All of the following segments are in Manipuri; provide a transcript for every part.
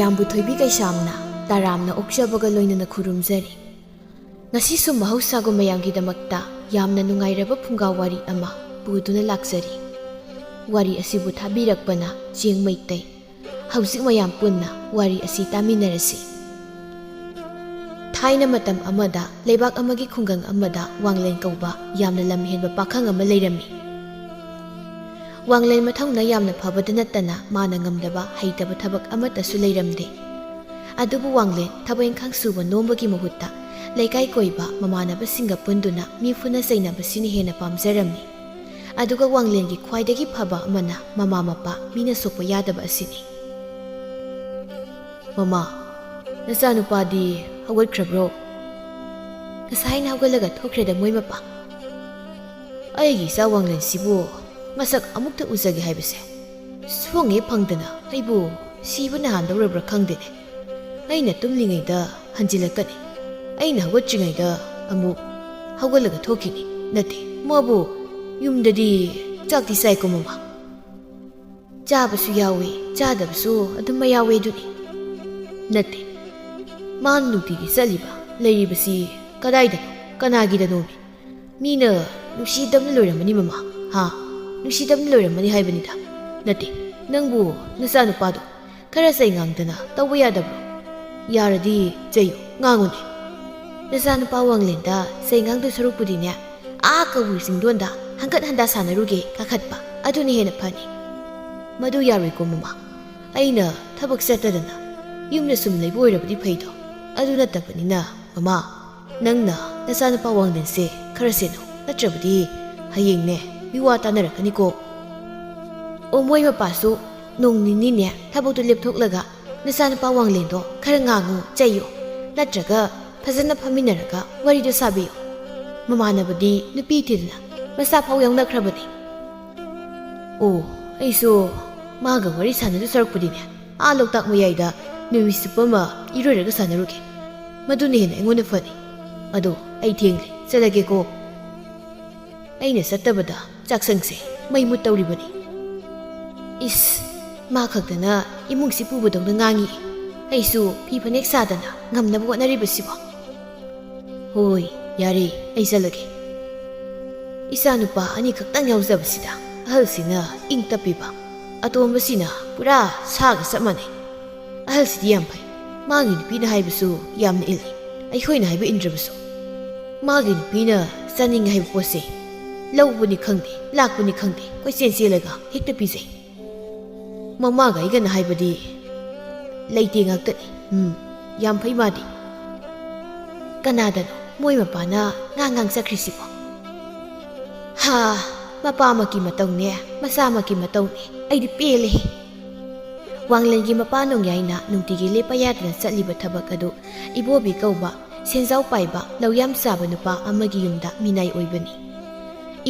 ꯃꯌꯥꯝꯕꯨ ꯊꯣꯏꯕꯤ ꯀꯩꯁꯥꯝꯅ ꯇꯔꯥꯝꯅ ꯑꯣꯛꯆꯕꯒ ꯂꯣꯏꯅꯅ ꯈꯨꯔꯨꯝꯖꯔꯤ꯫ ꯉꯁꯤꯁꯨ ꯃꯍꯧꯁꯥꯒꯨꯝ ꯃꯌꯥꯝꯒꯤꯗꯃꯛꯇ ꯌꯥꯝꯅ ꯅꯨꯡꯉꯥꯏꯔꯕ ꯐꯨꯡꯒꯥ ꯋꯥꯔꯤ ꯑꯃ ꯄꯨꯗꯨꯅ ꯂꯥꯛꯆꯔꯤ꯫ ꯋꯥꯔꯤ ꯑꯁꯤꯕꯨ ꯊꯥꯕꯤꯔꯛꯄꯅ ꯆꯦꯡ ꯃꯩꯇꯩ꯫ ꯍꯧꯖꯤꯛ ꯃꯌꯥꯝ ꯄꯨꯟꯅ ꯋꯥꯔꯤ ꯑꯁꯤ ꯇꯥꯃꯤꯟꯅꯔꯁꯤ꯫ ꯊꯥꯏꯅ ꯃꯇꯝ ꯑꯃꯗ ꯂꯩꯕꯥꯛ ꯑꯃꯒꯤ ꯈꯨꯡꯒꯪ ꯑꯃꯗ ꯋꯥꯡꯂꯦꯟ ꯀꯧꯕ ꯌꯥꯝꯅ ꯂꯝꯍꯦꯟꯕ ꯄꯥꯈꯪ ꯑꯃ ꯂꯩꯔꯝꯃꯤ꯫ ꯋꯥꯡꯂꯦꯟ ꯃꯊꯧꯅ ꯌꯥꯝꯅ ꯐꯕꯗ ꯅꯠꯇꯅ ꯃꯥꯅ ꯉꯝꯗꯕ ꯍꯩꯇꯕ ꯊꯕꯛ ꯑꯃꯠꯇꯁꯨ ꯂꯩꯔꯝꯗꯦ꯫ ꯑꯗꯨꯕꯨ ꯋꯥꯡꯂꯦꯟ ꯊꯕꯛ ꯏꯪꯈꯥꯡ ꯁꯨꯕ ꯅꯣꯝꯕꯒꯤ ꯃꯍꯨꯠꯇ ꯂꯩꯀꯥꯏ ꯀꯣꯏꯕ ꯃꯃꯥꯟꯅꯕꯁꯤꯡꯒ ꯄꯨꯟꯗꯨꯅ ꯃꯤ ꯐꯨꯅ ꯆꯩꯅꯕꯁꯤꯅ ꯍꯦꯟꯅ ꯄꯥꯝꯖꯔꯝꯃꯤ꯫ ꯑꯗꯨꯒ ꯋꯥꯡꯂꯦꯟꯒꯤ ꯈ꯭ꯋꯥꯏꯗꯒꯤ ꯐꯕ ꯑꯃꯅ ꯃꯃꯥ ꯃꯄꯥ ꯃꯤꯅ ꯁꯣꯛꯄ ꯌꯥꯗꯕ ꯑꯁꯤꯅꯤ꯫ "ꯃꯃꯥ, ꯅꯆꯥꯅꯨꯄꯥꯗꯤ ꯍꯧꯒꯠꯈ꯭ꯔꯕ꯭ꯔꯣ?" "ꯉꯁꯥꯏꯅ ꯍꯧꯒꯠꯂꯒ ꯊꯣꯛꯈ꯭ꯔꯦꯗ ꯃꯣꯏ ꯃꯄꯥ." "ꯑꯩꯒꯤ ꯏꯆꯥ ꯋꯥꯡꯂꯦꯟꯁꯤꯕꯨ ꯃꯁꯛ ꯑꯃꯨꯛꯇ ꯎꯖꯒꯦ ꯍꯥꯏꯕꯁꯦ ꯁꯨꯡꯍꯦ ꯐꯪꯗꯅ ꯑꯩꯕꯨ ꯁꯤꯕ ꯅꯍꯥꯟꯗꯧꯔꯕ꯭ꯔꯥ ꯈꯪꯗꯦꯅꯦ꯫ ꯑꯩꯅ ꯇꯨꯝꯂꯤꯉꯩꯗ ꯍꯟꯖꯤꯜꯂꯛꯀꯅꯤ, ꯑꯩꯅ ꯍꯧꯒꯠꯇ꯭ꯔꯤꯉꯩꯗ ꯑꯃꯨꯛ ꯍꯧꯒꯠꯂꯒ ꯊꯣꯛꯈꯤꯅꯤ꯫ ꯅꯠꯇꯦ, ꯃꯥꯕꯨ ꯌꯨꯝꯗꯗꯤ ꯆꯥꯛꯇꯤ ꯆꯥꯏꯀꯣ ꯃꯃꯥ?" "ꯆꯥꯕꯁꯨ ꯌꯥꯎꯏ, ꯆꯥꯗꯕꯁꯨ ꯑꯗꯨꯝ ꯃꯌꯥꯎꯋꯦ ꯑꯗꯨꯅꯤ." "ꯅꯠꯇꯦ, ꯃꯥꯅ ꯅꯨꯡꯇꯤꯒꯤ ꯆꯠꯂꯤꯕ ꯂꯩꯔꯤꯕꯁꯤ ꯀꯗꯥꯏꯗꯅꯣ, ꯀꯅꯥꯒꯤꯗꯅꯣꯃꯤ? ꯃꯤꯅ ꯅꯨꯡꯁꯤꯗꯕꯅ ꯂꯣꯏꯔꯝꯃꯅꯤ ꯃꯃꯥ, ꯅꯨꯡꯁꯤꯗꯕꯅ ꯂꯣꯏꯔꯝꯃꯅꯤ ꯍꯥꯏꯕꯅꯤꯗ꯫ ꯅꯠꯇꯦ, ꯅꯪꯕꯨ ꯅꯆꯥꯅꯨꯄꯥꯗꯣ ꯈꯔ ꯆꯩ ꯉꯥꯡꯗꯅ ꯇꯧꯕ ꯌꯥꯗꯕ꯭ꯔꯣ? ꯌꯥꯔꯗꯤ ꯆꯩꯌꯨ, ꯉꯥꯡꯉꯨꯅꯦ꯫ ꯅꯆꯥꯅꯨꯄꯥ ꯋꯥꯡꯂꯦꯟꯗ ꯆꯩ ꯉꯥꯡꯗꯣꯏ ꯁꯔꯨꯛꯄꯨꯗꯤꯅꯦ ꯀꯧꯕ꯭ꯔꯨ ꯆꯤꯡꯗꯣꯟꯗ ꯍꯪꯀꯠ ꯍꯟꯗꯥ ꯁꯥꯟꯅꯔꯨꯒꯦ ꯀꯥꯈꯠꯄ, ꯑꯗꯨꯅ ꯍꯦꯟꯅ ꯐꯅꯤ." "ꯃꯗꯨ ꯌꯥꯔꯣꯏꯀꯣ ꯃꯃꯥ, ꯑꯩꯅ ꯊꯕꯛ ꯆꯠꯇꯗꯅ ꯌꯨꯝꯗ ꯁꯨꯝ ꯂꯩꯕ ꯑꯣꯏꯔꯕꯗꯤ ꯐꯩꯗꯣ꯫ ꯑꯗꯨ ꯅꯠꯇꯕꯅꯤꯅ ꯃꯃꯥ, ꯅꯪꯅ ꯅꯆꯥꯅꯨꯄꯥ ꯋꯥꯡꯂꯦꯟꯁꯦ ꯈꯔ ꯁꯦꯟꯅꯧ, ꯅꯠꯇ꯭ꯔꯕꯗꯤ ꯍꯌꯦꯡꯅꯦ ꯃꯤꯋꯥ ꯇꯥꯅꯔꯛꯀꯅꯤꯀꯣ." "ꯑꯣ, ꯃꯣꯏ ꯃꯄꯥꯁꯨ ꯅꯣꯡ ꯅꯤꯅꯤꯅꯦ ꯊꯕꯛꯇꯨ ꯂꯦꯞꯊꯣꯛꯂꯒ ꯅꯆꯥꯅꯨꯄా ꯋꯥꯡꯂꯦꯟꯗꯣ ꯈꯔ ꯉꯥꯡꯉꯨ, ꯆꯩꯌꯨ, ꯅꯠꯇ꯭ꯔꯒ ꯐꯖꯅ ꯐꯝꯃꯤꯟꯅꯔꯒ ꯋꯥꯔꯤꯗꯣ ꯁꯥꯕꯤꯌꯨ꯫ ꯃꯃꯥꯟꯅꯕꯗꯤ ꯅꯨꯄꯤ ꯊꯤꯗꯅ ꯃꯆꯥ ꯐꯥꯎ ꯌꯥꯎꯅꯈ꯭ꯔꯕꯅꯤ." "ꯑꯣ, ꯑꯩꯁꯨ ꯃꯥꯒ ꯋꯥꯔꯤ ꯁꯥꯟꯅꯗꯣꯏ ꯁꯔꯨꯛꯄꯨꯗꯤꯅꯦ ꯂꯣꯛꯇꯥꯛ ꯃꯌꯥꯏꯗ ꯅꯨꯃꯤꯠ ꯆꯨꯞꯄ ꯑꯃ ꯏꯔꯣꯏꯔꯒ ꯁꯥꯟꯅꯔꯨꯒꯦ, ꯃꯗꯨꯅ ꯍꯦꯟꯅ ꯑꯩꯉꯣꯟꯗ ꯐꯅꯤ꯫ ꯑꯗꯣ ꯑꯩ ꯊꯦꯡꯂꯦ, ꯆꯠꯂꯒꯦꯀꯣ." "ꯑꯩꯅ ꯆꯠꯇꯕꯗ ꯆꯥꯛꯁꯪꯁꯦ ꯃꯩ ꯃꯨꯠꯇꯧꯔꯤꯕꯅꯤ." "ꯏꯁ, ꯃꯥ ꯈꯛꯇꯅ ꯏꯃꯨꯡꯁꯤ ꯄꯨꯕꯗꯧꯅ ꯉꯥꯡꯉꯤ, ꯑꯩꯁꯨ ꯐꯤ ꯐꯅꯦꯛ ꯁꯥꯗꯅ ꯉꯝꯅꯕ ꯍꯣꯠꯅꯔꯤꯕꯁꯤꯕꯣ." "ꯍꯣꯏ, ꯌꯥꯔꯦ, ꯑꯩ ꯆꯠꯂꯒꯦ." ꯏꯆꯥꯅꯨꯄꯥ ꯑꯅꯤꯈꯛꯇꯪ ꯌꯥꯎꯖꯕꯁꯤꯗ ꯑꯍꯜꯁꯤꯅ ꯏꯪ ꯇꯞꯄꯤꯕ, ꯑꯇꯣꯝꯕꯁꯤꯅ ꯄꯨꯔꯥ ꯁꯥꯒ ꯆꯞ ꯃꯥꯟꯅꯩ꯫ ꯑꯍꯜꯁꯤꯗꯤ ꯌꯥꯝ ꯐꯩ, ꯃꯥꯒꯤ ꯅꯨꯄꯤꯅ ꯍꯥꯏꯕꯁꯨ ꯌꯥꯝꯅ ꯏꯜꯂꯤ, ꯑꯩꯈꯣꯏꯅ ꯍꯥꯏꯕ ꯏꯟꯗ꯭ꯔꯕꯁꯨ꯫ ꯃꯥꯒꯤ ꯅꯨꯄꯤꯅ ꯆꯥꯅꯤꯡꯉꯦ ꯍꯥꯏꯕ ꯄꯣꯠꯁꯦ ꯂꯧꯕꯅꯤ ꯈꯪꯗꯦ, ꯂꯥꯛꯄꯅꯤ ꯈꯪꯗꯦ, ꯀꯣꯏꯆꯦꯟ ꯆꯦꯜꯂꯒ ꯍꯦꯛꯇ ꯄꯤꯖꯩ꯫ ꯃꯃꯥꯒ ꯑꯩꯒꯅ ꯍꯥꯏꯕꯗꯤ ꯂꯩꯇꯦ ꯉꯥꯛꯇꯅꯤ꯫ ꯌꯥꯝ ꯐꯩ ꯃꯥꯗꯤ." "ꯀꯅꯥꯗꯅꯣ ꯃꯣꯏ ꯃꯄꯥꯅ ꯉꯥꯡ ꯆꯠꯈ꯭ꯔꯤꯁꯤꯕꯣ?" "ꯃꯄꯥꯃꯛꯀꯤ ꯃꯇꯧꯅꯦ, ꯃꯆꯥꯃꯛꯀꯤ ꯃꯇꯧꯅꯦ, ꯑꯩꯗꯤ ꯄꯦꯜꯂꯦꯍꯦ." ꯋꯥꯡꯂꯦꯟꯒꯤ ꯃꯄꯥ ꯅꯣꯡꯌꯥꯏꯅ ꯅꯨꯡꯇꯤꯒꯤ ꯂꯦꯞꯄ ꯌꯥꯗꯅ ꯆꯠꯂꯤꯕ ꯊꯕꯛ ꯑꯗꯨ ꯏꯕꯣꯕꯤ ꯀꯧꯕ ꯁꯦꯟꯖꯥꯎ ꯄꯥꯏꯕ ꯂꯧꯌꯥꯝ ꯆꯥꯕ ꯅꯨꯄꯥ ꯑꯃꯒꯤ ꯌꯨꯝꯗ ꯃꯤꯅꯥꯏ ꯑꯣꯏꯕꯅꯤ꯫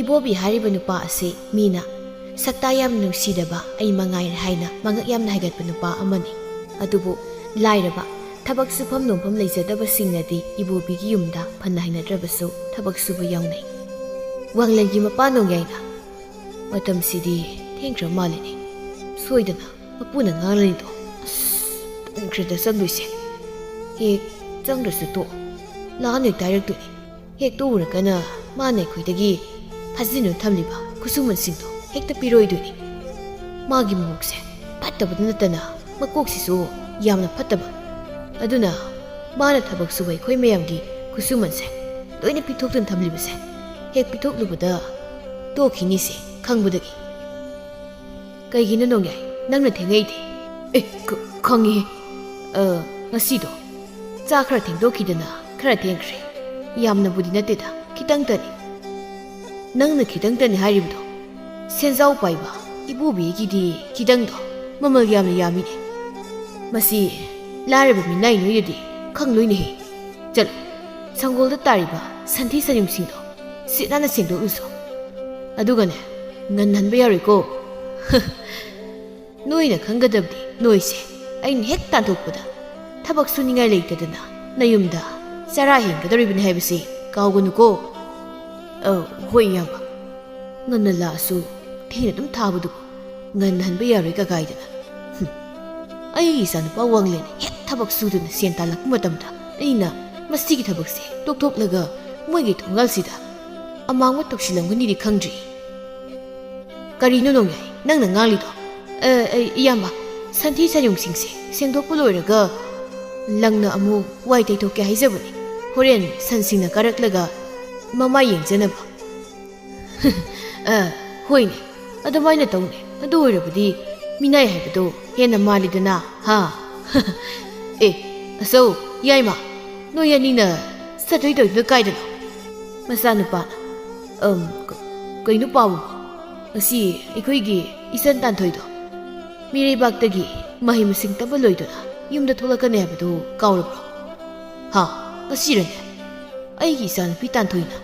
ꯏꯕꯣꯕꯤ ꯍꯥꯏꯔꯤꯕ ꯅꯨꯄꯥ ꯑꯁꯤ ꯃꯤꯅ ꯁꯛꯇꯥ ꯌꯥꯝ ꯅꯨꯡꯁꯤꯗꯕ ꯑꯩ ꯃꯉꯥꯏꯔꯦ ꯍꯥꯏꯅ ꯃꯉꯛ ꯌꯥꯝꯅ ꯍꯥꯏꯒꯠꯄ ꯅꯨꯄꯥ ꯑꯃꯅꯤ꯫ ꯑꯗꯨꯕꯨ ꯂꯥꯏꯔꯕ ꯊꯕꯛ ꯁꯨꯐꯝ ꯅꯣꯝꯐꯝ ꯂꯩꯖꯗꯕꯁꯤꯡꯅꯗꯤ ꯏꯕꯣꯕꯤꯒꯤ ꯌꯨꯝꯗ ꯐꯅ ꯍꯩꯅꯗ꯭ꯔꯕꯁꯨ ꯊꯕꯛ ꯁꯨꯕ ꯌꯥꯎꯅꯩ꯫ ꯋꯥꯡꯂꯦꯟꯒꯤ ꯃꯄꯥ ꯅꯣꯡꯌꯥꯏꯅ "ꯃꯇꯝꯁꯤꯗꯤ ꯊꯦꯡꯈ꯭ꯔ ꯃꯥꯜꯂꯤꯅꯦ, ꯁꯣꯏꯗꯅ ꯃꯄꯨꯅ ꯉꯥꯡꯂꯅꯤꯗꯣ꯫ ꯇꯟꯈ꯭ꯔꯦꯗ ꯆꯪꯗꯣꯏꯁꯦ, ꯍꯦꯛ ꯆꯪꯗ꯭ꯔꯁꯨ ꯇꯣꯛꯑꯣ, ꯂꯥꯛꯑꯅ ꯍꯦꯛꯇ ꯍꯥꯏꯔꯛꯇꯣꯏꯅꯤ꯫ ꯍꯦꯛ ꯇꯣꯛꯎꯔꯒꯅ ꯃꯥꯅ ꯑꯩꯈꯣꯏꯗꯒꯤ ꯐꯥꯖꯤꯟꯗꯨꯅ ꯊꯝꯂꯤꯕ ꯈꯨꯠꯁꯨꯃꯟꯁꯤꯡꯗꯣ ꯍꯦꯛꯇ ꯄꯤꯔꯣꯏꯗꯣꯏꯅꯤ꯫ ꯃꯥꯒꯤ ꯃꯕꯨꯛꯁꯦ ꯐꯠꯇꯕꯗ ꯅꯠꯇꯅ ꯃꯀꯣꯛꯁꯤꯁꯨ ꯌꯥꯝꯅ ꯐꯠꯇꯕ, ꯑꯗꯨꯅ ꯃꯥꯅ ꯊꯕꯛ ꯁꯨꯕ ꯑꯩꯈꯣই ꯃꯌꯥꯝꯒꯤ ꯈꯨꯠꯁꯨꯃꯟꯁꯦ ꯂꯣꯏꯅ ꯄꯤꯊꯣꯛꯇꯨꯅ ꯊꯝꯂꯤꯕꯁꯦ ꯍꯦꯛ ꯄꯤꯊꯣꯛꯂꯨꯕꯗ ꯇꯣꯛꯈꯤꯅꯤꯁꯦ ꯈꯪꯕꯗꯒꯤ." "ꯀꯩꯒꯤꯅꯣ ꯅꯣꯡꯌꯥꯏ, ꯅꯪꯅ ꯊꯦꯡꯉꯛꯏꯗꯤ?" "ꯈꯪꯉꯤꯍꯦ, ꯉꯁꯤꯗꯣ ꯆꯥꯛ ꯈꯔ ꯊꯦꯡꯗꯣꯛꯈꯤꯗꯅ ꯈꯔ ꯊꯦꯡꯈ꯭ꯔꯦ꯫ ꯌꯥꯝꯅꯕꯨꯗꯤ ꯅꯠꯇꯦꯗ, ꯈꯤꯇꯪꯇꯅꯤ." "ꯅꯪꯅ ꯈꯤꯇꯪꯇꯅꯤ ꯍꯥꯏꯔꯤꯕꯗꯣ, ꯁꯦꯟꯖꯥꯎ ꯄꯥꯏꯕ ꯏꯕꯣꯕꯤꯒꯤꯗꯤ ꯈꯤꯇꯪꯗꯣ ꯃꯃꯜ ꯌꯥꯝꯅ ꯌꯥꯝꯃꯤꯅꯦ꯫ ꯃꯁꯤ ꯂꯥꯏꯔꯕ ꯃꯤꯅꯥꯏ ꯅꯣꯏꯅꯗꯤ ꯈꯪꯂꯣꯏꯅꯦꯍꯦ꯫ ꯆꯠꯂꯣ, ꯁꯪꯒꯣꯜꯗ ꯇꯥꯔꯤꯕ ꯁꯟꯊꯤ ꯁꯟꯌꯨꯡꯁꯤꯡꯗꯣ ꯁꯤꯠ ꯅꯥꯟꯅ ꯁꯦꯡꯗꯣꯛꯂꯨꯆꯣ, ꯑꯗꯨꯒꯅꯦ ꯉꯟꯍꯟꯕ ꯌꯥꯔꯣꯏꯀꯣ." "ꯅꯣꯏꯅ ꯈꯪꯒꯗꯕꯗꯤ ꯅꯣꯏꯁꯦ ꯑꯩꯅ ꯍꯦꯛ ꯇꯥꯟꯊꯣꯛꯄꯗ ꯊꯕꯛ ꯁꯨꯅꯤꯡꯉꯥꯏ ꯂꯩꯇꯗꯅ ꯅꯌꯨꯝꯗ ꯆꯔꯥ ꯍꯦꯟꯒꯗꯧꯔꯤꯕꯅꯤ ꯍꯥꯏꯕꯁꯤ ꯀꯥꯎꯒꯅꯨꯀꯣ." "ꯍꯣꯏ ꯏꯌꯥꯝꯕ, ꯉꯟꯅ ꯂꯥꯛꯑꯁꯨ ꯊꯦꯡꯅ ꯑꯗꯨꯝ ꯊꯥꯕꯗꯨꯕꯨ ꯉꯟꯅ ꯍꯟꯕ ꯌꯥꯔꯣꯏ ꯀꯥꯏꯗꯅ." ꯑꯩꯒꯤ ꯏꯆꯥꯅꯨꯄꯥ ꯋꯥꯡꯂꯦꯟ ꯍꯦꯛ ꯊꯕꯛ ꯁꯨꯗꯨꯅ ꯁꯦꯟ ꯇꯥꯜꯂꯛꯄ ꯃꯇꯝꯗ ꯑꯩꯅ ꯃꯁꯤꯒꯤ ꯊꯕꯛꯁꯦ ꯇꯣꯛꯊꯣꯛꯂꯒ ꯃꯣꯏꯒꯤ ꯊꯣꯡꯒꯥꯜꯁꯤꯗ ꯑꯃꯥꯡꯕ ꯇꯧꯁꯤꯜꯂꯝꯒꯅꯤꯗꯤ ꯈꯪꯗ꯭ꯔꯤ. ꯀꯔꯤꯅꯣ ꯅꯣꯡꯌꯥꯏ ꯅꯪꯅ ꯉꯥꯡꯂꯤꯗꯣ? ꯏꯌꯥꯝꯕ, ꯁꯟꯊꯤ ꯁꯟꯌꯨꯡꯁꯤꯡꯁꯦ ꯁꯦꯡꯗꯣꯛꯄ ꯂꯣꯏꯔꯒ ꯂꯪꯅ ꯑꯃꯨꯛ ꯋꯥꯏ ꯇꯩꯊꯣꯛꯀꯦ ꯍꯥꯏꯖꯕꯅꯤ. ꯍꯣꯔꯦꯟ ꯁꯟꯁꯤꯡꯅ ꯀꯥꯔꯛꯂꯒ ꯃꯃꯥꯏ ꯌꯦꯡꯖꯅꯕ. ꯍꯣꯏꯅꯦ, ꯑꯗꯨꯃꯥꯏꯅ ꯇꯧꯅꯦ. ꯑꯗꯨ ꯑꯣꯏꯔꯕꯗꯤ ꯃꯤꯅꯥꯏ ꯍꯥꯏꯕꯗꯣ ꯍꯦꯟꯅ ꯃꯥꯜꯂꯤꯗꯅ. ꯍꯥ? ꯑꯁꯧ ꯌꯥꯏꯃ, ꯅꯣꯏ ꯑꯅꯤꯅ ꯆꯠꯊꯣꯏꯗꯣꯏꯗꯨꯅ ꯀꯥꯏꯗꯅꯣ? ꯃꯆꯥꯅꯨꯄꯥꯅ ꯀꯩꯅꯣ ꯄꯥꯕꯨ? ꯉꯁꯤ ꯑꯩꯈꯣꯏꯒꯤ ꯏꯆꯟ ꯇꯥꯟꯊꯣꯏꯗꯣ ꯃꯤꯔꯩꯕꯥꯛꯇꯒꯤ ꯃꯍꯩ ꯃꯁꯤꯡ ꯇꯝꯕ ꯂꯣꯏꯗꯨꯅ ꯌꯨꯝꯗ ꯊꯣꯛꯂꯛꯀꯅꯤ ꯍꯥꯏꯕꯗꯨ ꯀꯥꯎꯔꯕ꯭ꯔꯣ? ꯍꯥ, ꯉꯁꯤꯔꯅꯦ? ꯑꯩꯒꯤ ꯏꯆꯥꯅꯨꯄꯤ ꯇꯥꯟꯊꯣꯏꯅ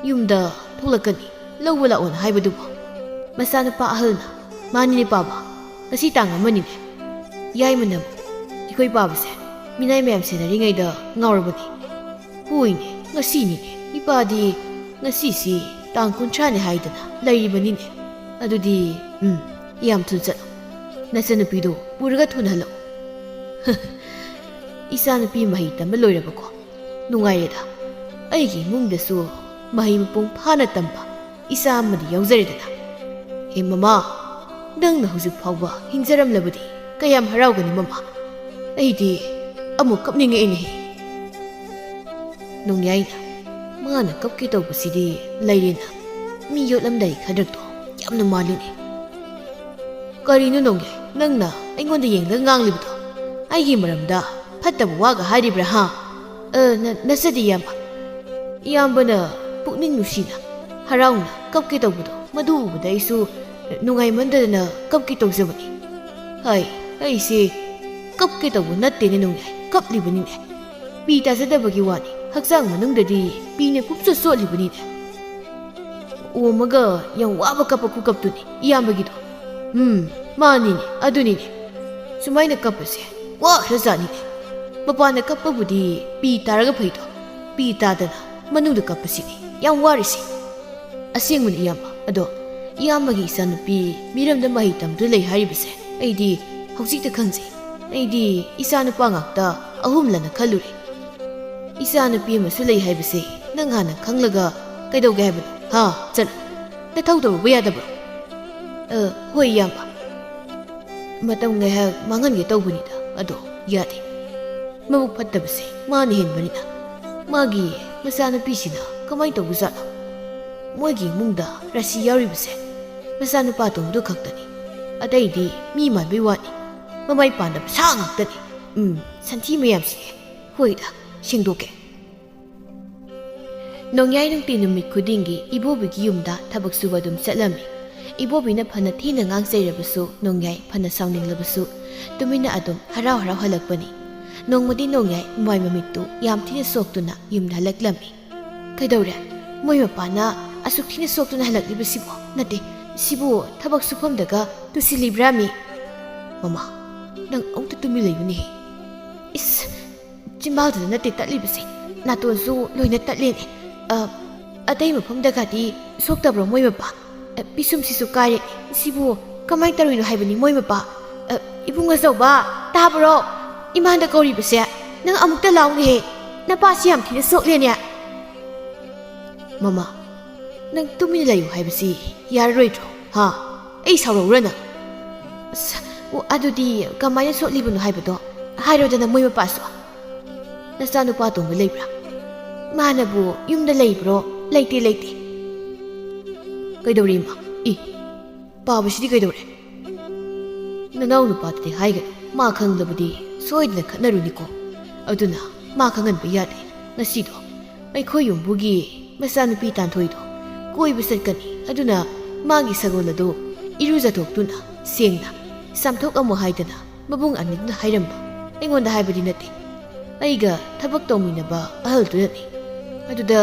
ꯌꯨꯝꯗ ꯊꯣꯛꯂꯛꯀꯅꯤ ꯂꯧꯕ ꯂꯥꯛꯑꯣꯅ ꯍꯥꯏꯕꯗꯨꯕꯨ? ꯃꯆꯥꯅꯨꯄꯥ ꯑꯍꯜꯅ ꯃꯥꯅꯤꯅꯦ ꯄꯥꯕ, ꯉꯁꯤ ꯇꯥꯡ ꯑꯃꯅꯤꯅꯦ. ꯌꯥꯏꯃꯅ ꯑꯩꯈꯣꯏ ꯄꯥꯕꯁꯦ ꯃꯤꯅꯥꯏ ꯃꯌꯥꯝ ꯁꯦꯟꯅꯔꯤꯉꯩꯗ ꯉꯥꯎꯔꯕꯅꯤ. ꯍꯣꯏꯅꯦ, ꯉꯁꯤꯅꯤꯅꯦ. ꯏꯄꯥꯗꯤ ꯉꯁꯤꯁꯤ ꯇꯥꯡ 30ꯅꯤ ꯍꯥꯏꯗꯅ ꯂꯩꯔꯤꯕꯅꯤꯅꯦ. ꯑꯗꯨꯗꯤ ꯌꯥꯝ ꯊꯨꯅ ꯆꯠꯂꯣ. ꯅꯆꯟꯅꯨꯄꯤꯗꯣ ꯄꯨꯔꯒ ꯊꯨꯅ ꯍꯜꯂꯛꯑꯣ. ꯏꯆꯥꯅꯨꯄꯤ ꯃꯍꯩ ꯇꯝꯕ ꯂꯣꯏꯔꯕꯀꯣ? ꯅꯨꯡꯉꯥꯏꯔꯦꯗ. ꯑꯩꯒꯤ ꯏꯃꯨꯡꯗꯁꯨ ꯃꯍꯩ ꯃꯄꯨꯡ ꯐꯥꯅ ꯇꯝꯕ ꯏꯆꯥ ꯑꯃꯗꯤ ꯌꯥꯎꯖꯔꯦꯗꯅ. ꯍꯦ ꯃꯃꯥ, ꯅꯪꯅ ꯍꯧꯖꯤꯛ ꯐꯥꯎꯕ ꯍꯤꯡꯖꯔꯝꯂꯕꯗꯤ ꯀꯌꯥꯝ ꯍꯔꯥꯎꯒꯅꯤ ꯃꯃꯥ. ꯑꯩꯗꯤ ꯑꯃꯨꯛ ꯀꯞꯅꯤꯡꯉꯛꯑꯦꯅꯦꯍꯦ. ꯅꯣꯡꯌꯥꯏꯅ ꯃꯥꯅ ꯀꯞꯀꯦ ꯇꯧꯕꯁꯤꯗꯤ ꯂꯩꯔꯦꯅ ꯃꯤ ꯌꯣꯠꯂꯝꯗꯥꯏ ꯈꯗ꯭ꯔꯛꯇꯣ ꯌꯥꯝꯅ ꯃꯥꯜꯂꯤꯅꯦ. ꯀꯔꯤꯅꯣ ꯅꯣꯡꯌꯥꯏ ꯅꯪꯅ ꯑꯩꯉꯣꯟꯗ ꯌꯦꯡꯂꯒ ꯉꯥꯡꯂꯤꯕꯗꯣ? ꯑꯩꯒꯤ ꯃꯔꯝꯗ ꯐꯠꯇꯕ ꯋꯥꯒ ꯍꯥꯏꯔꯤꯕ꯭ꯔꯥ? ꯍꯥ? ꯅꯆꯗꯤ ꯏꯌꯥꯝꯕ. ꯏꯌꯥꯝꯕꯅ ꯄꯨꯛꯅꯤꯡ ꯅꯨꯡꯁꯤꯅ ꯍꯔꯥꯎꯅ ꯀꯞꯀꯦ ꯇꯧꯕꯗꯣ ꯃꯗꯨ ꯎꯕꯗ ꯑꯩꯁꯨ ꯅꯨꯡꯉꯥꯏꯃꯟꯗꯗꯅ ꯀꯞꯀꯦ ꯇꯧꯖꯕꯅꯤ. ꯑꯩꯁꯦ ꯀꯞꯀꯦ ꯇꯧꯕ ꯅꯠꯇꯦꯅꯦ ꯅꯣꯡꯌꯥꯏ, ꯀꯞꯂꯤꯕꯅꯤꯅꯦ. ꯄꯤ ꯇꯥꯖꯗꯕꯒꯤ ꯋꯥꯅꯤ. ꯍꯛꯆꯥꯡ ꯃꯅꯨꯡꯗꯗꯤ ꯄꯤꯅ ꯄꯨꯛꯆꯣꯠ ꯆꯣꯠꯂꯤꯕꯅꯤꯅꯦ. ꯑꯣꯝꯃꯒ ꯌꯥꯝ ꯋꯥꯕ ꯀꯞꯄ ꯈꯨꯀꯞꯇꯨꯅꯤ ꯏꯌꯥꯝꯕꯒꯤꯗꯣ. ꯃꯥꯅꯤꯅꯦ, ꯑꯗꯨꯅꯤꯅꯦ. ꯁꯨꯃꯥꯏꯅ ꯀꯞꯄꯁꯦ ꯋꯥꯈ꯭ꯔꯖꯥꯠꯅꯤꯅꯦ. ꯃꯄꯥꯟꯗ ꯀꯞꯄꯕꯨꯗꯤ ꯄꯤ ꯇꯥꯔꯒ ꯐꯩꯗꯣ, ꯄꯤ ꯇꯥꯗꯅ ꯃꯅꯨꯡꯗ ꯀꯞꯄꯁꯤꯅꯤ ꯌꯥꯝ ꯋꯥꯔꯤꯁꯤ. ꯑꯁꯦꯡꯕꯅꯤ ꯏꯌꯥꯝꯕ. ꯑꯗꯣ ꯏꯌꯥꯝꯕꯒꯤ ꯏꯆꯥꯅꯨꯄꯤ ꯃꯤꯔꯝꯗ ꯃꯍꯩ ꯇꯝꯗꯨꯅ ꯂꯩ ꯍꯥꯏꯔꯤꯕꯁꯦ ꯑꯩꯗꯤ ꯍꯧꯖꯤꯛꯇ ꯈꯪꯖꯩ. ꯑꯩꯗꯤ ꯏꯆꯥꯅꯨꯄꯥ ꯉꯥꯛꯇ ꯑꯍꯨꯝꯂꯅ ꯈꯜꯂꯨꯔꯦ. ꯏꯆꯥꯅꯨꯄꯤ ꯑꯃꯁꯨ ꯂꯩ ꯍꯥꯏꯕꯁꯦ ꯅꯪ ꯍꯥꯟꯅ ꯈꯪꯂꯒ ꯀꯩꯗꯧꯒꯦ ꯍꯥꯏꯕꯅꯣ? ꯍꯥ? ꯆꯠꯂꯣ. ꯅꯊꯧ ꯇꯧꯔꯨꯕ ꯌꯥꯗꯕ꯭ꯔꯣ? ꯍꯣꯏ ꯏꯌꯥꯝꯕ. ꯃꯇꯝ ꯉꯥꯏꯍꯥꯛ ꯃꯥꯡꯍꯟꯒꯦ ꯇꯧꯕꯅꯤꯗ. ꯑꯗꯣ ꯌꯥꯗꯦ. ꯃꯕꯨꯛ ꯐꯠꯇꯕꯁꯦ ꯃꯥꯅ ꯍꯦꯟꯕꯅꯤꯅ. ꯃꯥꯒꯤ ꯃꯆꯥꯅꯨꯄꯤꯁꯤꯅ ꯀꯃꯥꯏꯅ ꯇꯧꯕꯖꯥꯠꯅꯣ? ꯃꯣꯏꯒꯤ ꯏꯃꯨꯡꯗ ꯔꯥꯁꯤ ꯌꯥꯎꯔꯤꯕꯁꯦ ꯃꯆꯥꯅꯨꯄꯥ ꯇꯣꯡꯗꯨ ꯈꯛꯇꯅꯤ. ꯑꯇꯩꯗꯤ ꯃꯤ ꯃꯥꯟꯕꯩ ꯋꯥꯅꯤ. ꯃꯃꯥꯏ ꯄꯥꯟꯗꯕ ꯁꯥ ꯉꯥꯛꯇꯅꯤ. ꯁꯟꯊꯤ ꯃꯌꯥꯝꯁꯤꯅꯦ. ꯍꯣꯏꯗ, ꯁꯦꯡꯗꯣꯛꯀꯦ. ꯅꯣꯡꯌꯥꯏ ꯅꯨꯡꯇꯤ ꯅꯨꯃꯤꯠ ꯈꯨꯗꯤꯡꯒꯤ ꯏꯕꯣꯕꯤꯒꯤ ꯌꯨꯝꯗ ꯊꯕꯛ ꯁꯨꯕ ꯑꯗꯨꯝ ꯆꯠꯂꯝꯃꯤ. ꯏꯕꯣꯕꯤꯅ ꯐꯅ ꯊꯤꯅ ꯉꯥꯡꯆꯩꯔꯕꯁꯨ ꯅꯣꯡꯌꯥꯏ ꯐꯅ ꯁꯥꯎꯅꯤꯡꯂꯕꯁꯨ ꯇꯨꯃꯤꯟꯅ ꯑꯗꯨꯝ ꯍꯔꯥꯎ ꯍꯔꯥꯎ ꯍꯜꯂꯛꯄꯅꯤ. ꯅꯣꯡꯃꯗꯤ ꯅꯣꯡꯌꯥꯏ ꯃꯃꯥꯏ ꯃꯃꯤꯠꯇꯨ ꯌꯥꯝ ꯊꯤꯅ ꯁꯣꯛꯇꯨꯅ ꯌꯨꯝꯗ ꯍꯜꯂꯛꯂꯝꯃꯤ. ꯀꯩꯗꯧꯔꯦ? ꯃꯣꯏ ꯃꯄꯥꯅ ꯑꯁꯨꯛ ꯊꯤꯅ ꯁꯣꯛꯇꯨꯅ ꯍꯜꯂꯛꯂꯤꯕꯁꯤꯕꯨ? ꯅꯠꯇꯦ, ꯁꯤꯕꯨ ꯊꯕꯛ ꯁꯨꯐꯝꯗꯒ ꯇꯨꯁꯤꯜꯂꯤꯕ꯭ꯔꯥ ꯃꯤ? ꯃꯃꯥ, ꯅꯪ ꯑꯃꯨꯛꯇ ꯇꯨꯃꯤꯟ ꯂꯩꯌꯨꯅꯦꯍꯦ. ꯏꯁ, ꯆꯤꯝꯕꯥꯜꯗꯨꯗ ꯅꯠꯇꯦ ꯇꯠꯂꯤꯕꯁꯦ, ꯅꯥꯇꯣꯟꯁꯨ ꯂꯣꯏꯅ ꯇꯠꯂꯦꯅꯦ. ꯑꯇꯩ ꯃꯐꯝꯗꯒꯗꯤ ꯁꯣꯛꯇꯕ꯭ꯔꯣ ꯃꯣꯏ ꯃꯄꯥ? ꯄꯤꯁꯨꯝꯁꯤꯁꯨ ꯀꯥꯏꯔꯦ. ꯁꯤꯕꯨ ꯀꯃꯥꯏꯅ ꯇꯧꯔꯤꯅꯣ ꯍꯥꯏꯕꯅꯤ ꯃꯣꯏ ꯃꯄꯥ. ꯏꯕꯨꯡ ꯑꯆꯧꯕ, ꯇꯥꯕ꯭ꯔꯣ? ꯏꯃꯥꯟꯗ ꯀꯧꯔꯤꯕꯁꯦ. ꯅꯪ ꯑꯃꯨꯛꯇ ꯂꯥꯎꯅꯦꯍꯦ. ꯅꯄꯥꯁꯤ ꯌꯥꯝ ꯊꯤꯅ ꯁꯣꯛꯂꯦꯅꯦ. ꯃꯃꯥ, ꯅꯪ ꯇꯨꯃꯤꯟꯅ ꯂꯩꯌꯨ ꯍꯥꯏꯕꯁꯤ ꯌꯥꯔꯔꯣꯏꯗ꯭ꯔꯣ? ꯍꯥ? ꯑꯩ ꯁꯥꯎꯔꯛꯎꯔ ꯅꯪ? ꯑꯗꯨꯗꯤ ꯀꯃꯥꯏꯅ ꯁꯣꯛꯂꯤꯕꯅꯣ ꯍꯥꯏꯕꯗꯣ ꯍꯥꯏꯔꯣꯗꯅ ꯃꯣꯏ ꯃꯄꯥꯁꯨ. ꯅꯆꯥꯅꯨꯄꯥ ꯇꯣꯡꯕ ꯂꯩꯕ꯭ꯔꯥ? ꯃꯥꯅꯕꯨ ꯌꯨꯝꯗ ꯂꯩꯕ꯭ꯔꯣ? ꯂꯩꯇꯦ. ꯀꯩꯗꯧꯔꯦ ꯏꯃꯥ? ꯄꯥꯕꯁꯤꯗꯤ ꯀꯩꯗꯧꯔꯦ? ꯅꯅꯥꯎ ꯅꯨꯄꯥꯗꯨꯗꯤ ꯍꯥꯏꯒꯅꯨ. ꯃꯥ ꯈꯪꯂꯕꯗꯤ ꯁꯣꯏꯗꯅ ꯈꯠꯅꯔꯨꯅꯤꯀꯣ. ꯑꯗꯨꯅ ꯃꯥ ꯈꯪꯍꯟꯕ ꯌꯥꯗꯦ. ꯉꯁꯤꯗꯣ ꯑꯩꯈꯣꯏ ꯌꯨꯝꯕꯨꯒꯤ ꯃꯆꯥꯅꯨꯄꯤ ꯇꯥꯟꯊꯣꯏꯗꯣ ꯀꯣꯏꯕ ꯆꯠꯀꯅꯤ. ꯑꯗꯨꯅ ꯃꯥꯒꯤ ꯁꯒꯣꯜ ꯑꯗꯨ ꯏꯔꯨꯖꯊꯣꯛꯇꯨꯅ ꯁꯦꯡꯅ ꯆꯥꯝꯊꯣꯛꯑꯝꯃꯣ ꯍꯥꯏꯗꯅ ꯃꯕꯨꯡ ꯑꯅꯤꯗꯨꯅ ꯍꯥꯏꯔꯝꯕ. ꯑꯩꯉꯣꯟꯗ ꯍꯥꯏꯕꯗꯤ ꯅꯠꯇꯦ. ꯑꯩꯒ ꯊꯕꯛ ꯇꯧꯃꯤꯟꯅꯕ ꯑꯍꯜꯗꯨꯅꯅꯤ. ꯑꯗꯨꯗ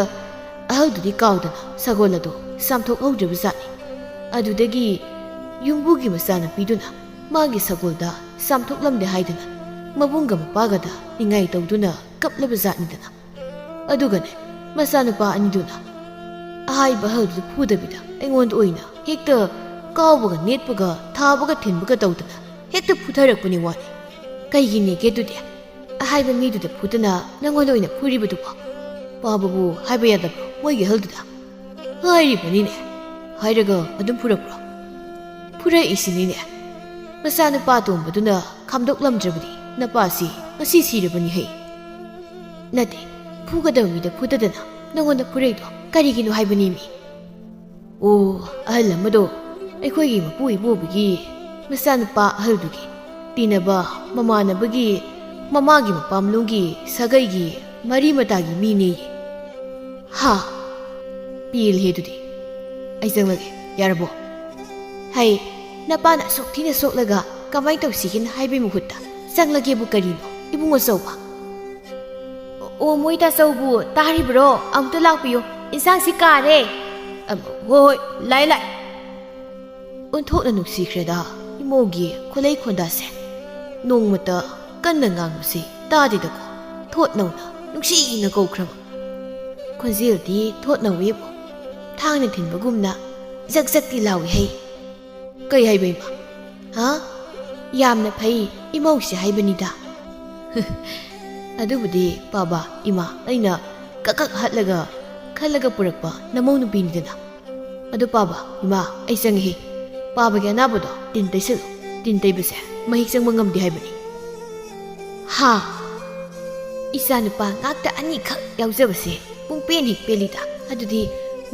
ꯑꯍꯜꯗꯨꯗꯤ ꯀꯥꯎꯗꯅ ꯁꯒꯣꯜ ꯑꯗꯨ ꯆꯥꯝꯊꯣꯛꯍꯧꯗ꯭ꯔꯕꯖꯥꯠꯅꯤ. ꯑꯗꯨꯗꯒꯤ ꯌꯨꯝꯕꯨꯒꯤ ꯃꯆꯥꯅꯨꯄꯤꯗꯨꯅ ꯃꯥꯒꯤ ꯁꯒꯣꯜꯗ ꯆꯥꯝꯊꯣꯛꯂꯝꯗꯦ ꯍꯥꯏꯗꯅ ꯃꯕꯨꯡꯒ ꯃꯄꯥꯒꯗ ꯅꯤꯡꯉꯥꯏ ꯇꯧꯗꯨꯅ ꯀꯞꯂꯕꯖꯥꯠꯅꯤꯗꯅ. ꯑꯗꯨꯒꯅꯦ ꯃꯆꯥꯅꯨꯄꯥ ꯑꯅꯤꯗꯨꯅ ꯑꯍꯥꯏꯕ ꯑꯍꯜꯗꯨꯗ ꯐꯨꯗꯕꯤꯗ ꯑꯩꯉꯣꯟꯗ ꯑꯣꯏꯅ ꯍꯦꯛꯇ ꯀꯥꯎꯕꯒ ꯅꯦꯠꯄꯒ ꯊꯥꯕꯒ ꯊꯤꯟꯕꯒ ꯇꯧꯗꯅ ꯍꯦꯛꯇ ꯐꯨꯊꯔꯛꯄꯅꯤ ꯋꯥꯅꯤ. ꯀꯩꯒꯤꯅꯦꯒꯦ ꯑꯗꯨꯗꯤ ꯑꯍꯥꯏꯕ ꯃꯤꯗꯨꯗ ꯐꯨꯗꯅ ꯅꯪꯉꯣꯟꯗ ꯑꯣꯏꯅ ꯐꯨꯔꯤꯕꯗꯨꯕꯣ ꯄꯥꯕꯕꯨ ꯍꯥꯏꯕ ꯌꯥꯗꯕ꯭ꯔꯣ ꯃꯣꯏꯒꯤ ꯑꯍꯜꯗꯨꯗ ꯍꯥꯏꯔꯤꯕꯅꯤꯅꯦ ꯍꯥꯏꯔꯒ ꯑꯗꯨꯝ ꯐꯨꯔꯛꯄ꯭ꯔꯣ ꯐꯨꯔꯛꯏꯁꯤꯅꯤꯅꯦ ꯃꯆꯥꯅꯨꯄꯥ ꯑꯇꯣꯝꯕꯗꯨꯅ ꯈꯥꯝꯗꯣꯛꯂꯝꯗ꯭ꯔꯕꯗꯤ ꯅꯄꯥꯁꯤ ꯉꯁꯤ ꯁꯤꯔꯕꯅꯤ ꯍꯩ ꯅꯠꯇꯦ ꯐꯨꯒꯗꯕ ꯃꯤꯗ ꯐꯨꯗꯗꯅ ꯅꯪꯉꯣꯟꯗ ꯐꯨꯔꯛꯏꯗꯣ ꯀꯔꯤꯒꯤꯅꯣ ꯍꯥꯏꯕꯅꯤꯃꯤ ꯑꯣ ꯑꯍꯜ ꯑꯃꯗꯣ ꯑꯩꯈꯣꯏꯒꯤ ꯃꯄꯨ ꯏꯕꯣꯕꯤꯒꯤ ꯃꯆꯥꯅꯨꯄꯥ ꯑꯍꯜꯗꯨꯒꯤ ꯇꯤꯟꯅꯕ ꯃꯃꯥꯟꯅꯕꯒꯤ ꯃꯃꯥꯒꯤ ꯃꯄꯥꯝꯂꯣꯝꯒꯤ ꯁꯥꯒꯩꯒꯤ ꯃꯔꯤ ꯃꯇꯥꯒꯤ ꯃꯤꯅꯦ ꯍꯥ ꯄꯦꯜꯂꯦ ꯑꯗꯨꯗꯤ ꯑꯩ ꯆꯪꯂꯒꯦ ꯌꯥꯔꯕꯣ ꯍꯩ ꯅꯄꯥꯅ ꯑꯁꯨꯛ ꯊꯤꯅ ꯁꯣꯛꯂꯒ ꯀꯃꯥꯏꯅ ꯇꯧꯁꯤꯒꯦꯅ ꯍꯥꯏꯕꯒꯤ ꯃꯍꯨꯠꯇ ꯆꯪꯂꯒꯦꯕꯨ ꯀꯔꯤꯅꯣ ꯏꯕꯨꯡ ꯑꯆꯧꯕ ꯑꯣ ꯃꯣꯏ ꯇꯥꯆꯧꯕꯨ ꯇꯥꯔꯤꯕ꯭ꯔꯣ ꯑꯃꯨꯛꯇ ꯂꯥꯛꯄꯤꯌꯨ ꯏꯟꯁꯥꯡꯁꯤ ꯀꯥꯔꯦ ꯍꯣꯏ ꯂꯥꯛꯑꯦ ꯂꯥꯛꯑꯦ ꯑꯣꯟꯊꯣꯛꯅ ꯅꯨꯡꯁꯤꯈ꯭ꯔꯦꯗ ꯏꯃꯧꯒꯤ ꯈꯨꯂꯩ ꯈꯣꯟꯗꯥꯁꯦ ꯅꯣꯡꯃꯇ ꯀꯟꯅ ꯉꯥꯡꯕꯁꯤ ꯇꯥꯗꯦꯗꯀꯣ ꯊꯣꯠ ꯅꯧꯅ ꯅꯨꯡꯁꯤꯅ ꯀꯧꯈ꯭ꯔꯕ ꯈꯣꯟꯖꯦꯜꯗꯤ ꯊꯣꯠ ꯅꯧꯋꯦꯕꯨ ꯊꯥꯡꯅ ꯊꯤꯟꯕꯒꯨꯝꯅ ꯖꯛ ꯖꯛꯇꯤ ꯂꯥꯎꯏ ꯍꯩ ꯀꯩ ꯍꯥꯏꯕ ꯏꯃꯥ ꯍꯥ ꯌꯥꯝꯅ ꯐꯩ ꯏꯃꯧꯁꯦ ꯍꯥꯏꯕꯅꯤꯗ ꯑꯗꯨꯕꯨꯗꯤ ꯄꯥꯕ ꯏꯃꯥ ꯑꯩꯅ ꯀꯛ ꯍꯠꯂꯒ ꯈꯜꯂꯒ ꯄꯨꯔꯛꯄ ꯅꯃꯧ ꯅꯨꯄꯤꯅꯤꯗꯅ ꯑꯗꯨ ꯄꯥꯕ ꯏꯃꯥ ꯑꯩ ꯆꯪꯉꯦ ꯄꯥꯕꯒꯤ ꯑꯅꯥꯕꯗꯣ ꯇꯤꯟ ꯇꯩꯁꯜꯂꯨ ꯇꯤꯟ ꯇꯩꯕꯁꯦ ꯃꯍꯤꯛ ꯆꯪꯕ ꯉꯝꯗꯦ ꯍꯥꯏꯕꯅꯤ ꯍꯥ ꯏꯆꯥ ꯅꯨꯄꯥ ꯉꯥꯛꯇ ꯑꯅꯤꯈꯛ ꯌꯥꯎꯖꯕꯁꯦ ꯄꯨꯡꯄꯦꯟ ꯍꯦꯛ ꯄꯦꯜꯂꯤꯗ ꯑꯗꯨꯗꯤ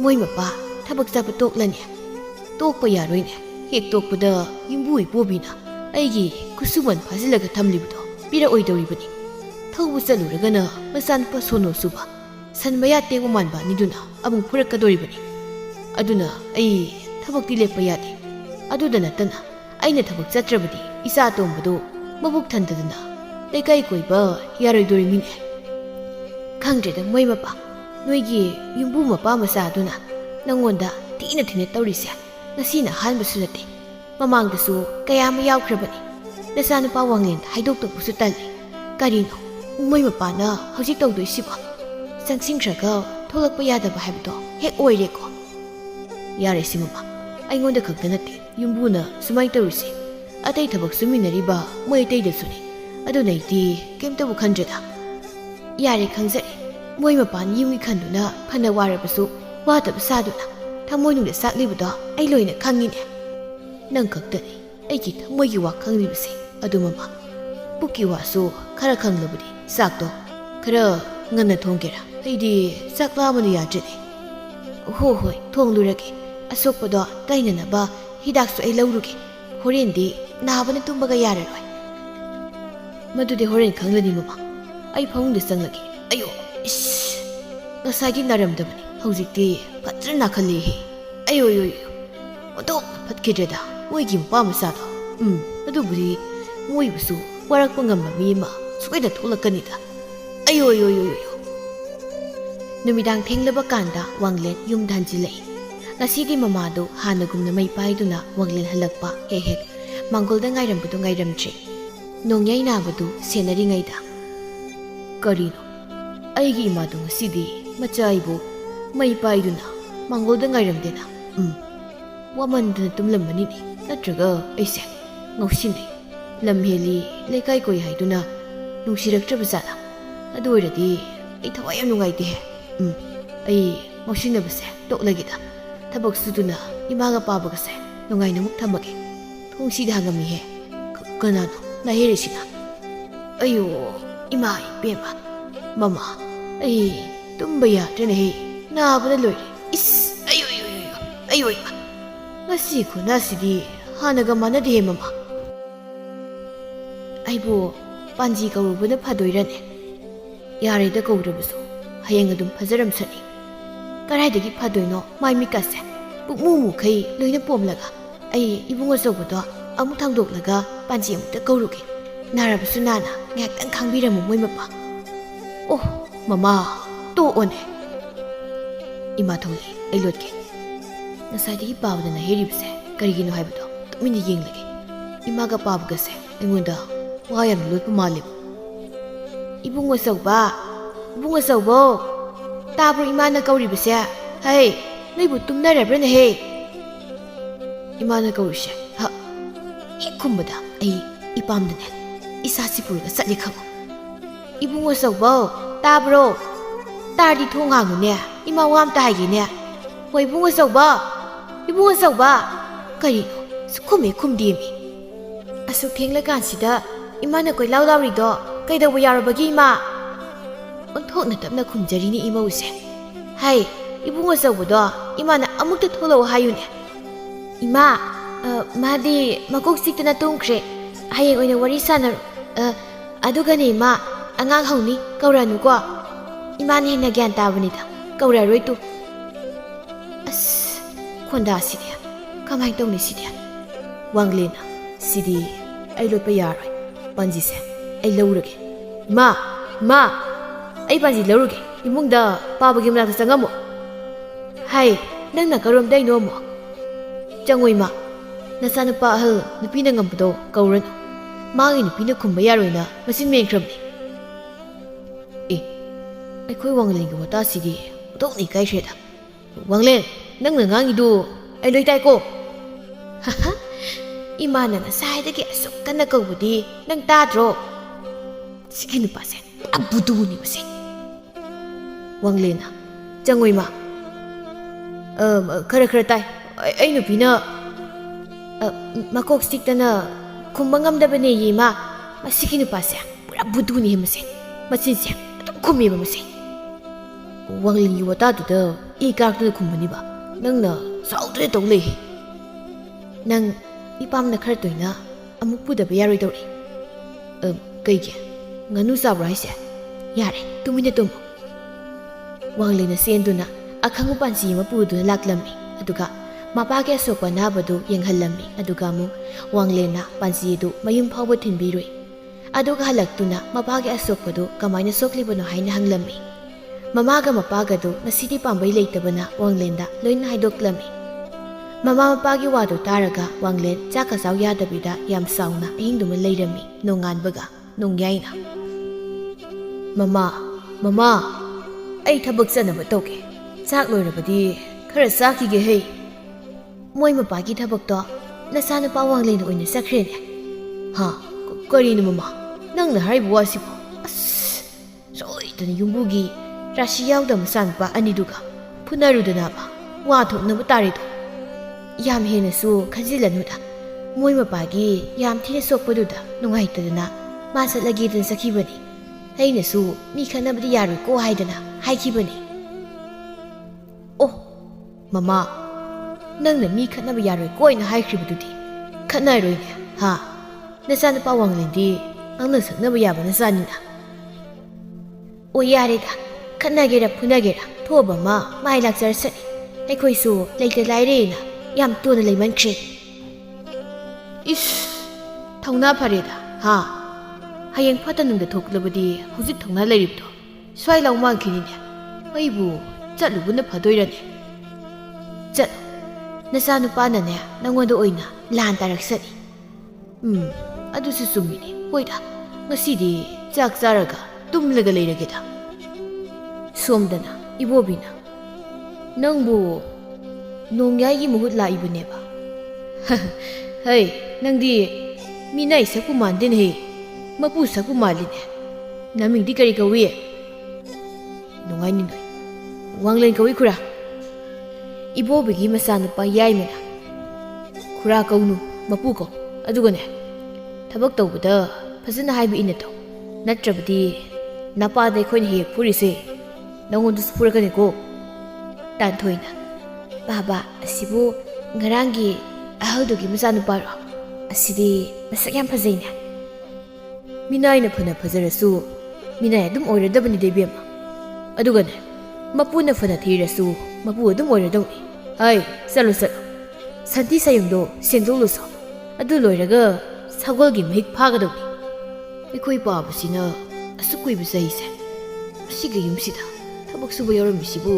ꯃꯣꯏ ꯃꯄꯥ ꯊꯕꯛ ꯆꯠꯄ ꯇꯣꯛꯂꯅꯤ ꯇꯣꯛꯄ ꯌꯥꯔꯣꯏꯅꯦ ꯍꯦꯛ ꯇꯣꯛꯄꯗ ꯌꯨꯝꯕꯨ ꯏꯄꯣꯕꯤꯅ ꯑꯩꯒꯤ ꯈꯨꯠꯁꯨꯃꯟ ꯐꯥꯖꯤꯜꯂꯒ ꯊꯝꯂꯤꯕꯗꯣ ꯄꯤꯔꯛꯑꯣꯏꯗꯧꯔꯤꯕꯅꯤ ꯊꯧꯕ ꯆꯠꯂꯨꯔꯒꯅ ꯃꯆꯥꯅꯨꯄꯥ ꯁꯣꯅꯣ ꯁꯨꯕ ꯁꯟ ꯃꯌꯥ ꯇꯦꯛꯄ ꯃꯥꯟꯕ ꯑꯅꯤꯗꯨꯅ ꯑꯃꯨꯛ ꯐꯨꯔꯛꯀꯗꯧꯔꯤꯕꯅꯤ ꯑꯗꯨꯅ ꯑꯩ ꯊꯕꯛꯇꯤ ꯂꯦꯞꯄ ꯌꯥꯗꯦ ꯑꯗꯨꯗ ꯅꯠꯇꯅ ꯑꯩꯅ ꯊꯕꯛ ꯆꯠꯇ꯭ꯔꯕꯗꯤ ꯏꯆꯥ ꯑꯇꯣꯝꯕꯗꯣ ꯃꯕꯨꯛ ꯊꯟꯗꯗꯅ ꯂꯩꯀꯥꯏ ꯀꯣꯏꯕ ꯌꯥꯔꯣꯏꯗꯧꯔꯤꯃꯤꯅꯦ ꯈꯪꯗ꯭ꯔꯦꯗ ꯃꯣꯏ ꯃꯄꯥ ꯅꯣꯏꯒꯤ ꯌꯨꯝꯕꯨ ꯃꯄꯥ ꯃꯆꯥꯗꯨꯅ ꯅꯪꯉꯣꯟꯗ ꯊꯤꯅ ꯊꯤꯅ ꯇꯧꯔꯤꯁꯦ ꯉꯁꯤꯅ ꯑꯍꯥꯟꯕꯁꯨ ꯅꯠꯇꯦ ꯃꯃꯥꯡꯗꯁꯨ ꯀꯌꯥ ꯑꯃ ꯌꯥꯎꯈ꯭ꯔꯕꯅꯤ ꯅꯆꯥꯅꯨꯄಾ ꯋꯥꯡꯂꯦꯟꯗ ꯍꯥꯏꯗꯣꯛꯇꯧꯕꯁꯨ ꯇꯜꯂꯤ ꯀꯔꯤꯅꯣ ꯃꯣꯏ ꯃꯄꯥꯅ ꯍꯧꯖꯤꯛ ꯇꯧꯗꯣꯏꯁꯤꯕꯣ ꯆꯪꯁꯤꯟꯈ꯭ꯔꯒ ꯊꯣꯛꯂꯛꯄ ꯌꯥꯗꯕ ꯍꯥꯏꯕꯗꯣ ꯍꯦꯛ ꯑꯣꯏꯔꯦꯀꯣ ꯌꯥꯔꯦ ꯁꯤ ꯃꯃꯥ ꯑꯩꯉꯣꯟꯗ ꯈꯛꯇ ꯅꯠꯇꯦ ꯌꯨꯝꯕꯨꯅ ꯁꯨꯃꯥꯏꯅ ꯇꯧꯔꯤꯁꯦ ꯑꯇꯩ ꯊꯕꯛ ꯁꯨꯃꯤꯟꯅꯔꯤꯕ ꯃꯣꯏ ꯑꯇꯩꯗꯁꯨꯅꯤ ꯑꯗꯨꯅ ꯑꯩꯗꯤ ꯀꯩꯝꯇꯕꯨ ꯈꯟꯗ꯭ꯔꯦꯗ ꯌꯥꯔꯦ ꯈꯪꯖꯔꯦ ꯃꯣꯏ ꯃꯄꯥꯟ ꯌꯨꯝꯒꯤ ꯈꯟꯗꯨꯅ ꯐꯅ ꯋꯥꯔꯕꯁꯨ ꯋꯥꯗꯕ ꯁꯥꯗꯨꯅ ꯊꯃꯣꯏꯅꯨꯡꯗ ꯆꯥꯛꯂꯤꯕꯗꯣ ꯑꯩ ꯂꯣꯏꯅ ꯈꯪꯉꯤꯅꯦ ꯅꯪ ꯈꯛꯇꯅꯤ ꯑꯩꯒꯤ ꯊꯃꯣꯏꯒꯤ ꯋꯥ ꯈꯪꯂꯤꯕꯁꯦ ꯑꯗꯨ ꯃꯃꯥ ꯄꯨꯛꯀꯤ ꯋꯥꯁꯨ ꯈꯔ ꯈꯪꯂꯕꯗꯤ ꯆꯥꯛꯇꯣ ꯈꯔ ꯉꯟꯅ ꯊꯣꯡꯒꯦꯔꯥ ꯑꯩꯗꯤ ꯆꯥꯛ ꯂꯥꯝꯕꯅ ꯌꯥꯗ꯭ꯔꯦꯅꯦ ꯍꯣꯏ ꯍꯣꯏ ꯊꯣꯡꯂꯨꯔꯒꯦ ꯑꯁꯣꯛꯄꯗꯣ ꯇꯩꯅꯅꯕ ꯍꯤꯗꯥꯛꯁꯨ ꯑꯩ ꯂꯧꯔꯨꯒꯦ ꯍꯣꯔꯦꯟꯗꯤ ꯅꯥꯕꯅ ꯇꯨꯝꯕꯒ ꯌꯥꯔꯔꯣꯏ ꯃꯗꯨꯗꯤ ꯍꯣꯔꯦꯟ ꯈꯪꯂꯅꯤ ꯃꯃꯥ ꯑꯩ ꯐꯃꯨꯡꯗ ꯆꯪꯂꯒꯦ ꯑꯌꯣ ꯏꯁ ꯉꯁꯥꯏꯗꯤ ꯅꯥꯔꯝꯗꯕꯅꯤ ꯍꯧꯖꯤꯛꯇꯤ ꯐꯖꯅ ꯅꯥꯈꯠꯂꯦꯍꯦ ꯑꯌꯣ ꯑꯣꯟꯊꯣꯛꯅ ꯐꯠꯈꯤꯗ꯭ꯔꯦꯗ ꯃꯣꯏꯒꯤ ꯃꯄꯥ ꯃꯆꯥꯗꯣ ꯑꯗꯨꯕꯨꯗꯤ ꯃꯣꯏꯕꯨꯁꯨ ꯋꯥꯔꯛꯄ ꯉꯝꯕ ꯃꯤ ꯑꯃ ꯁꯣꯏꯗꯅ ꯊꯣꯛꯂꯛꯀꯅꯤꯗ ꯑꯌꯣ ꯅꯨꯃꯤꯗꯥꯡ ꯊꯦꯡꯂꯕ ꯀꯥꯟꯗ ꯋꯥꯡꯂꯦꯟ ꯌꯨꯝꯗ ꯍꯟꯖꯤꯜꯂꯛꯏ ꯉꯁꯤꯗꯤ ꯃꯃꯥꯗꯣ ꯍꯥꯟꯅꯒꯨꯝꯅ ꯃꯩ ꯄꯥꯏꯗꯨꯅ ꯋꯥꯡꯂꯦꯟ ꯍꯜꯂꯛꯄ ꯍꯦꯛ ꯃꯥꯡꯒꯣꯜꯗ ꯉꯥꯏꯔꯝꯕꯗꯨ ꯉꯥꯏꯔꯝꯗ꯭ꯔꯦ ꯅꯣꯡꯌꯥꯏ ꯅꯥꯕꯗꯨ ꯁꯦꯟꯅꯔꯤꯉꯩꯗ ꯀꯔꯤꯅꯣ ꯑꯩꯒꯤ ꯏꯃꯥꯗꯣ ꯉꯁꯤꯗꯤ ꯃꯆꯥ ꯑꯩꯕꯨ ꯃꯩ ꯄꯥꯏꯗꯨꯅ ꯃꯥꯡꯒꯣꯜꯗ ꯉꯥꯏꯔꯝꯗꯦꯅ ꯋꯥꯃꯟꯗꯅ ꯇꯨꯝꯂꯝꯕꯅꯤꯅꯦ ꯅꯠꯇ꯭ꯔꯒ ꯑꯩꯁꯦ ꯉꯧꯁꯤꯟꯅꯩ ꯂꯝ ꯍꯦꯜꯂꯤ ꯂꯩꯀꯥꯏ ꯀꯣꯏ ꯍꯥꯏꯗꯨꯅ ꯅꯨꯡꯁꯤꯔꯛꯇ꯭ꯔꯕ ꯖꯥꯠꯂꯥ ꯑꯗꯨ ꯑꯣꯏꯔꯗꯤ ꯑꯩ ꯊꯋꯥꯏ ꯌꯥꯝ ꯅꯨꯡꯉꯥꯏꯇꯦꯍꯦ ꯑꯩ ꯉꯧꯁꯤꯟꯅꯕꯁꯦ ꯇꯣꯛꯂꯒꯦꯗ ꯊꯕꯛ ꯁꯨꯗꯨꯅ ꯏꯃꯥꯒ ꯄꯥꯕꯒꯁꯦ ꯅꯨꯡꯉꯥꯏꯅ ꯑꯃꯨꯛ ꯊꯝꯃꯒꯦ ꯊꯣꯡꯁꯤꯗ ꯍꯥꯡꯉꯝꯃꯤꯍꯦ ꯀꯅꯥꯅꯣ ꯅꯥꯍꯦꯔꯤꯁꯤꯅ ꯑꯌꯣ ꯏꯃꯥ ꯏꯄꯦꯝꯃ ꯃꯃꯥ ꯑꯩ ꯇꯨꯝꯕ ꯌꯥꯗ꯭ꯔꯦꯅꯦꯍꯦ ꯅꯥꯕꯅ ꯂꯣꯏꯔꯦ ꯏꯁ ꯑꯌꯣ ꯏꯃꯥ ꯉꯁꯤ ꯈꯨꯅꯥꯁꯤꯗꯤ ꯍꯥꯟꯅꯒ ꯃꯥꯟꯅꯗꯦꯍꯦ ꯃꯃꯥ ꯑꯩꯕꯨ ꯄꯥꯟꯖꯤ ꯀꯧꯔꯨꯕꯅ ꯐꯗꯣꯏꯔꯅꯦ ꯌꯥꯔꯦꯗ ꯀꯧꯗ꯭ꯔꯕꯁꯨ ꯍꯌꯦꯡ ꯑꯗꯨꯝ ꯐꯖꯔꯝꯁꯅꯤ ꯀꯗꯥꯏꯗꯒꯤ ꯐꯗꯣꯏꯅꯣ ꯃꯥꯏ ꯃꯤꯠꯀꯁꯦ ꯄꯨꯛꯃꯨ ꯃꯨꯈꯩ ꯂꯣꯏꯅ ꯄꯣꯝꯂꯒ ꯑꯩ ꯏꯕꯨꯡ ꯑꯆꯧꯕꯗꯣ ꯑꯃꯨꯛ ꯊꯥꯡꯗꯣꯛꯂꯒ ꯄꯥꯟꯖꯤ ꯑꯃꯨꯛꯇ ꯀꯧꯔꯨꯒꯦ ꯅꯥꯔꯕꯁꯨ ꯅꯥꯅ ꯉꯥꯏꯍꯥꯛꯇꯪ ꯈꯥꯡꯕꯤꯔꯝꯃꯨ ꯃꯣꯏ ꯃꯄꯥ ꯑꯣ ꯃꯃꯥ ꯇꯣꯛꯑꯣꯅꯦ ꯏꯃꯥ ꯊꯣꯛꯂꯛꯑꯦ ꯑꯩ ꯂꯣꯠꯀꯦ ꯉꯁꯥꯏꯗꯒꯤ ꯄꯥꯕꯗ ꯅꯥꯍꯦꯔꯤꯕꯁꯦ ꯀꯔꯤꯒꯤꯅꯣ ꯍꯥꯏꯕꯗꯣ ꯇꯨꯃꯤꯟꯅ ꯌꯦꯡꯂꯒꯦ ꯏꯃꯥꯒ ꯄꯥꯕꯒꯁꯦ ꯑꯩꯉꯣꯟꯗ ꯋꯥ ꯌꯥꯝꯅ ꯂꯣꯠꯄ ꯃꯥꯜꯂꯦꯕ ꯏꯕꯨꯡ ꯑꯆꯧꯕꯣ ꯇꯥꯕ꯭ꯔꯣ ꯏꯃꯥꯅ ꯀꯧꯔꯤꯕꯁꯦ ꯍꯩ ꯅꯣꯏꯕꯨ ꯇꯨꯝꯅꯔꯕ꯭ꯔꯅꯦꯍꯦ ꯏꯃꯥꯅ ꯀꯧꯔꯤꯁꯦ ꯍꯦꯛ ꯈꯨꯝꯕꯗ ꯑꯩ ꯏꯄꯥꯝꯗꯅꯦ 이사시 부르가 쌀리 카고 이붕어 썩보 따브로 따디 통하누네 이마 왑다 하기네 뭐 이붕어 썩보 이붕어 썩보 그리노 스코메 쿰디미 asuk thenglakan sida imana koi laudawri do kaidawa yarabagi ima onthokna tapna khumjari ni ima use hai ibungo sawbudo imana amukta tholo hayune ima madi makok siktana tungkre hayeng oina wari sanar aduga ni ima angang hauni kauranu ko imani hena gyan tabani da kaura roi tu as khonda sidia kamai tongni sidia wanglena sidi ai lotpa yaroi panji se ai laurage ma ai panji laurage imungda pabagi mala changamo hai nangna karom dai no mo changoi ma nasana pa hal nupi na ngamdo kauran mangi nupi na khumba yaroi na masin men khrab ai khoi wanglen ga wata sidi dok ni kai sheda wanglen nangna ngangi du ai loi tai ko ha ha imana na saidagi asuk kana kawbudi nang tadro sige nupase abudu ni mase wanglena changoi ma khara tai ai nupina makok stick tana kumbangam da bane yima masigi nupase pura budu ni mase machin se khumi ba mase wangling yuwata du da I kak tu kumbani ba nang na saudre tong le nang ipam na khar toina amuk pu da ba yaroi dori kai ge nganu sabra ise yare tumine tum wangle na sen duna akhangu pansi ma pu du laklami aduga mapa ge sokpa na badu yenghallami aduga mu wangle na pansi du mayum phawba thinbiroi aduga halaktuna mapa ge asokpa du kamaina sokli bano haina hanglami mama ga mapa ga du nasidi pambai leitabana wanglenda loina haidoklami mama mapagi wado taraga wanglen chaka saw yadabida yam sauna hingduma leirami nongan baga nongyaina mama ai thabak sanaba toke chak loirabadi khara saki ge hei moi mapagi thabak to nasana pa wanglen oina sakrene ha kari ni mama nang na haribu wasibo as soi tan yumbugi rashi yawdam sanpa aniduga punarudana ba wa thokna tari to yam hena su khajilanu da moi mapagi yam thine sokpaduda nungaitadana masalagi dan sakibani haina su mi khanabdi yaroi ko haidana haikibani oh mama nangna mi khanaba yaroi ko ina haikribududi khanaroi ne ha nasana pa wanglendi angna saknaba yaba nasanina o yare da khanagera phunagera thoba ma mai lakjar sani aikoi su leita laire na yam tuna leiman kre ish thongna phareda ha hayeng phatanung da thoklabadi hujik thongna leiribdo swai lawma khini ne aibu chatlubuna phadoirane chat nasa nupa na ne nangonda oina lan taraksani adu su sumini hoida ngasidi chak charaga tumlaga leirageda somdana ibobina nangbu nongyai muhut la ibuneba hey nangdi minai saku mandin he mapu saku maline naming di kari kawi nongai ni noi wanglen kawi kura ibo bigi masana pa yai mena kura kaunu mapu ko aduga ne thabak tawbada phasana haibi ina to natrabadi napa dai khoin he purise nangondu spuragani ko tan thoina baba asibu ngarangi ahadugi masanu paro asidi masak yam phajaina minai na phana phajarasu minai adum oiradabani debema aduga ne mapuna phana thirasu mapu adum oiradawni ai salo santi sayungdo sengdoluso adu loiraga sagolgi mahik phagadawni ikoi babasina asukui bisai se asiga yumsida thabak suba yoramisibu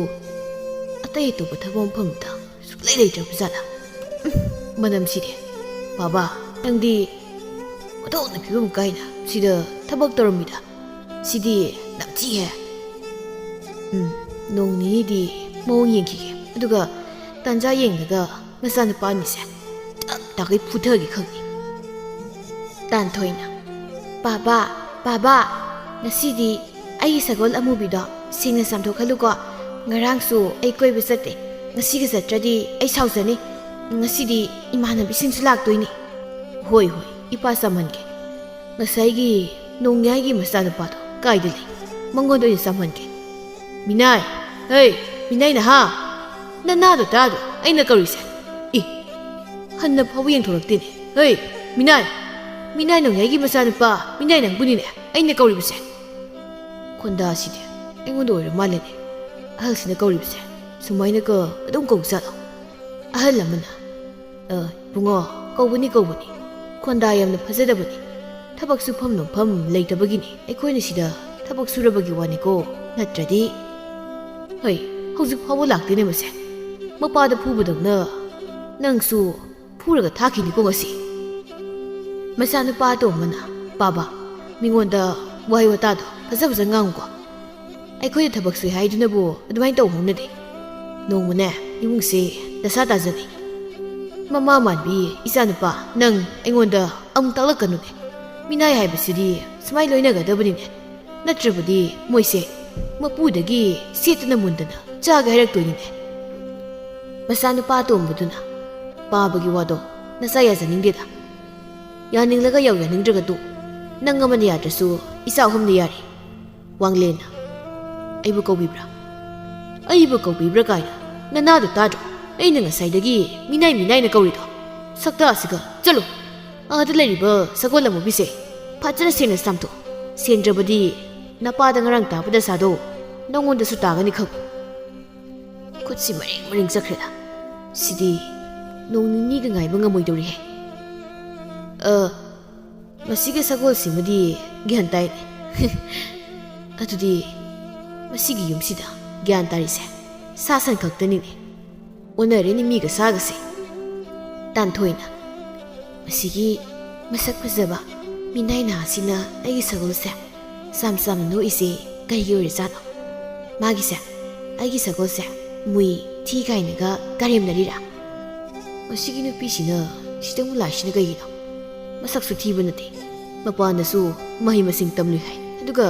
atai to pathabam phamta suklai leitra buzala manam sidi baba nangdi odona phibam kaina sida thabak toramida sidi namchi he nongni di mawng yengkige aduga tanja yengdaga nasana pani se takai phuthagi khangni tan thoina ꯄꯥꯕꯥ ꯉꯁꯤꯗꯤ ꯑꯩꯒꯤ ꯁꯒꯣꯜ ꯑꯃꯨꯕꯤꯗꯣ ꯁꯦꯡꯅ ꯆꯥꯝꯊꯣꯛꯍꯜꯂꯨꯀꯣ ꯉꯔꯥꯡꯁꯨ ꯑꯩ ꯀꯣꯏꯕ ꯆꯠꯇꯦ ꯉꯁꯤꯒ ꯆꯠꯇ꯭ꯔꯗꯤ ꯑꯩ ꯁꯥꯎꯖꯅꯤ ꯉꯁꯤꯗꯤ ꯏꯃꯥꯟꯅꯕꯤꯁꯤꯡꯁꯨ ꯂꯥꯛꯇꯣꯏꯅꯤ ꯍꯣꯏ ꯏꯄꯥ ꯆꯥꯝꯍꯟꯒꯦ ꯉꯁꯥꯏꯒꯤ ꯅꯣꯡꯌꯥꯏꯒꯤ ꯃꯆꯥꯅꯨꯄꯥꯗꯣ ꯀꯥꯏꯗ ꯂꯩ ꯃꯉꯣꯟꯗ ꯑꯣꯏꯅ ꯆꯥꯝꯍꯟꯒꯦ ꯃꯤꯅꯥꯏ ꯍꯦ ꯃꯤꯅꯥꯏ ꯅꯍꯥ ꯅꯅꯥꯗꯣ ꯇꯥꯗ꯭ꯔꯣ ꯑꯩꯅ ꯀꯧꯔꯤꯁꯦ ꯍꯟꯅ ꯐꯥꯎꯕ ꯌꯦꯡꯊꯣꯔꯛꯇꯦꯅꯦ ꯍꯦ ꯃꯤꯅꯥꯏ ꯅꯣꯡꯌꯥꯏꯒꯤ ꯃꯆꯥꯅꯨꯄꯥ ꯃꯤꯅꯥꯏ ꯅꯪꯕꯨꯅꯤꯅꯦ ꯑꯩꯅ ꯀꯧꯔꯤꯕꯁꯦ ꯈꯣꯟꯗꯥꯁꯤꯗꯤ ꯑꯩꯉꯣꯟꯗ ꯑꯣꯏꯔ ꯃꯥꯜꯂꯦꯅꯦ ꯑꯍꯜꯁꯤꯅ ꯀꯧꯔꯤꯕꯁꯦ ꯁꯨꯃꯥꯏꯅꯒ ꯑꯗꯨꯝ ꯀꯧꯖꯥꯠꯂꯣ ꯑꯍꯜ ꯑꯃꯅ ꯏꯕꯨꯡꯉꯣ ꯀꯧꯕꯅꯤ ꯈꯣꯟꯗꯥ ꯌꯥꯝꯅ ꯐꯖꯗꯕꯅꯤ ꯊꯕꯛ ꯁꯨꯐꯝ ꯅꯣꯝꯐꯝ ꯂꯩꯇꯕꯒꯤꯅꯤ ꯑꯩꯈꯣꯏꯅ ꯁꯤꯗ ꯊꯕꯛ ꯁꯨꯔꯕꯒꯤ ꯋꯥꯅꯤꯀꯣ ꯅꯠꯇ꯭ꯔꯗꯤ ꯍꯧꯖꯤꯛ ꯐꯥꯎꯕ ꯂꯥꯛꯇꯦꯅꯦ ꯃꯁꯦ ꯃꯄꯥꯗ ꯐꯨꯕꯗꯧꯅ ꯅꯪꯁꯨ ꯐꯨꯔꯒ ꯊꯥꯈꯤꯅꯤꯀꯣ ꯉꯁꯤ ꯃꯆꯥꯅꯨꯄꯥ ꯑꯇꯣꯝꯕꯅ ꯄꯥꯕꯥ ꯃꯤꯉꯣꯟꯗ ꯋꯥꯍꯩ ꯋꯥꯇꯥꯗꯣ ꯐꯖ ꯉꯥꯡꯉꯨꯀꯣ ꯑꯩꯈꯣꯏꯗ ꯊꯕꯛ ꯁꯨꯏ ꯍꯥꯏꯗꯨꯅꯕꯨ ꯑꯗꯨꯃꯥꯏꯅ ꯇꯧ ꯍꯧꯅꯗꯦ ꯅꯣꯡꯃꯅꯦ ꯏꯃꯨꯡꯁꯦ ꯗꯁꯥ ꯇꯥꯖꯅꯤ ꯃꯃꯥ ꯃꯥꯟꯕꯤ ꯏꯆꯥꯅꯨꯄꯥ ꯅꯪ ꯑꯩꯉꯣꯟꯗ ꯑꯃꯨꯛ ꯇꯥꯛꯂꯛꯀꯅꯨꯅꯦ ꯃꯤꯅꯥꯏ ꯍꯥꯏꯕꯁꯤꯗꯤ ꯁꯨꯃꯥꯏꯅ ꯂꯣꯏꯅꯒꯗꯕꯅꯤꯅꯦ ꯅꯠꯇ꯭ꯔꯕꯗꯤ ꯃꯣꯏꯁꯦ ꯃꯄꯨꯗꯒꯤ ꯁꯦꯠꯇꯅ ꯃꯨꯟꯗꯅ ꯆꯥꯒꯦ ꯍꯥꯏꯔꯛꯇꯣꯏꯅꯤꯅꯦ ꯃꯆꯥꯅꯨꯄꯥ ꯑꯇꯣꯝꯕꯗꯨꯅ ꯄꯥꯕꯒꯤ ꯋꯥꯗꯣ ꯅꯆꯥ ꯌꯥꯖꯅꯤꯡꯗꯦꯗ ꯌꯥꯅꯤꯡꯂꯒ ꯌꯥꯅꯤꯡꯗ꯭ꯔꯒ ꯇꯣꯛ ꯅꯪ ꯑꯃꯅ ꯌꯥꯗ꯭ꯔꯁꯨ ꯏꯆꯥ ꯑꯍꯨꯝꯅ ꯌꯥꯔꯤ ꯋꯥꯡꯂꯦꯟꯅ ꯑꯩꯕꯨ ꯀꯧꯕꯤꯕ꯭ꯔꯥ ꯀꯥꯏꯅ ꯅꯅꯥꯗꯣ ꯇꯥꯗ꯭ꯔꯣ ꯑꯩꯅ ꯉꯁꯥꯏꯗꯒꯤ ꯃꯤꯅꯥꯏꯅ ꯀꯧꯔꯤꯗꯣ ꯁꯛꯇ ꯑꯁꯤꯒ ꯆꯠꯂꯣ ꯑꯥꯗ ꯂꯩꯔꯤꯕ ꯁꯒꯣꯜ ꯑꯃꯨꯕꯤꯁꯦ ꯐꯖꯅ ꯁꯦꯡꯅ ꯆꯥꯝꯊꯣꯛ ꯁꯦꯡꯗ꯭ꯔꯕꯗꯤ ꯅꯄꯥꯗ ꯉꯔꯥꯡ ꯇꯥꯕ ꯗꯁꯥꯗꯣ ꯅꯪꯉꯣꯟꯗꯁꯨ ꯇꯥꯒꯅꯤ ꯈꯪ ꯈꯨꯠꯁꯤ ꯃꯔꯦꯡ ꯆꯠꯈ꯭ꯔꯦꯗ ꯁꯤꯗꯤ ꯅꯣꯡ ꯅꯤꯅꯤꯒ ꯉꯥꯏꯕ ꯉꯝꯃꯣꯏꯗꯧꯔꯤꯍꯦ ꯃꯁꯤꯒꯤ ꯁꯒꯣꯜꯁꯤꯃꯗꯤ ꯒ꯭ꯌꯥꯟ ꯇꯥꯏꯅꯦ ꯑꯗꯨꯗꯤ ꯃꯁꯤꯒꯤ ꯌꯨꯝꯁꯤꯗ ꯒ꯭ꯌꯥꯟ ꯇꯥꯔꯤꯁꯦ ꯁꯥ ꯁꯟ ꯈꯛꯇꯅꯤꯅꯦ ꯑꯣꯟꯅꯔꯦꯅꯤ ꯃꯤꯒ ꯁꯥꯒꯁꯦ ꯇꯥꯟꯊꯣꯏꯅ ꯃꯁꯤꯒꯤ ꯃꯁꯛ ꯐꯖꯕ ꯃꯤꯅꯥꯏ ꯅꯍꯥꯁꯤꯅ ꯑꯩꯒꯤ ꯁꯒꯣꯜꯁꯦ ꯆꯥꯝꯅ ꯅꯣꯛꯏꯁꯦ ꯀꯩꯒꯤ ꯑꯣꯏꯔꯖꯥꯠꯅꯣ ꯃꯥꯒꯤꯁꯦ ꯑꯩꯒꯤ ꯁꯒꯣꯜꯁꯦ ꯃꯨꯏ ꯊꯤ ꯀꯥꯏꯅꯒ ꯀꯔꯦꯝꯅꯔꯤꯔꯥ ꯃꯁꯤꯒꯤ ꯅꯨꯄꯤꯁꯤꯅ ꯁꯤꯗꯃꯨꯛ ꯂꯥꯛꯏꯁꯤꯅ ꯀꯩꯒꯤꯅꯣ ꯃꯁꯛꯁꯨ ꯊꯤꯕ ꯅꯠꯇꯦ ꯃꯄꯥꯅꯁꯨ ꯃꯍꯩ ꯃꯁꯤꯡ ꯇꯝꯂꯨꯏ ꯍꯥꯏ ꯑꯗꯨꯒ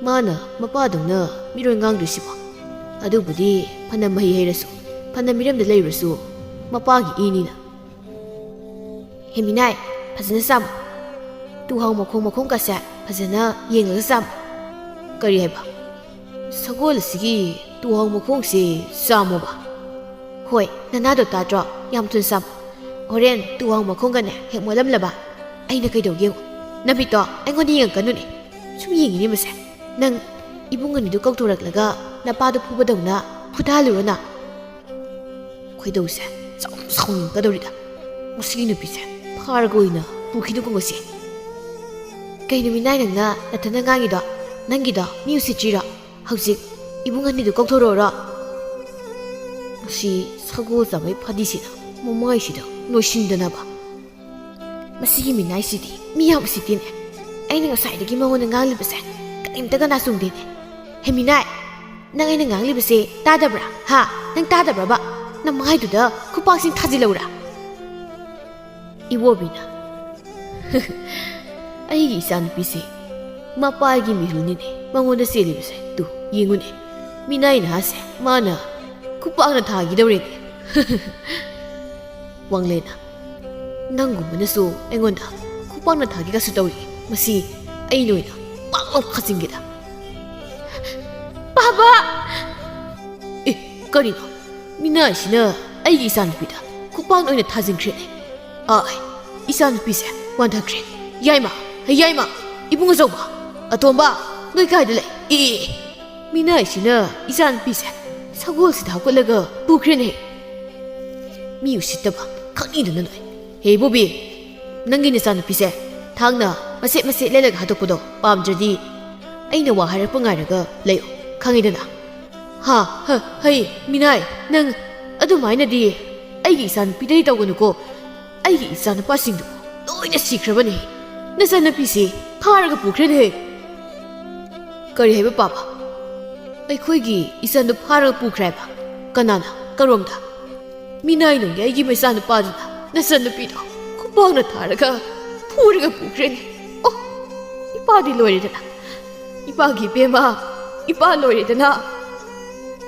ꯃꯥꯅ ꯃꯄꯥꯗꯧꯅ ꯃꯤꯔꯣꯟ ꯉꯥꯡꯗꯣꯏꯁꯤꯕꯣ ꯑꯗꯨꯕꯨꯗꯤ ꯐꯅ ꯃꯍꯩ ꯍꯩꯔꯁꯨ ꯐꯅ ꯃꯤꯔꯝꯗ ꯂꯩꯔꯁꯨ ꯃꯄꯥꯒꯤ ꯏꯅꯤꯅ ꯍꯦꯃꯤꯅꯥꯏ ꯐꯖꯅ ꯆꯥꯝꯃꯨ ꯇꯨꯍꯥꯎ ꯃꯈꯣꯡꯀꯁꯦ ꯐꯖꯅ ꯌꯦꯡꯂꯒ ꯆꯥꯝꯃꯨ ꯀꯔꯤ ꯍꯥꯏꯕ ꯁꯒꯣꯜ ꯑꯁꯤꯒꯤ ꯇꯨꯍꯥꯎ ꯃꯈꯣꯡꯁꯦ ꯆꯥꯝꯃꯣꯕ ꯍꯣꯏ ꯅꯅꯥꯗꯣ ꯇꯥꯗ꯭ꯔꯣ ꯌꯥꯝ ꯊꯨꯅ ꯆꯥꯝꯃꯨ ꯍꯣꯔꯦꯟ ꯇꯨꯍꯥꯎ ꯃꯈꯣꯡꯒꯅꯦ ꯍꯦꯛ ꯃꯣꯠꯂꯝꯂꯕ ꯑꯩꯅ ꯀꯩꯗꯧꯒꯦ ꯅꯕꯤꯠꯇꯣ ꯑꯩꯉꯣꯟꯗ ꯌꯦꯡꯉꯛꯀꯅꯨꯅꯦ ꯁꯨꯝ ꯌꯦꯡꯉꯤꯅꯦ ꯃꯁꯦ ꯅꯪ ꯏꯕꯨꯡ ꯑꯅꯤꯗꯨ ꯀꯧꯊꯣꯔꯛꯂꯒ ꯅꯄꯥꯗꯣ ꯐꯨꯕꯗꯧꯅ ꯐꯨꯊꯍꯜꯂꯨꯔꯣꯅ ꯈꯣꯏꯗꯧꯁꯦ ꯁꯥꯎꯅꯤꯡꯒꯗꯧꯔꯤꯗ ꯃꯁꯤꯒꯤ ꯅꯨꯄꯤꯁꯦ ꯐꯥꯔꯒ ꯑꯣꯏꯅ ꯄꯨꯈꯤꯗꯨꯀꯣ ꯉꯁꯤ ꯀꯩ ꯅꯨꯃꯤꯠꯅꯥꯏ ꯅꯪꯅ ꯅꯊꯟꯗ ꯉꯥꯡꯉꯤꯗꯣ ꯅꯪꯒꯤꯗꯣ ꯃꯤ ꯎꯁꯤꯠꯇ꯭ꯔꯤꯔꯣ ꯍꯧꯖꯤꯛ ꯏꯕꯨꯡ ꯑꯅꯤꯗꯨ ꯀꯧꯊꯣꯔꯛꯑꯣꯔꯣ ꯃꯁꯤ ꯁꯒꯣꯜ ꯆꯥꯕꯩ ꯐꯗꯤꯁꯤꯅ ꯃꯃꯥꯏꯁꯤꯗ ꯂꯣꯏꯁꯤꯟꯗꯅꯕ ꯃꯁꯤꯒꯤ ꯃꯤꯅꯥꯏꯁꯤꯗꯤ ꯃꯤ ꯌꯥꯝ ꯎꯁꯤꯠꯇꯦꯅꯦ ꯑꯩꯅ ꯉꯁꯥꯏꯗꯒꯤ ꯃꯉꯣꯟꯗ ꯉꯥꯡꯂꯤꯕꯁꯦ ꯀꯔꯤꯝꯇꯒ ꯅꯥꯆꯨꯡꯗꯦꯅꯦ ꯍꯦꯃꯤꯅꯥꯏ ꯅꯪ ꯑꯩꯅ ꯉꯥꯡꯂꯤꯕꯁꯦ ꯇꯥꯗꯕ꯭ꯔꯥ ꯅꯪ ꯇꯥꯗꯕ꯭ꯔꯕ ꯅꯃꯥꯏꯗꯨꯗ ꯈꯨꯄꯥꯛꯁꯤꯡ ꯊꯥꯖꯤꯜꯂꯧꯔꯥ ꯏꯕꯣꯕꯤꯅ ꯑꯩꯒꯤ ꯏꯆꯥꯅꯨꯄꯤꯁꯦ ꯃꯄꯥꯒꯤ ꯃꯤꯍꯨꯜꯅꯤꯅꯦ ꯃꯉꯣꯟꯗ ꯆꯦꯜꯂꯤꯕꯁꯦ ꯇꯨ ꯌꯦꯡꯉꯨꯅꯦ ꯃꯤꯅꯥꯏ ꯅꯍꯥꯁꯦ ꯃꯥꯅ ꯈꯨꯄꯥꯛꯅ ꯊꯥꯈꯤꯗꯧꯔꯦꯅꯦ ꯋꯥꯡꯂꯦꯟꯅ ꯅꯪꯒꯨꯝꯕꯅꯁꯨ ꯑꯩꯉꯣꯟꯗ ꯈꯨꯄꯥꯛꯅ ꯊꯥꯒꯦꯒꯁꯨ ꯇꯧꯔꯤ ꯃꯁꯤ ꯑꯩꯅ ꯑꯣꯏꯅ ꯄꯥꯛꯂꯥꯎ ꯈꯥꯖꯤꯟꯒꯦꯗ ꯕꯥꯕꯥ ꯀꯔꯤꯅꯣ ꯃꯤꯅꯥꯏꯁꯤꯅ ꯑꯩꯒꯤ ꯏꯆꯥꯅꯨꯄꯤꯗ ꯈꯨꯄꯥꯛꯅ ꯑꯣꯏꯅ ꯊꯥꯖꯤꯟꯈ꯭ꯔꯦꯅꯦ ꯏꯆꯥꯅꯨꯄꯤꯁꯦ ꯋꯥꯟꯊꯈ꯭ꯔꯦ ꯌꯥꯏꯃ ꯏꯕꯨꯡ ꯑꯆꯧꯕ ꯑꯇꯣꯝꯕ ꯅꯣꯏ ꯀꯥꯏꯗ ꯂꯩ ꯃꯤꯅꯥꯏꯁꯤꯅ ꯏꯆꯥꯅꯨꯄꯤꯁꯦ ꯁꯒꯣꯜꯁꯤꯗ ꯍꯧꯒꯠꯂꯒ ꯄꯨꯈ꯭ꯔꯦꯅꯦ ꯃꯤ ꯎꯁꯤꯠꯇꯕ ꯈꯪꯅꯤꯗꯅ ꯅꯣꯏ ꯍꯦ ꯕꯣꯕꯤ ꯅꯪꯒꯤ ꯅꯆꯥꯅꯨꯄꯤꯁꯦ ꯊꯥꯡꯅ ꯃꯁꯦꯠ ꯂꯩꯔꯒ ꯍꯥꯠꯇꯣꯛꯄꯗꯣ ꯄꯥꯝꯗ꯭ꯔꯗꯤ ꯑꯩꯅ ꯋꯥ ꯍꯥꯏꯔꯛꯄ ꯉꯥꯏꯔꯒ ꯂꯩꯌꯣ ꯈꯪꯉꯤꯗꯅ ꯍꯩ ꯃꯤꯅꯥꯏ ꯅꯪ ꯑꯗꯨꯃꯥꯏꯅꯗꯤ ꯑꯩꯒꯤ ꯏꯆꯥꯅꯨꯄꯤꯗꯗꯤ ꯇꯧꯒꯅꯨꯀꯣ ꯑꯩꯒꯤ ꯏꯆꯥꯅꯨꯄꯥꯁꯤꯡꯗꯨ ꯂꯣꯏꯅ ꯁꯤꯈ꯭ꯔꯕꯅꯦ ꯅꯆꯥꯅꯨꯄꯤꯁꯤ ꯐꯥꯔꯒ ꯄꯨꯈ꯭ꯔꯦꯅꯦ ꯀꯔꯤ ꯍꯥꯏꯕ ꯄꯥꯕ ꯑꯩꯈꯣꯏꯒꯤ ꯏꯆꯟꯗꯨ ꯐꯥꯔꯒ ꯄꯨꯈ꯭ꯔꯦ ꯍꯥꯏꯕ ꯀꯅꯥꯅ ꯀꯔꯣꯝꯗ ꯃꯤꯅꯥꯏ ꯅꯣꯡꯒꯤ ꯑꯩꯒꯤ ꯃꯆꯥꯅꯨꯄꯥꯗꯨꯅ ꯅꯆꯥꯅꯨꯄꯤꯗꯣ ꯈꯨꯄꯥꯛꯅ ꯊꯥꯔꯒ ꯐꯨꯔꯒ ꯄꯨꯈ꯭ꯔꯦꯅꯦ ꯏꯄꯥꯗꯤ ꯂꯣꯏꯔꯦꯗꯅ ꯏꯄꯥꯒꯤ ꯕꯦꯝꯃ ꯏꯄꯥ ꯂꯣꯏꯔꯦꯗꯅ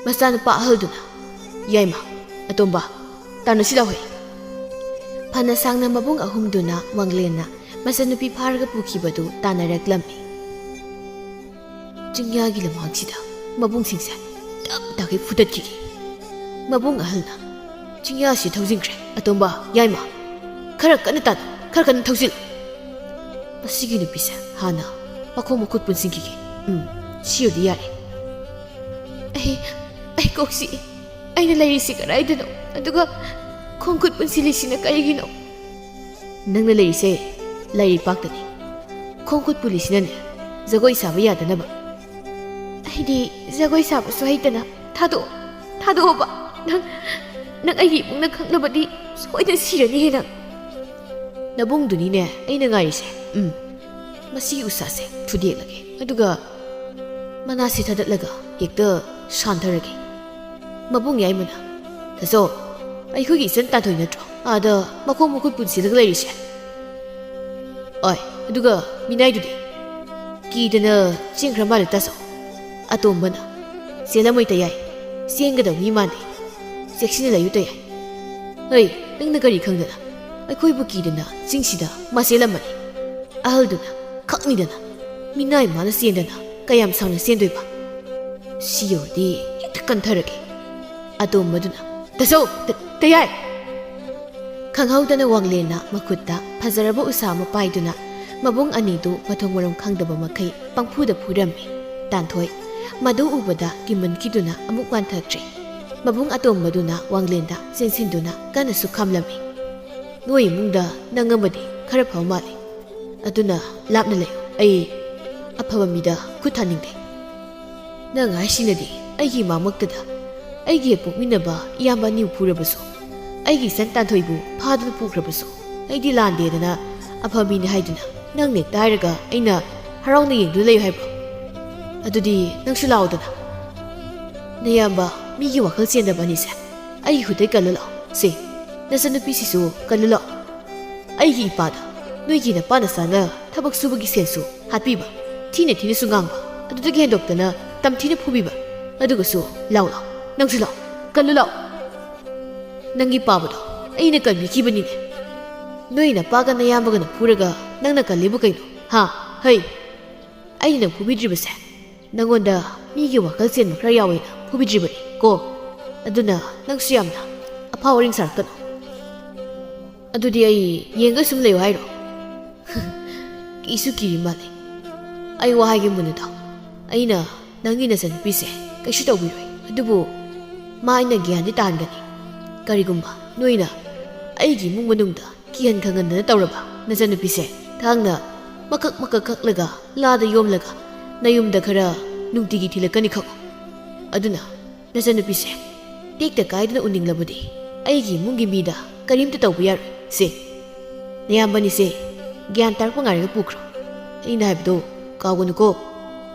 ꯃꯆꯥꯅꯨꯄꯥ ꯑꯍꯜꯗꯨꯅ ꯌꯥꯏꯃ ꯑꯇꯣꯝꯕ ꯇꯥꯟꯅꯁꯤ ꯂꯥꯎꯍꯩ ꯐꯅ ꯁꯥꯡꯅ ꯃꯕꯨꯡ ꯑꯍꯨꯝꯗꯨꯅ ꯋꯥꯡꯂꯦꯟꯅ ꯃꯆꯥꯅꯨꯄꯤ ꯐꯥꯔꯒ ꯄꯨꯈꯤꯕꯗꯨ ꯇꯥꯟꯅꯔꯛꯂꯝꯃꯤ ꯆꯤꯡꯌꯥꯒꯤ ꯂꯝꯍꯥꯡꯁꯤꯗ ꯃꯕꯨꯡꯁꯤꯡꯁꯦ ꯇꯞ ꯇꯥꯒꯩ ꯐꯨꯗꯠꯈꯤꯒꯦ ꯃꯕꯨꯡ ꯑꯍꯜꯅ ꯆꯤꯡꯌꯥꯁꯤ ꯊꯧꯖꯤꯟꯈ꯭ꯔꯦ ꯑꯇꯣꯝꯕ ꯌꯥꯏꯃ ꯈꯔ ꯀꯟꯅ ꯇꯥꯟꯅ ꯈꯔ ꯀꯟꯅ ꯊꯧꯖꯤꯜ ꯃꯁꯤꯒꯤ ꯅꯨꯄꯤꯁꯦ ꯍꯥꯟꯅ ꯃꯈꯣꯡ ꯃꯈꯨꯠ ꯄꯨꯟꯁꯤꯟꯈꯤꯒꯦ ꯁꯤꯌꯣꯗꯤ ꯌꯥꯔꯦ ꯑꯩ ꯀꯣꯛꯁꯤ ꯑꯩꯅ ꯂꯩꯔꯤꯁꯤ ꯀꯗꯥꯏꯗꯅꯣ ꯑꯗꯨꯒ ꯈꯣꯡ ꯈꯨꯠ ꯄꯨꯟꯁꯤꯜꯂꯤꯁꯤꯅ ꯀꯔꯤꯒꯤꯅꯣ ꯅꯪꯅ ꯂꯩꯔꯤꯁꯦ ꯂꯩꯔꯤꯄꯥꯛꯇꯅꯤ ꯈꯣꯡ ꯈꯨꯠ ꯄꯨꯜꯂꯤꯁꯤꯅꯅꯦ ꯖꯒꯣꯏ ꯁꯥꯕ ꯌꯥꯗꯅꯕ ꯑꯩꯗꯤ ꯖꯒꯣꯏ ꯁꯥꯕꯁꯨ ꯍꯩꯇꯅ ꯊꯥꯗꯣꯛꯑꯣꯕ ꯅꯪ ꯑꯩꯒꯤ ꯏꯃꯨꯡꯅ ꯈꯪꯂꯕꯗꯤ ꯁꯣꯏꯗꯅ ꯁꯤꯔꯅꯤꯍꯦ ꯅꯪ ꯅꯕꯨꯡꯗꯨꯅꯤꯅꯦ ꯑꯩꯅ ꯉꯥꯏꯔꯤꯁꯦ ꯃꯁꯤꯒꯤ ꯎꯁꯥꯁꯦ ꯊꯨꯗꯦꯛꯂꯒꯦ ꯑꯗꯨꯒ ꯃꯅꯥꯁꯤ ꯊꯥꯗꯠꯂꯒ ꯍꯦꯛꯇ ꯁꯥꯟꯊꯔꯒꯦ ꯃꯕꯨꯡ ꯌꯥꯏꯃꯅ ꯇꯥꯆꯧ ꯑꯩꯈꯣꯏꯒꯤ ꯏꯆꯟ ꯇꯥꯟꯊꯣꯏ ꯅꯠꯇ꯭ꯔꯣ ꯑꯥꯗ ꯃꯈꯣꯡ ꯃꯈꯨꯠ ꯄꯨꯟꯁꯤꯜꯂꯒ ꯂꯩꯔꯤꯁꯦ ꯑꯣꯏ ꯑꯗꯨꯒ ꯃꯤꯅꯥꯏꯗꯨꯗꯤ ꯀꯤꯗꯅ ꯆꯦꯟꯈ꯭ꯔ ꯃꯥꯜꯂꯦ ꯇꯥꯆꯧ ꯑꯇꯣꯝꯕꯅ ꯆꯦꯜꯂꯝꯃꯣꯏ ꯇꯌꯥꯏ ꯆꯦꯟꯒꯗꯧꯅꯤ ꯃꯥꯟꯗꯦ ꯆꯦꯛꯁꯤꯟꯅ ꯂꯩꯌꯨ ꯇꯌꯥꯏ ꯍꯩ ꯅꯪꯅ ꯀꯔꯤ ꯈꯪꯗꯅ ꯑꯩꯈꯣꯏꯕꯨ ꯀꯤꯗꯅ ꯆꯤꯡꯁꯤꯗ ꯃꯥ ꯆꯦꯜꯂꯝꯃꯅꯤ ꯑꯍꯜꯗꯨꯅ ꯈꯛꯅꯤꯗꯅ ꯃꯤꯅꯥꯏ ꯃꯥꯅ ꯆꯦꯟꯗꯅ ꯀꯌꯥꯝ ꯁꯥꯡꯅ ꯆꯦꯟꯗꯣꯏꯕ ꯁꯤ ꯌꯧꯔꯗꯤ ꯍꯦꯛꯇ ꯀꯟꯊꯔꯒꯦ ꯑꯇꯣꯝꯕꯗꯨꯅ ꯇꯥꯆꯧ ꯇꯌꯥꯏ ꯈꯪꯍꯧꯗꯅ ꯋꯥꯡꯂꯦꯟꯅ ꯃꯈꯨꯠꯇ ꯐꯖꯔꯕ ꯎꯁꯥ ꯑꯃ ꯄꯥꯏꯗꯨꯅ ꯃꯕꯨꯡ ꯑꯅꯤꯗꯨ ꯃꯊꯣꯡ ꯃꯔꯝ ꯈꯪꯗꯕ ꯃꯈꯩ ꯄꯪꯐꯨꯗ ꯐꯨꯔꯝꯃꯤ ꯇꯥꯟꯊꯣꯏ ꯃꯗꯨ ꯎꯕꯗ ꯀꯤꯃꯟꯈꯤꯗꯨꯅ ꯑꯃꯨꯛ ꯋꯥꯟꯊꯈ꯭ꯔꯦ ꯃꯕꯨꯡ ꯑꯇꯣꯝꯕꯗꯨꯅ ꯋꯥꯡꯂꯦꯟꯗ ꯆꯦꯟꯁꯤꯟꯗꯨꯅ ꯀꯟꯅꯁꯨ ꯈꯥꯝꯂꯝꯃꯤ ꯅꯣꯏ ꯏꯃꯨꯡꯗ ꯅꯪ ꯑꯃꯗꯤ ꯈꯔ ꯐꯕ ꯃꯥꯜꯂꯤ ꯑꯗꯨꯅ ꯂꯥꯞꯅ ꯂꯩꯌꯨ ꯑꯩ ꯑꯐꯕ ꯃꯤꯗ ꯈꯨꯠ ꯊꯥꯅꯤꯡꯗꯦ ꯅꯪ ꯍꯥꯏꯁꯤꯅꯗꯤ ꯑꯩꯒꯤ ꯏꯃꯥꯃꯛꯇꯗ ꯑꯩꯒꯤ ꯄꯣꯛꯃꯤꯟꯅꯕ ꯏꯌꯥꯝꯕ ꯑꯅꯤ ꯐꯨꯔꯕꯁꯨ ꯑꯩꯒꯤ ꯏꯆꯟ ꯇꯥꯟꯊꯣꯏꯕꯨ ꯐꯥꯗꯨꯅ ꯄꯨꯈ꯭ꯔꯕꯁꯨ ꯑꯩꯗꯤ ꯂꯥꯟꯗꯦꯗꯅ ꯑꯐꯕ ꯃꯤꯅꯤ ꯍꯥꯏꯗꯨꯅ ꯅꯪ ꯅꯦꯛꯇ ꯍꯥꯏꯔꯒ ꯑꯩꯅ ꯍꯔꯥꯎꯅ ꯌꯦꯡꯗꯨꯅ ꯂꯩꯌꯨ ꯍꯥꯏꯕ꯭ꯔꯣ ꯑꯗꯨꯗꯤ ꯅꯪꯁꯨ ꯂꯥꯛꯑꯣꯗꯅ ꯅꯌꯥꯝꯕ ꯃꯤꯒꯤ ꯋꯥꯈꯜ ꯆꯦꯟꯗꯕ ꯑꯅꯤꯁꯦ ꯑꯩꯒꯤ ꯈꯨꯠꯇꯩ ꯀꯜꯂ ꯂꯥꯛꯑꯣ ꯁꯤ ꯅꯆꯟꯅꯨꯄꯤꯁꯤꯁꯨ ꯀꯜꯂꯨ ꯂꯥꯛꯑꯣ ꯑꯩꯒꯤ ꯏꯄꯥꯗ ꯅꯣꯏꯒꯤ ꯅꯄꯥ ꯅꯆꯥꯅ ꯊꯕꯛ ꯁꯨꯕꯒꯤ ꯁꯦꯟꯁꯨ ꯍꯥꯠꯄꯤꯕ ꯊꯤꯅꯁꯨ ꯉꯥꯡꯕ ꯑꯗꯨꯗꯒꯤ ꯍꯦꯟꯗꯣꯛꯇꯅ ꯇꯝꯊꯤꯅ ꯐꯨꯕꯤꯕ ꯑꯗꯨꯒꯁꯨ ꯂꯥꯎ ꯅꯪꯁꯨ ꯂꯥꯎ ꯀꯜꯂꯨ ꯂꯥꯎ ꯅꯪꯒꯤ ꯄꯥꯕꯗꯣ ꯑꯩꯅ ꯀꯟꯕꯤꯈꯤꯕꯅꯤꯅꯦ ꯅꯣꯏ ꯅꯄꯥꯒ ꯅꯌꯥꯝꯕꯒꯅ ꯐꯨꯔꯒ ꯅꯪꯅ ꯀꯜꯂꯤꯕꯨ ꯀꯩꯅꯣ ꯍꯥ ꯍꯩ ꯑꯩꯅ ꯅꯪ ꯐꯨꯕꯤꯗ꯭ꯔꯤꯕꯁꯦ ꯅꯪꯉꯣꯟꯗ ꯃꯤꯒꯤ ꯋꯥꯈꯜ ꯆꯦꯟꯕ ꯈꯔ ꯌꯥꯎꯋꯦꯅ ꯐꯨꯕꯤꯗ꯭ꯔꯤꯕꯅꯤ ꯀꯣ ꯑꯗꯨꯅ ꯅꯪꯁꯨ ꯌꯥꯝꯅ ꯑꯐꯥ ꯋꯥꯔꯤꯡ ꯁꯥꯔꯛꯀꯅꯨ ꯑꯗꯨꯗꯤ ꯑꯩ ꯌꯦꯡꯒ ꯁꯨꯝ ꯂꯩꯌꯨ ꯍꯥꯏꯔꯣ ꯀꯤꯁꯨ ꯀꯤꯔꯤ ꯃꯥꯜꯂꯦ ꯑꯩ ꯋꯥꯍꯩꯒꯤ ꯃꯨꯟꯅ ꯇꯥꯎ ꯑꯩꯅ ꯅꯪꯒꯤ ꯅꯆꯟꯅꯨꯄꯤꯁꯦ ꯀꯩꯁꯨ ꯇꯧꯕꯤꯔꯣꯏ ꯑꯗꯨꯕꯨ ꯃꯥ ꯑꯩꯅ ꯒ꯭ꯌꯥꯟꯗꯤ ꯇꯥꯍꯟꯒꯅꯤ ꯀꯔꯤꯒꯨꯝꯕ ꯅꯣꯏꯅ ꯑꯩꯒꯤ ꯏꯃꯨꯡ ꯃꯅꯨꯡꯗ ꯀꯤꯍꯟ ꯈꯪꯍꯟꯗꯅ ꯇꯧꯔꯕ ꯅꯆꯟꯅꯨꯄꯤꯁꯦ ꯊꯥꯡꯅ ꯃꯀꯛ ꯀꯛꯂꯒ ꯂꯥꯗ ꯌꯣꯝꯂꯒ ꯅꯌꯨꯝꯗ ꯈꯔ ꯅꯨꯡꯇꯤꯒꯤ ꯊꯤꯜꯂꯛꯀꯅꯤ ꯈꯪꯉꯨ ꯑꯗꯨꯅ ꯅꯆꯟꯅꯨꯄꯤꯁꯦ ꯇꯦꯛꯇ ꯀꯥꯏꯗꯅ ꯎꯅꯤꯡꯂꯕꯗꯤ ꯑꯩꯒꯤ ꯏꯃꯨꯡꯒꯤ ꯃꯤꯗ ꯀꯔꯤꯝꯇ ꯇꯧꯕ ꯌꯥꯔꯣꯏ ꯁꯦ ꯅꯌꯥꯝꯕꯅꯤꯁꯦ ꯒ꯭ꯌꯥꯟ ꯇꯥꯔꯛꯄ ꯉꯥꯏꯔꯒ ꯄꯨꯈ꯭ꯔꯣ ꯑꯩꯅ ꯍꯥꯏꯕꯗꯣ ꯀꯥꯎꯒꯅꯨꯀꯣ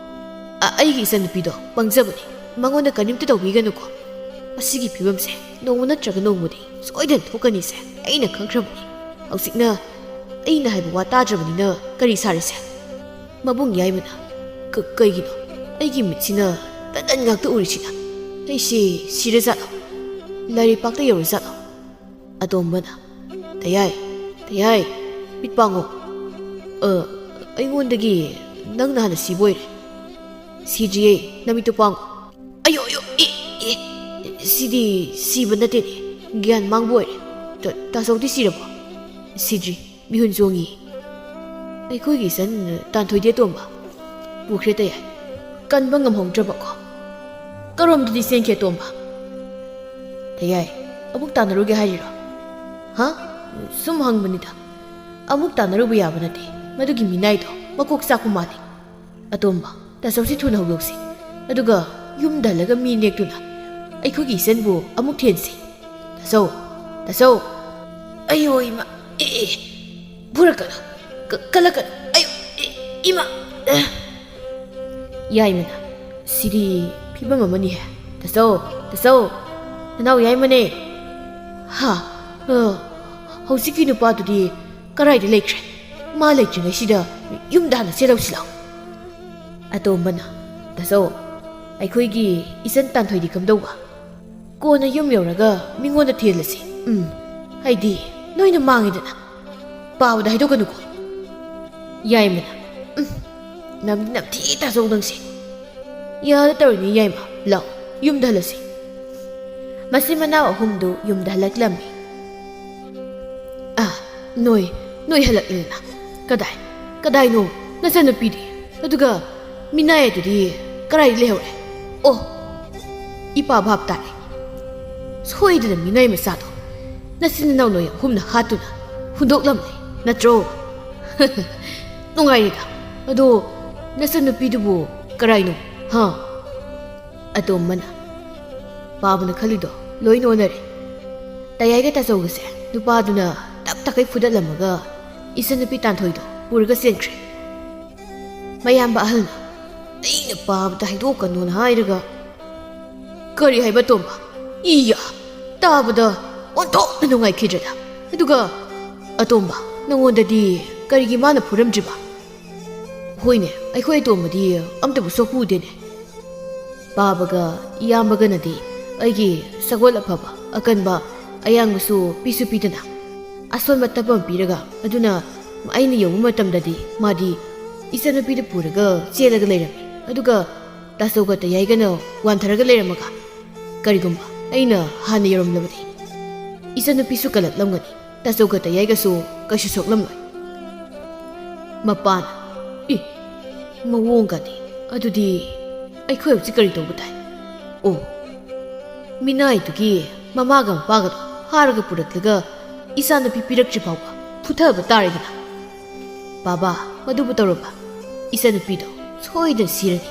ꯑꯩꯒꯤ ꯏꯆꯟꯅꯨꯄꯤꯗꯣ ꯄꯪꯖꯕꯅꯤ ꯃꯉꯣꯟꯗ ꯀꯔꯤꯝꯇ ꯇꯧꯕꯤꯒꯅꯨꯀꯣ ꯃꯁꯤꯒꯤ ꯐꯤꯕꯝꯁꯦ ꯅꯣꯡꯃ ꯅꯠꯇ꯭ꯔꯒ ꯅꯣꯡꯃꯗꯤ ꯁꯣꯏꯗꯅ ꯊꯣꯛꯀꯅꯤꯁꯦ ꯑꯩꯅ ꯈꯪꯈ꯭ꯔꯕꯅꯤ ꯍꯧꯖꯤꯛꯅ ꯑꯩꯅ ꯍꯥꯏꯕ ꯋꯥ ꯇꯥꯗ꯭ꯔꯕꯅꯤꯅ ꯀꯔꯤ ꯁꯥꯔꯤꯁꯦ ꯃꯕꯨꯡ ꯌꯥꯏꯃꯅ ꯀꯩꯒꯤꯅꯣ ꯑꯩꯒꯤ ꯃꯤꯠꯁꯤꯅ ꯇꯟ ꯉꯥꯛꯇ ꯎꯔꯤꯁꯤꯅ ꯑꯩꯁꯤ ꯁꯤꯔꯖꯥꯠꯂꯣ ꯂꯥꯏꯔꯤꯛꯄꯥꯛꯇ ꯌꯧꯔꯖꯥꯠꯂꯣ ꯑꯇꯣꯝꯕꯅ ꯇꯌꯥꯏ ꯃꯤꯠ ꯄꯥꯡꯉꯣ ꯑꯩꯉꯣꯟꯗꯒꯤ ꯅꯪꯅ ꯍꯥꯟꯅ ꯁꯤꯕ ꯑꯣꯏꯔꯦ ꯁꯤꯗ꯭ꯔꯤꯌꯦ ꯅꯃꯤꯠꯇꯨ ꯄꯥꯡꯉꯣ ꯑꯌꯣ ꯁꯤꯗꯤ ꯁꯤꯕ ꯅꯠꯇꯦꯅꯦ ꯒ꯭ꯌꯥꯟ ꯃꯥꯡꯕ ꯑꯣꯏꯔꯦ ꯇꯥꯆꯧꯗꯤ ꯁꯤꯔꯕꯣ ꯁꯤꯗ꯭ꯔꯤ ꯃꯤꯍꯨꯟ ꯆꯣꯡꯉꯤ ꯑꯩꯈꯣꯏꯒꯤ ꯏꯆꯟ ꯇꯥꯟꯊꯣꯏꯗꯤ ꯑꯇꯣꯝꯕ ꯄꯨꯈ꯭ꯔꯦ ꯇꯌꯥꯏ ꯀꯟꯕ ꯉꯝꯍꯧꯗ꯭ꯔꯕꯀꯣ ꯀꯔꯣꯝꯗꯗꯤ ꯆꯦꯟꯈꯤ ꯑꯇꯣꯝꯕ ꯇꯌꯥꯏ ꯑꯃꯨꯛ ꯇꯥꯟꯅꯔꯨꯒꯦ ꯍꯥꯏꯔꯤꯔꯣ ꯍꯥ ꯁꯨꯝ ꯍꯪꯕꯅꯤꯗ ꯑꯃꯨꯛ ꯇꯥꯟꯅꯔꯨꯕ ꯌꯥꯕ ꯅꯠꯇꯦ ꯃꯗꯨꯒꯤ ꯃꯤꯅꯥꯏꯗꯣ ꯃꯀꯣꯛ ꯆꯥꯛꯄ ꯃꯥꯜꯂꯤ ꯑꯇꯣꯝꯕ ꯇꯥꯆꯧꯁꯤ ꯊꯨꯅ ꯍꯧꯗꯣꯛꯁꯤ ꯑꯗꯨꯒ ꯌꯨꯝꯗ ꯍꯜꯂꯒ ꯃꯤ ꯅꯦꯛꯇꯨꯅ ꯑꯩꯈꯣꯏꯒꯤ ꯏꯆꯟꯕꯨ ꯑꯃꯨꯛ ꯊꯦꯟꯁꯤ ꯇꯥꯆꯧ ꯑꯌꯣ ꯏꯃꯥ ꯐꯨꯔꯛꯀꯅꯨ ꯀꯜꯂꯛꯀꯅꯨ ꯑꯌꯣ ꯏꯃꯥ ꯌꯥꯏꯃꯅ ꯁꯤꯗꯤ ꯐꯤꯕꯝ ꯑꯃꯅꯤꯍꯦ ꯇꯥꯆꯧ ꯅꯅꯥꯎ ꯌꯥꯏꯃꯅꯦ ꯍꯥ ꯍꯧꯖꯤꯛꯀꯤ ꯅꯨꯄꯥꯗꯨꯗꯤ ꯀꯔꯥꯏꯗ ꯂꯩꯈ꯭ꯔꯦ ꯃꯥ ꯂꯩꯇ꯭ꯔꯤꯉꯩꯁꯤꯗ ꯌꯨꯝꯗ ꯍꯥꯟꯅ ꯆꯦꯜꯂꯧꯁꯤ ꯂꯥꯎ ꯑꯇꯣꯝꯕꯅ ꯇꯥꯆꯧ ꯑꯩꯈꯣꯏꯒꯤ ꯏꯆꯟ ꯇꯥꯟꯊꯣꯏꯗꯤ ꯀꯝꯗꯧꯕ ꯀꯣꯟꯅ ꯌꯨꯝ ꯌꯧꯔꯒ ꯃꯤꯉꯣꯟꯗ ꯊꯦꯜꯂꯁꯤ ꯍꯥꯏꯗꯤ ꯅꯣꯏꯅ ꯃꯥꯡꯉꯤꯗꯅ ꯄꯥꯕꯗ ꯍꯥꯏꯗꯣꯛꯀꯅꯨꯀꯣ ꯌꯥꯏꯃꯅ ꯅꯝꯗꯤ ꯅꯝꯊꯤ ꯇꯥꯆꯧ ꯅꯪꯁꯦ ꯌꯥꯗ ꯇꯧꯔꯤꯅꯤ ꯌꯥꯏꯃ ꯂꯥꯎ ꯌꯨꯝꯗ ꯍꯜꯂꯁꯤ ꯃꯆꯤꯟ ꯃꯅꯥꯎ ꯑꯍꯨꯝꯗꯨ ꯌꯨꯝꯗ ꯍꯜꯂꯛꯂꯝꯃꯤ ꯅꯣꯏ ꯍꯜꯂꯛꯂꯦꯅ ꯀꯗꯥꯏꯅꯣ ꯅꯆꯟꯅꯨꯄꯤꯗꯤ ꯑꯗꯨꯒ ꯃꯤꯅꯥꯏ ꯑꯗꯨꯗꯤ ꯀꯗꯥꯏꯗ ꯂꯩꯍꯧꯔꯦ ꯑꯣ ꯏꯄꯥ ꯚꯥꯞ ꯇꯥꯔꯦ ꯁꯣꯏꯗꯅ ꯃꯤꯅꯥꯏ ꯃꯆꯥꯗꯣ ꯅꯆꯤꯟ ꯅꯅꯥꯎ ꯅꯣꯏ ꯑꯍꯨꯝꯅ ꯍꯥꯠꯇꯨꯅ ꯍꯨꯟꯗꯣꯛꯂꯝꯂꯦ ꯅꯠꯇ꯭ꯔꯣ ꯅꯨꯡꯉꯥꯏꯔꯦꯗ ꯑꯗꯣ ꯅꯆꯟꯅꯨꯄꯤꯗꯨꯕꯨ ꯀꯗꯥꯏꯅꯣ ꯑꯇꯣꯝꯕꯅ ꯄꯥꯕꯅ ꯈꯜꯂꯤꯗꯣ ꯂꯣꯏꯅ ꯑꯣꯟꯅꯔꯦ ꯇꯌꯥꯏꯒ ꯇꯥꯆꯧꯒꯁꯦ ꯅꯨꯄꯥꯗꯨꯅ ꯇꯛꯈꯩ ꯐꯨꯗꯠꯂꯝꯃꯒ ꯏꯆꯟꯅꯨꯄꯤ ꯇꯥꯟꯊꯣꯏꯗꯣ ꯄꯨꯔꯒ ꯆꯦꯟꯈ꯭ꯔꯦ ꯃꯌꯥꯝꯕ ꯑꯍꯜꯅ ꯑꯩꯅ ꯄꯥꯕꯗ ꯍꯥꯏꯗꯣꯛꯀꯅꯣꯅ ꯍꯥꯏꯔꯒ ꯀꯔꯤ ꯍꯥꯏꯕ ꯇꯣꯝꯕ ꯏꯌꯥ ꯇꯥꯕꯗ ꯑꯣꯟꯊꯣꯛꯅ ꯅꯨꯡꯉꯥꯏꯈꯤꯗ꯭ꯔꯦꯗ ꯑꯗꯨꯒ ꯑꯇꯣꯝꯕ ꯅꯪꯉꯣꯟꯗꯗꯤ ꯀꯔꯤꯒꯤ ꯃꯥꯅ ꯐꯨꯔꯝꯗ꯭ꯔꯤꯕ ꯍꯣꯏꯅꯦ ꯑꯩꯈꯣꯏ ꯑꯇꯣꯝꯕꯗꯤ ꯑꯝꯇꯕꯨ ꯁꯣꯛꯄꯨꯗꯦꯅꯦ ꯄꯥꯕꯒ ꯏꯌꯥꯝꯕꯒꯅꯗꯤ ꯑꯩꯒꯤ ꯁꯒꯣꯜ ꯑꯐꯕ ꯑꯀꯟꯕ ꯑꯌꯥꯡꯕꯁꯨ ꯄꯤꯁꯨ ꯄꯤꯗꯅ ꯑꯁꯣꯟꯕ ꯇꯞꯄ ꯄꯤꯔꯒ ꯑꯗꯨꯅ ꯑꯩꯅ ꯌꯧꯕ ꯃꯇꯝꯗꯗꯤ ꯃꯥꯗꯤ ꯏꯆꯟꯅꯨꯄꯤꯗ ꯄꯨꯔꯒ ꯆꯦꯜꯂꯒ ꯂꯩꯔꯝꯃꯤ ꯑꯗꯨꯒ ꯇꯥꯆꯧꯒ ꯇꯌꯥꯏꯒꯅ ꯋꯥꯟꯊꯔꯒ ꯂꯩꯔꯝꯃꯒ ꯀꯔꯤꯒꯨꯝꯕ ꯑꯩꯅ ꯍꯥꯟꯅ ꯌꯧꯔꯝꯂꯕꯗꯤ ꯏꯆꯟꯅꯨꯄꯤꯁꯨ ꯀꯜꯂꯛꯂꯝꯒꯅꯤ ꯇꯥꯆꯧꯒ ꯇꯌꯥꯏꯒꯁꯨ ꯀꯩꯁꯨ ꯁꯣꯛꯂꯝꯂꯣꯏ ꯃꯄꯥꯅ ꯃꯑꯣꯡꯒꯗꯤ ꯑꯗꯨꯗꯤ ꯑꯩꯈꯣꯏ ꯍꯧꯖꯤꯛ ꯀꯔꯤ ꯇꯧꯕ ꯇꯥꯏ ꯑꯣ ꯃꯤꯅꯥꯏꯗꯨꯒꯤ ꯃꯃꯥꯒ ꯃꯄꯥꯒꯗꯣ ꯐꯥꯔꯒ ꯄꯨꯔꯛꯂꯒ ꯏꯆꯥꯅꯨꯄꯤ ꯄꯤꯔꯛꯇ꯭ꯔꯤ ꯐꯥꯎꯕ ꯐꯨꯊꯕ ꯇꯥꯔꯦꯗꯅ ꯕꯥꯕꯥ ꯃꯗꯨꯕꯨ ꯇꯧꯔꯕ ꯏꯆꯟꯅꯨꯄꯤꯗꯣ ꯁꯣꯏꯗꯅ ꯁꯤꯔꯅꯤ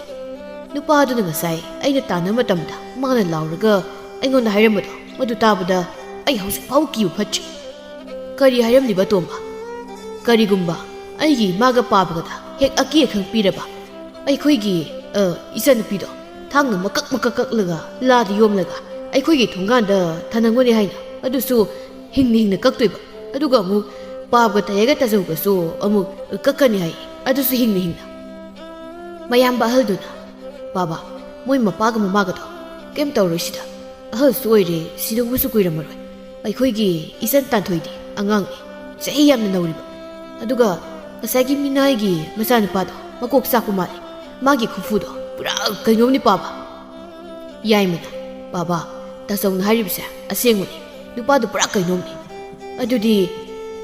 ꯅꯨꯄꯥꯗꯨꯅ ꯉꯁꯥꯏ ꯑꯩꯅ ꯇꯥꯟꯅꯕ ꯃꯇꯝꯗ ꯃꯥꯅ ꯂꯥꯎꯔꯒ ꯑꯩꯉꯣꯟꯗ ꯍꯥꯏꯔꯝꯕꯗꯣ ꯃꯗꯨ ꯇꯥꯕꯗ ꯑꯩ ꯍꯧꯖꯤꯛ ꯐꯥꯎ ꯀꯤꯕ ꯐꯠꯇ꯭ꯔꯤ ꯀꯔꯤ ꯍꯥꯏꯔꯝꯂꯤꯕ ꯇꯣꯝꯕ ꯀꯔꯤꯒꯨꯝꯕ ꯑꯩꯒꯤ ꯏꯃꯥꯒ ꯄꯥꯕꯒꯗ ꯍꯦꯛ ꯑꯀꯤ ꯑꯈꯪ ꯄꯤꯔꯕ ꯑꯩꯈꯣꯏꯒꯤ ꯏꯆꯟꯅꯨꯄꯤꯗꯣ ꯊꯥꯡꯅ ꯃꯀꯛ ꯀꯛꯂꯒ ꯂꯥꯗ ꯌꯣꯝꯂꯒ ꯑꯩꯈꯣꯏꯒꯤ ꯊꯣꯡꯒꯥꯟꯗ ꯊꯅꯝꯒꯅꯤ ꯍꯥꯏꯅ ꯑꯗꯨꯁꯨ ꯍꯤꯡꯅ ꯀꯛꯇꯣꯏꯕ ꯑꯗꯨꯒ ꯑꯃꯨꯛ ꯄꯥꯕꯒ ꯇꯌꯥꯏꯒ ꯇꯥꯆꯧꯒꯁꯨ ꯑꯃꯨꯛ ꯀꯛꯀꯅꯤ ꯍꯥꯏ ꯑꯗꯨꯁꯨ ꯍꯤꯡꯅ ꯃꯌꯥꯝꯕ ꯑꯍꯜꯗꯨꯅ ꯕꯥꯕꯥ ꯃꯣꯏ ꯃꯄꯥꯒ ꯃꯃꯥꯒꯗꯣ ꯀꯩꯝ ꯇꯧꯔꯣꯏꯁꯤꯗ ꯑꯍꯜꯁꯨ ꯑꯣꯏꯔꯦ ꯁꯤꯗꯧꯕꯁꯨ ꯀꯨꯏꯔꯝꯃꯔꯣꯏ ꯑꯩꯈꯣꯏꯒꯤ ꯏꯆꯟ ꯇꯥꯟꯊꯣꯏꯗꯤ ꯑꯉꯥꯡꯅꯤ ꯆꯍꯤ ꯌꯥꯝꯅ ꯅꯧꯔꯤꯕ ꯑꯗꯨꯒ ꯉꯁꯥꯏꯒꯤ ꯃꯤꯅꯥꯏꯒꯤ ꯃꯆꯥꯅꯨꯄꯥꯗꯣ ꯃꯀꯣꯛ ꯆꯥꯛꯄ ꯃꯥꯜꯂꯤ ꯃꯥꯒꯤ ꯈꯨꯐꯨꯗꯣ ꯄꯨꯔꯥ ꯀꯩꯅꯣꯝꯅꯤ ꯄꯥꯕ ꯌꯥꯏꯃꯅ ꯕꯥꯕꯥ ꯇꯥꯆꯧꯅ ꯍꯥꯏꯔꯤꯕꯁꯦ ꯑꯁꯦꯡꯕꯅꯤ ꯅꯨꯄꯥꯗꯣ ꯄꯨꯔꯥ ꯀꯩꯅꯣꯝꯅꯤ ꯑꯗꯨꯗꯤ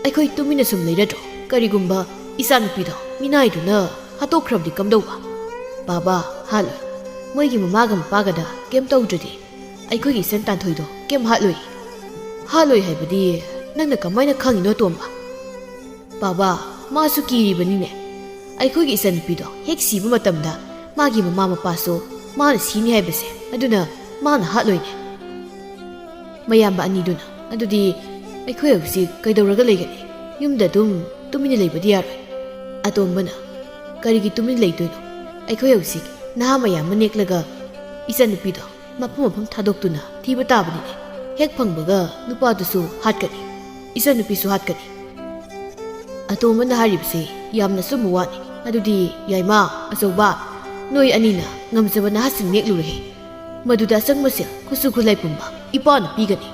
ꯑꯩꯈꯣꯏ ꯇꯨꯃꯤꯟꯅ ꯁꯨꯝ ꯂꯩꯔꯗ꯭ꯔꯣ ꯀꯔꯤꯒꯨꯝꯕ ꯏꯆꯥꯅꯨꯄꯤꯗꯣ ꯃꯤꯅꯥꯏꯗꯨꯅ ꯍꯥꯠꯇꯣꯛꯈ꯭ꯔꯕꯗꯤ ꯀꯝꯗꯧꯕ ꯕꯥꯕꯥ ꯍꯥꯠꯂꯣꯏ ꯃꯣꯏꯒꯤ ꯃꯃꯥꯒ ꯃꯄꯥꯒꯗ ꯀꯩꯝ ꯇꯧꯗ꯭ꯔꯗꯤ ꯑꯩꯈꯣꯏꯒꯤ ꯏꯆꯟ ꯇꯥꯟꯊꯣꯏꯗꯣ ꯀꯩꯝ ꯍꯥꯠꯂꯣꯏ ꯍꯥꯏꯕꯗꯤ ꯅꯪꯅ ꯀꯃꯥꯏꯅ ꯈꯪꯉꯤꯅꯣ ꯇꯣꯝꯕ ꯕꯥꯕꯥ ꯃꯥꯁꯨ ꯀꯤꯔꯤꯕꯅꯤꯅꯦ ꯑꯩꯈꯣꯏꯒꯤ ꯏꯆꯟꯅꯨꯄꯤꯗꯣ ꯍꯦꯛ ꯁꯤꯕ ꯃꯇꯝꯗ ꯃꯥꯒꯤ ꯃꯃꯥ ꯃꯄꯥꯁꯨ ꯃꯥꯅ ꯁꯤꯅꯤ ꯍꯥꯏꯕꯁꯦ ꯑꯗꯨꯅ ꯃꯥꯅ ꯍꯥꯠꯂꯣꯏꯅꯦ ꯃꯌꯥꯝꯕ ꯑꯅꯤꯗꯨꯅ ꯑꯗꯨꯗꯤ ꯑꯩꯈꯣꯏ ꯍꯧꯖꯤꯛ ꯀꯩꯗꯧꯔꯒ ꯂꯩꯒꯅꯤ ꯌꯨꯝꯗ ꯑꯗꯨꯝ ꯇꯨꯃꯤꯟꯅ ꯂꯩꯕꯗꯤ ꯌꯥꯔꯣꯏ ꯑꯇꯣꯝꯕꯅ ꯀꯔꯤꯒꯤ ꯇꯨꯃꯤꯟꯅ ꯂꯩꯗꯣꯏꯅꯣ ꯑꯩꯈꯣꯏ ꯍꯧꯖꯤꯛ ꯅꯍꯥ ꯃꯌꯥꯝ ꯑꯃ ꯅꯦꯛꯂꯒ ꯏꯆꯟꯅꯨꯄꯤꯗꯣ ꯃꯐꯝ ꯊꯥꯗꯣꯛꯇꯨꯅ ꯊꯤꯕ ꯇꯥꯕꯅꯤꯅꯦ ꯍꯦꯛ ꯐꯪꯕꯒ ꯅꯨꯄꯥꯗꯨꯁꯨ ꯍꯥꯠꯀꯅꯤ ꯏꯆꯟꯅꯨꯄꯤꯁꯨ ꯍꯥꯠꯀꯅꯤ ꯑꯇꯣꯝꯕꯅ ꯍꯥꯏꯔꯤꯕꯁꯦ ꯌꯥꯝꯅ ꯆꯨꯝꯕ ꯋꯥꯅꯤ ꯑꯗꯨꯗꯤ ꯌꯥꯏꯃ ꯑꯆꯧꯕ ꯅꯣꯏ ꯑꯅꯤꯅ ꯉꯝꯖꯕ ꯅꯍꯥꯁꯤꯡ ꯅꯦꯛꯂꯨꯔꯦ ꯃꯗꯨꯗ ꯑꯆꯪꯕ ꯁꯦꯜ ꯈꯨꯠꯁꯨ ꯈꯨꯠꯂꯥꯏ ꯄꯨꯝꯕ ꯏꯄꯥꯅ ꯄꯤꯒꯅꯤ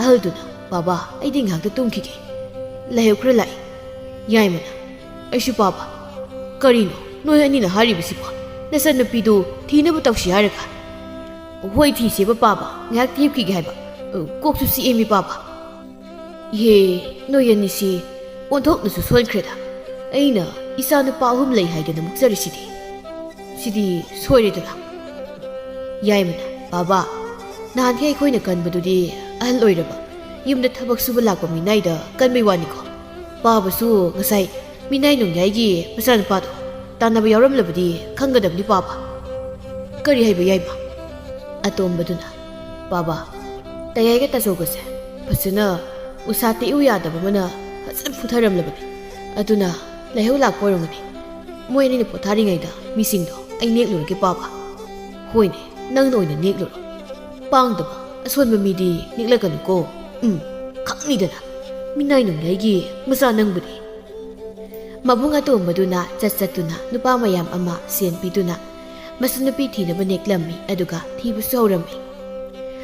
ꯑꯍꯜꯗꯨꯅ ꯕꯥꯕꯥ ꯑꯩꯗꯤ ꯉꯥꯏꯍꯥꯛꯇ ꯇꯨꯝꯈꯤꯒꯦ ꯂꯥꯏꯍꯧ ꯈꯔ ꯂꯥꯛꯏ ꯌꯥꯏꯃꯅ ꯑꯩꯁꯨ ꯕꯥꯕꯥ ꯀꯔꯤꯅꯣ ꯅꯣꯏ ꯑꯅꯤꯅ ꯍꯥꯏꯔꯤꯕꯁꯤꯕꯣ ꯅꯆꯟꯅꯨꯄꯤꯗꯨ ꯊꯤꯅꯕ ꯇꯧꯁꯤ ꯍꯥꯏꯔꯒ ꯍꯣꯏ ꯊꯤꯁꯦꯕ ꯄꯥꯕ ꯉꯥꯏꯍꯥꯛ ꯊꯤꯞꯈꯤꯒꯦ ꯍꯥꯏꯕ ꯀꯣꯛꯁꯨ ꯆꯤꯛꯑꯦꯃꯤ ꯄꯥꯕ ꯏꯍꯦ ꯅꯣꯏ ꯑꯅꯤꯁꯤ ꯑꯣꯟꯊꯣꯛꯅꯁꯨ ꯁꯣꯏꯈ꯭ꯔꯦꯗ ꯑꯩꯅ ꯏꯆꯥ ꯅꯨꯄꯥ 3 ꯂꯩ ꯍꯥꯏꯗꯅ ꯃꯨꯛꯆꯔꯤꯁꯤꯗꯤ ꯁꯤꯗꯤ ꯁꯣꯏꯔꯦꯗꯅ ꯌꯥꯏꯃꯅ ꯕꯥꯕꯥ ꯅꯍꯥꯟꯈꯩ ꯑꯩꯈꯣꯏꯅ ꯀꯟꯕꯗꯨꯗꯤ ꯑꯍꯜ ꯑꯣꯏꯔꯕ ꯌꯨꯝꯗ ꯊꯕꯛ ꯁꯨꯕ ꯂꯥꯛꯄ ꯃꯤꯅꯥꯏꯗ ꯀꯟꯕꯩ ꯋꯥꯅꯤꯀꯣ ꯄꯥꯕꯁꯨ ꯉꯁꯥꯏ ꯃꯤꯅꯥꯏ ꯅꯣꯡꯌꯥꯏꯒꯤ ꯃꯆꯥꯅꯨꯄꯥꯗꯣ ꯇꯥꯟꯅꯕ ꯌꯥꯎꯔꯝꯂꯕꯗꯤ ꯈꯪꯒꯗꯕꯅꯤ ꯄꯥꯕ ꯀꯔꯤ ꯍꯥꯏꯕ ꯌꯥꯏꯃ ꯑꯇꯣꯝꯕꯗꯨꯅ ꯕꯥꯕꯥ ꯇꯌꯥꯏꯒ ꯇꯥꯆꯧꯒꯁꯦ ꯐꯖꯅ ꯎꯁꯥ ꯇꯦꯛꯎ ꯌꯥꯗꯕ ꯑꯃꯅ ꯐꯖꯅ ꯐꯨꯊꯔꯝꯂꯕꯅꯤ ꯑꯗꯨꯅ ꯂꯥꯏꯍꯧ ꯂꯥꯛꯄ ꯑꯣꯏꯔꯝꯒꯅꯤ ꯃꯣꯏ ꯑꯅꯤꯅ ꯄꯣꯊꯥꯔꯤꯉꯩꯗ ꯃꯤꯁꯤꯡꯗꯣ ꯑꯩ ꯅꯦꯛꯂꯨꯔꯒꯦ ꯄꯥꯕ ꯍꯣꯏꯅꯦ ꯅꯪꯅ ꯑꯣꯏꯅ ꯅꯦꯛꯂꯨꯔꯣ ꯄꯥꯡꯗꯕ ꯑꯁꯣꯟꯕ ꯃꯤꯗꯤ ꯅꯦꯛꯂꯛꯀꯅꯨꯀꯣ ꯈꯪꯅꯤꯗꯅ ꯃꯤꯅꯥꯏ ꯅꯣꯡꯌꯥꯏꯒꯤ ꯃꯆꯥ ꯅꯪꯕꯨꯗꯤ Mabung atombaduna chatsatuna nupa mayam ama sen piduna masunupi thinaba neklammi aduga thibu sawrammi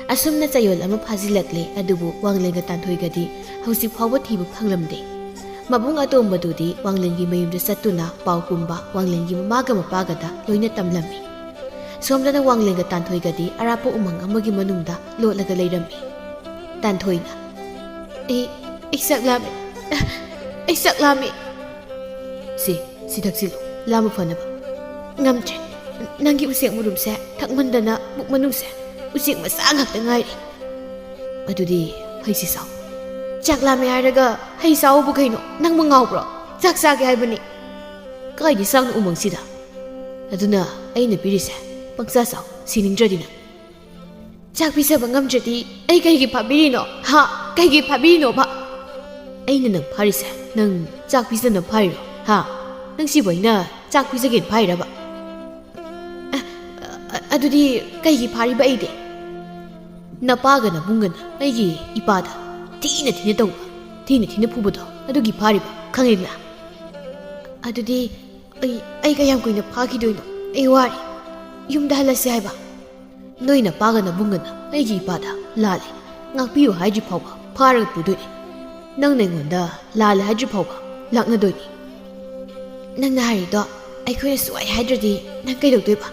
asumna chayol ama phajilakle adubu wanglenga tanthoigadi hausi phawba thibu phanglamde mabung atombadudi wanglengi mayumda satuna pawpumba wanglengi mamaga mapagada loina tamlammi somdana wanglenga tanthoigadi arapo umang amagi manungda lotlaga leirammi tanthoina isaklami si daksilo lama fanaba ngamtre nangi usek murumse thakmandana buk manungse usek masa ngakta ngairi adudi haisi saw chaklami haraga hai saw bu kaino nang mangawbro chak sage haibani kai di sang umang sida aduna aina pirise pangsa saw siningdradina chak pisaba ngamtradi ai kaigi phabirino ha kaigi phabirino ba aina nang pharise nang chak pisana phairo ha nang siboina chak pisagen phairaba adudi kaigi phariba aide napaga na bungana aigi ipada tina tauba tina phubado adugi phariba khangila adudi ai kayam koina phagidoino ai wari yumda halase haiba noina paga na bungana aigi ipada lale ngakpiyo haiji phawba pharaga pudoi nang nengonda lale haiji phawba lakna doini nang na harido ai khoina suai haidradi nang kai dogdoiba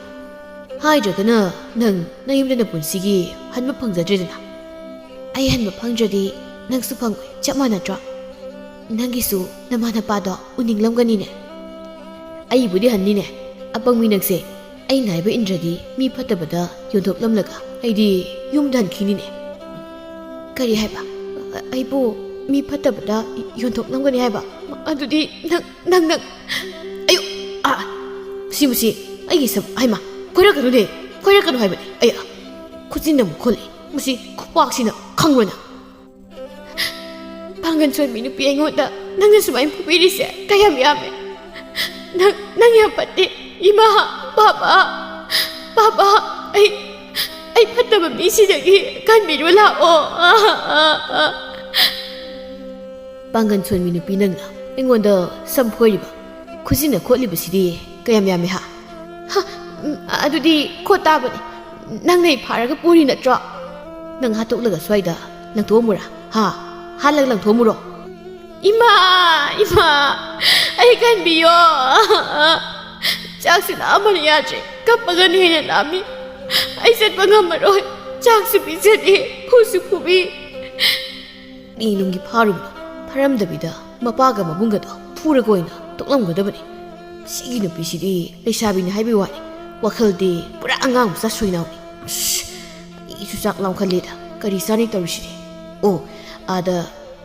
haidragana nang yumdana punsigi hanba phangjadredana ai hanba phangjadi nang su phangoi chap manatra nangisu namana pado uninglamganine ai budi hannine apangmi nangse ai naiba indradi mi phatabada yondoklamlaga aidi yumdan khinine kari haiba aibo mi phatabada yondoklamgani haiba adudi nang ayo simusi aigi sab haima koirakanu haibani aya khujinna mukholi musi khupaksina khangrona pangan chon minu pi aingoda nangna sumai phubirise kayam yame nang ya patte ima baba ai phataba misidagi kan mirula o pangan chon minu pi nangna aingoda samphoriba khujinna kholiba kayam yame ha adudi khotabani nang nei pharaga puri natro nang hatoklaga swaida langthomura ha halag langthomuro ima ai kan biyo chaksina amani yaje kapagani hena nami ai set pangamaroi chaksu bisedi phusu phubi ninungi pharumno pharamdabida mapaga mabungado phuragoina toklamgadabani sigi nupi sidi leisabini haibi wani wakhaldi pura angang sa suinauni isu chak lam khalida kari sani tarusidi o ada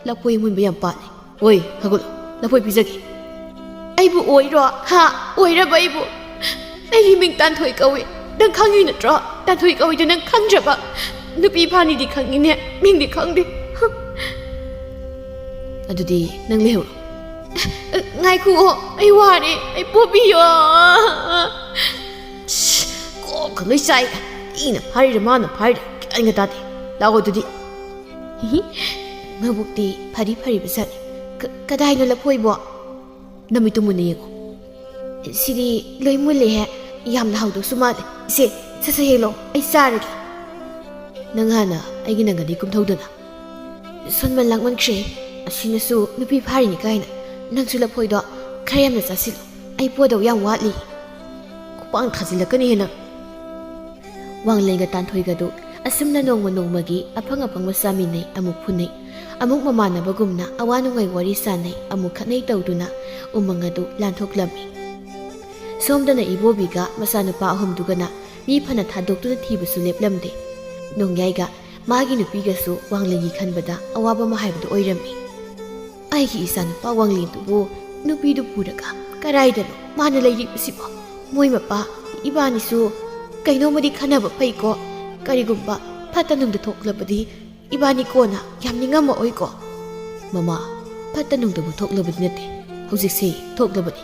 lapoi mun bayam patni oi hagul lapoi pizagi aibu oiro ha oira baibu ai ming tan thoi kawi dang khangi na tro tan thoi kawi de nang khangjaba nupi phani di khangine ming di khangdi adudi nang lehu ngai khu ai wari ai pobiyo ko khloi sai ina phari mana phari ainga tate lago dudi ngabukti phari basani kadai no lapoi bo namitu mune yego sidi loi mule he yamna hawdo sumale se sasa helo ai saragi nangana aigi nangadi kumthaudana sonman langman khre asinasu nupi phari ni kaina nangsu lapoi do khayamna sasilo ai podo yam watli kupang thajilakani hena wanglenga tanthoigadu asumna nongmagi apang masaminai amuk phunai amuk mamanabagumna awanungai wari sanai amuk khanai tawduna umangadu lanthoklammi somdana ibobiga masanupa ahumdugana mi phana thadoktuna thibusu leplamde nongyaiga magi nupigasu wanglengi khanbada awaba mahaibudu oirammi aigi isanupa wanglendubu nupidu puraga karaidano mana leiri sibo moi mapa ibanisu kainomadi khanaba paiko karigumba phatanungda thoklabadi ibani kona yamningama oiko mama phatanungda bu thoklabadi nate hojikse thoklabadi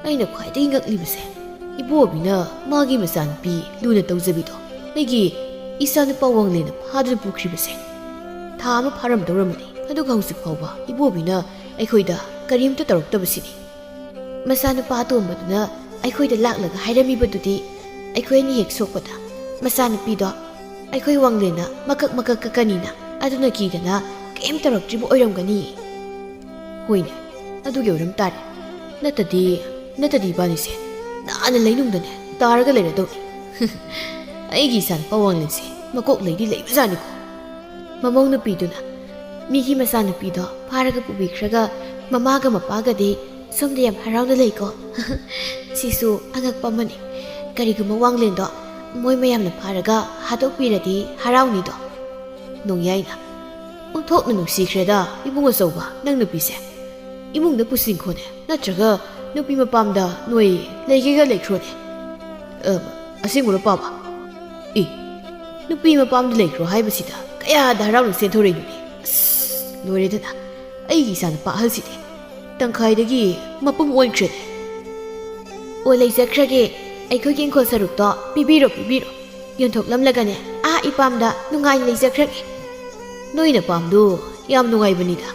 aina khwaidai ngaklibase ibobina magi masan pi luna tawjabido aigi isanupa wanglena phadra pukribase thama pharam dawramani aduga hojik phawba ibobina aikhoida karimta taroktabasini ꯃꯆꯥꯅꯨꯄꯥ ꯑꯇꯣꯝꯕꯗꯨꯅ ꯑꯩꯈꯣꯏꯗ ꯂꯥꯛꯂꯒ ꯍꯥꯏꯔꯝꯃꯤꯕꯗꯨꯗꯤ ꯑꯩꯈꯣꯏ ꯑꯅꯤ ꯍꯦꯛ ꯁꯣꯛꯄꯗ ꯃꯆꯥꯅꯨꯄꯤꯗꯣ ꯑꯩꯈꯣꯏ ꯋꯥꯡꯂꯦꯟꯅ ꯃꯀꯛ ꯃꯀꯛ ꯀꯛꯀꯅꯤꯅ ꯑꯗꯨꯅ ꯀꯤꯗꯅ ꯀꯩꯝ ꯇꯧꯔꯛꯇ꯭ꯔꯤꯕ ꯑꯣꯏꯔꯝꯒꯅꯤ. ꯍꯣꯏꯅꯦ, ꯑꯗꯨꯒꯤ ꯑꯣꯏꯔꯝ ꯇꯥꯔꯦ. ꯅꯠꯇꯗꯤ ꯏꯕꯥꯅꯤꯁꯦ ꯅꯥꯟꯅ ꯂꯩꯅꯨꯡꯗꯅꯦ ꯇꯥꯔꯒ ꯂꯩꯔꯗꯧꯅꯤ. ꯑꯩꯒꯤ ꯏꯆꯥꯅꯨꯄꯥ ꯋꯥꯡꯂꯦꯟꯁꯦ ꯃꯀꯣꯛ ꯂꯩꯗꯤ ꯂꯩꯕꯖꯥꯠꯅꯤꯀꯣ. ꯃꯃꯧ ꯅꯨꯄꯤꯗꯨꯅ ꯃꯤꯒꯤ ꯃꯆꯥꯅꯨꯄꯤꯗꯣ ꯐꯥꯔꯒ ꯄꯨꯕꯤꯈ꯭ꯔꯒ ꯃꯃꯥꯒ ꯃꯄꯥꯒꯗꯤ ꯁꯣꯝꯗ ꯌꯥꯝ ꯍꯔꯥꯎꯅ ꯂꯩꯀꯣ. ꯁꯤꯁꯨ ꯑꯉꯛꯄ ꯑꯃꯅꯤ. ꯀꯔꯤꯒꯨꯝꯕ ꯋꯥꯡꯂꯦꯟꯗꯣ ꯃꯣꯏ ꯃꯌꯥꯝꯅ ꯐꯥꯔꯒ ꯍꯥꯠꯇꯣꯛꯄꯤꯔꯗꯤ ꯍꯔꯥꯎꯅꯤꯗꯣ. ꯅꯣꯡꯌꯥꯏꯅ ꯑꯣꯟꯊꯣꯛꯅ ꯅꯨꯡꯁꯤꯈ꯭ꯔꯦꯗ ꯏꯕꯨꯡ ꯑꯆꯧꯕ ꯅꯪ ꯅꯨꯄꯤꯁꯦ. ꯏꯃꯨꯡꯗ ꯄꯨꯁꯤꯟꯈꯣꯅꯦ, ꯅꯠꯇ꯭ꯔꯒ ꯅꯨꯄꯤ ꯃꯄꯥꯝꯗ ꯅꯣꯏ ꯂꯩꯒꯦꯒ ꯂꯩꯈ꯭ꯔꯣꯅꯦ. ꯑꯁꯦꯡꯕꯔꯣ ꯄꯥꯕ? ꯅꯨꯄꯤ ꯃꯄꯥꯝꯗ ꯂꯩꯈ꯭ꯔꯣ ꯍꯥꯏꯕꯁꯤꯗ ꯀꯌꯥꯗ ꯍꯔꯥꯎꯅ ꯆꯦꯟꯊꯣꯔꯛꯏꯅꯣꯅꯦ. ꯑꯁ ꯂꯣꯏꯔꯦꯗꯅ, ꯑꯩꯒꯤ ꯏꯆꯥꯅꯨꯄꯥ ꯑꯍꯜꯁꯤꯗꯤ ꯇꯪꯈꯥꯏꯗꯒꯤ ꯃꯄꯨꯡ ꯑꯣꯟꯈ꯭ꯔꯦꯅꯦ. ꯑꯣ ꯂꯩꯖꯈ꯭ꯔꯒꯦ, ꯑꯩꯈꯣꯏꯒꯤ ꯏꯪꯈꯣꯜ ꯁꯔꯨꯛꯇꯣ ꯄꯤꯕꯤꯔꯣ. ꯌꯣꯟꯊꯣꯛꯂꯝꯂꯒꯅꯦ ꯏꯄꯥꯝꯗ ꯅꯨꯡꯉꯥꯏꯅ ꯂꯩꯖꯈ꯭ꯔꯒꯦ. ꯅꯣꯏ ꯅꯄꯥꯝꯗꯨ ꯌꯥꯝ ꯅꯨꯡꯉꯥꯏꯕꯅꯤꯗ.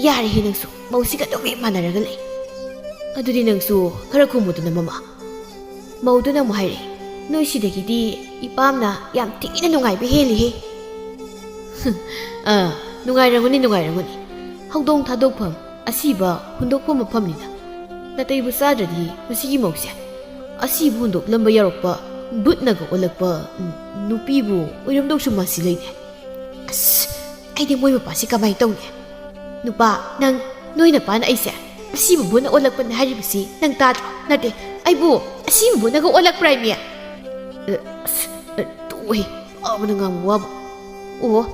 ꯌꯥꯔꯦꯍꯦ ꯅꯪꯁꯨ, ꯃꯧꯁꯤꯒ ꯑꯗꯨꯝ ꯍꯦꯛ ꯃꯥꯟꯅꯔꯒ ꯂꯩ. ꯑꯗꯨꯗꯤ ꯅꯪꯁꯨ ꯈꯔ ꯈꯨꯝꯃꯨꯗꯅ ꯃꯃꯥ. ꯃꯧꯗꯨꯅ ꯑꯃꯨꯛ ꯍꯥꯏꯔꯛꯏ, ꯅꯣꯏ ꯁꯤꯗꯒꯤꯗꯤ ꯏꯄꯥꯝꯅ ꯌꯥꯝ ꯊꯤꯅ ꯅꯨꯡꯉꯥꯏꯕ ꯍꯦꯜꯂꯤꯍꯦ. ꯅꯨꯡꯉꯥꯏꯔꯝꯒꯅꯤ. ꯍꯧꯗꯣꯡ ꯊꯥꯗꯣꯛꯐꯝ, ꯑꯁꯤꯕ ꯍꯨꯟꯗꯣꯛꯐꯝ ꯃꯐꯝꯅꯤꯅ. ꯅꯥꯇꯩꯕꯨ ꯆꯥꯗ꯭ꯔꯗꯤ ꯃꯁꯤꯒꯤ ꯃꯧꯁꯦ ꯑꯁꯤꯕꯨ ꯍꯨꯟꯗꯣꯛꯂꯝꯕ ꯌꯥꯎꯔꯛꯄ ꯕꯨꯠꯅꯒ ꯑꯣꯜꯂꯛꯄ ꯅꯨꯄꯤꯕꯨ ꯑꯣꯏꯔꯝꯗꯧꯁꯨ ꯃꯥꯁꯤ ꯂꯩꯅꯦ. ꯑꯁ ꯑꯩꯗꯤ ꯃꯣꯏ ꯃꯄꯥꯁꯤ ꯀꯃꯥꯏꯅ ꯇꯧꯅꯤ? ꯅꯨꯄꯥ, ꯅꯣꯏ ꯅꯄꯥꯅ ꯑꯩꯁꯦ ꯑꯁꯤꯕ ꯕꯨꯠꯅ ꯑꯣꯜꯂꯛꯄꯅꯦ ꯍꯥꯏꯔꯤꯕꯁꯤ ꯅꯪ ꯇꯥꯗ꯭ꯔꯣ? ꯅꯠꯇꯦ, ꯑꯩꯕꯨ ꯑꯁꯤꯕ ꯕꯨꯠꯅꯒ ꯑꯣꯜꯂꯛꯄ꯭ꯔꯥ ꯏꯃꯤ? ꯇꯣꯛꯑꯦ, ꯑꯕꯅ ꯉꯥꯡꯕ ꯋꯥꯕ. ꯑꯣ,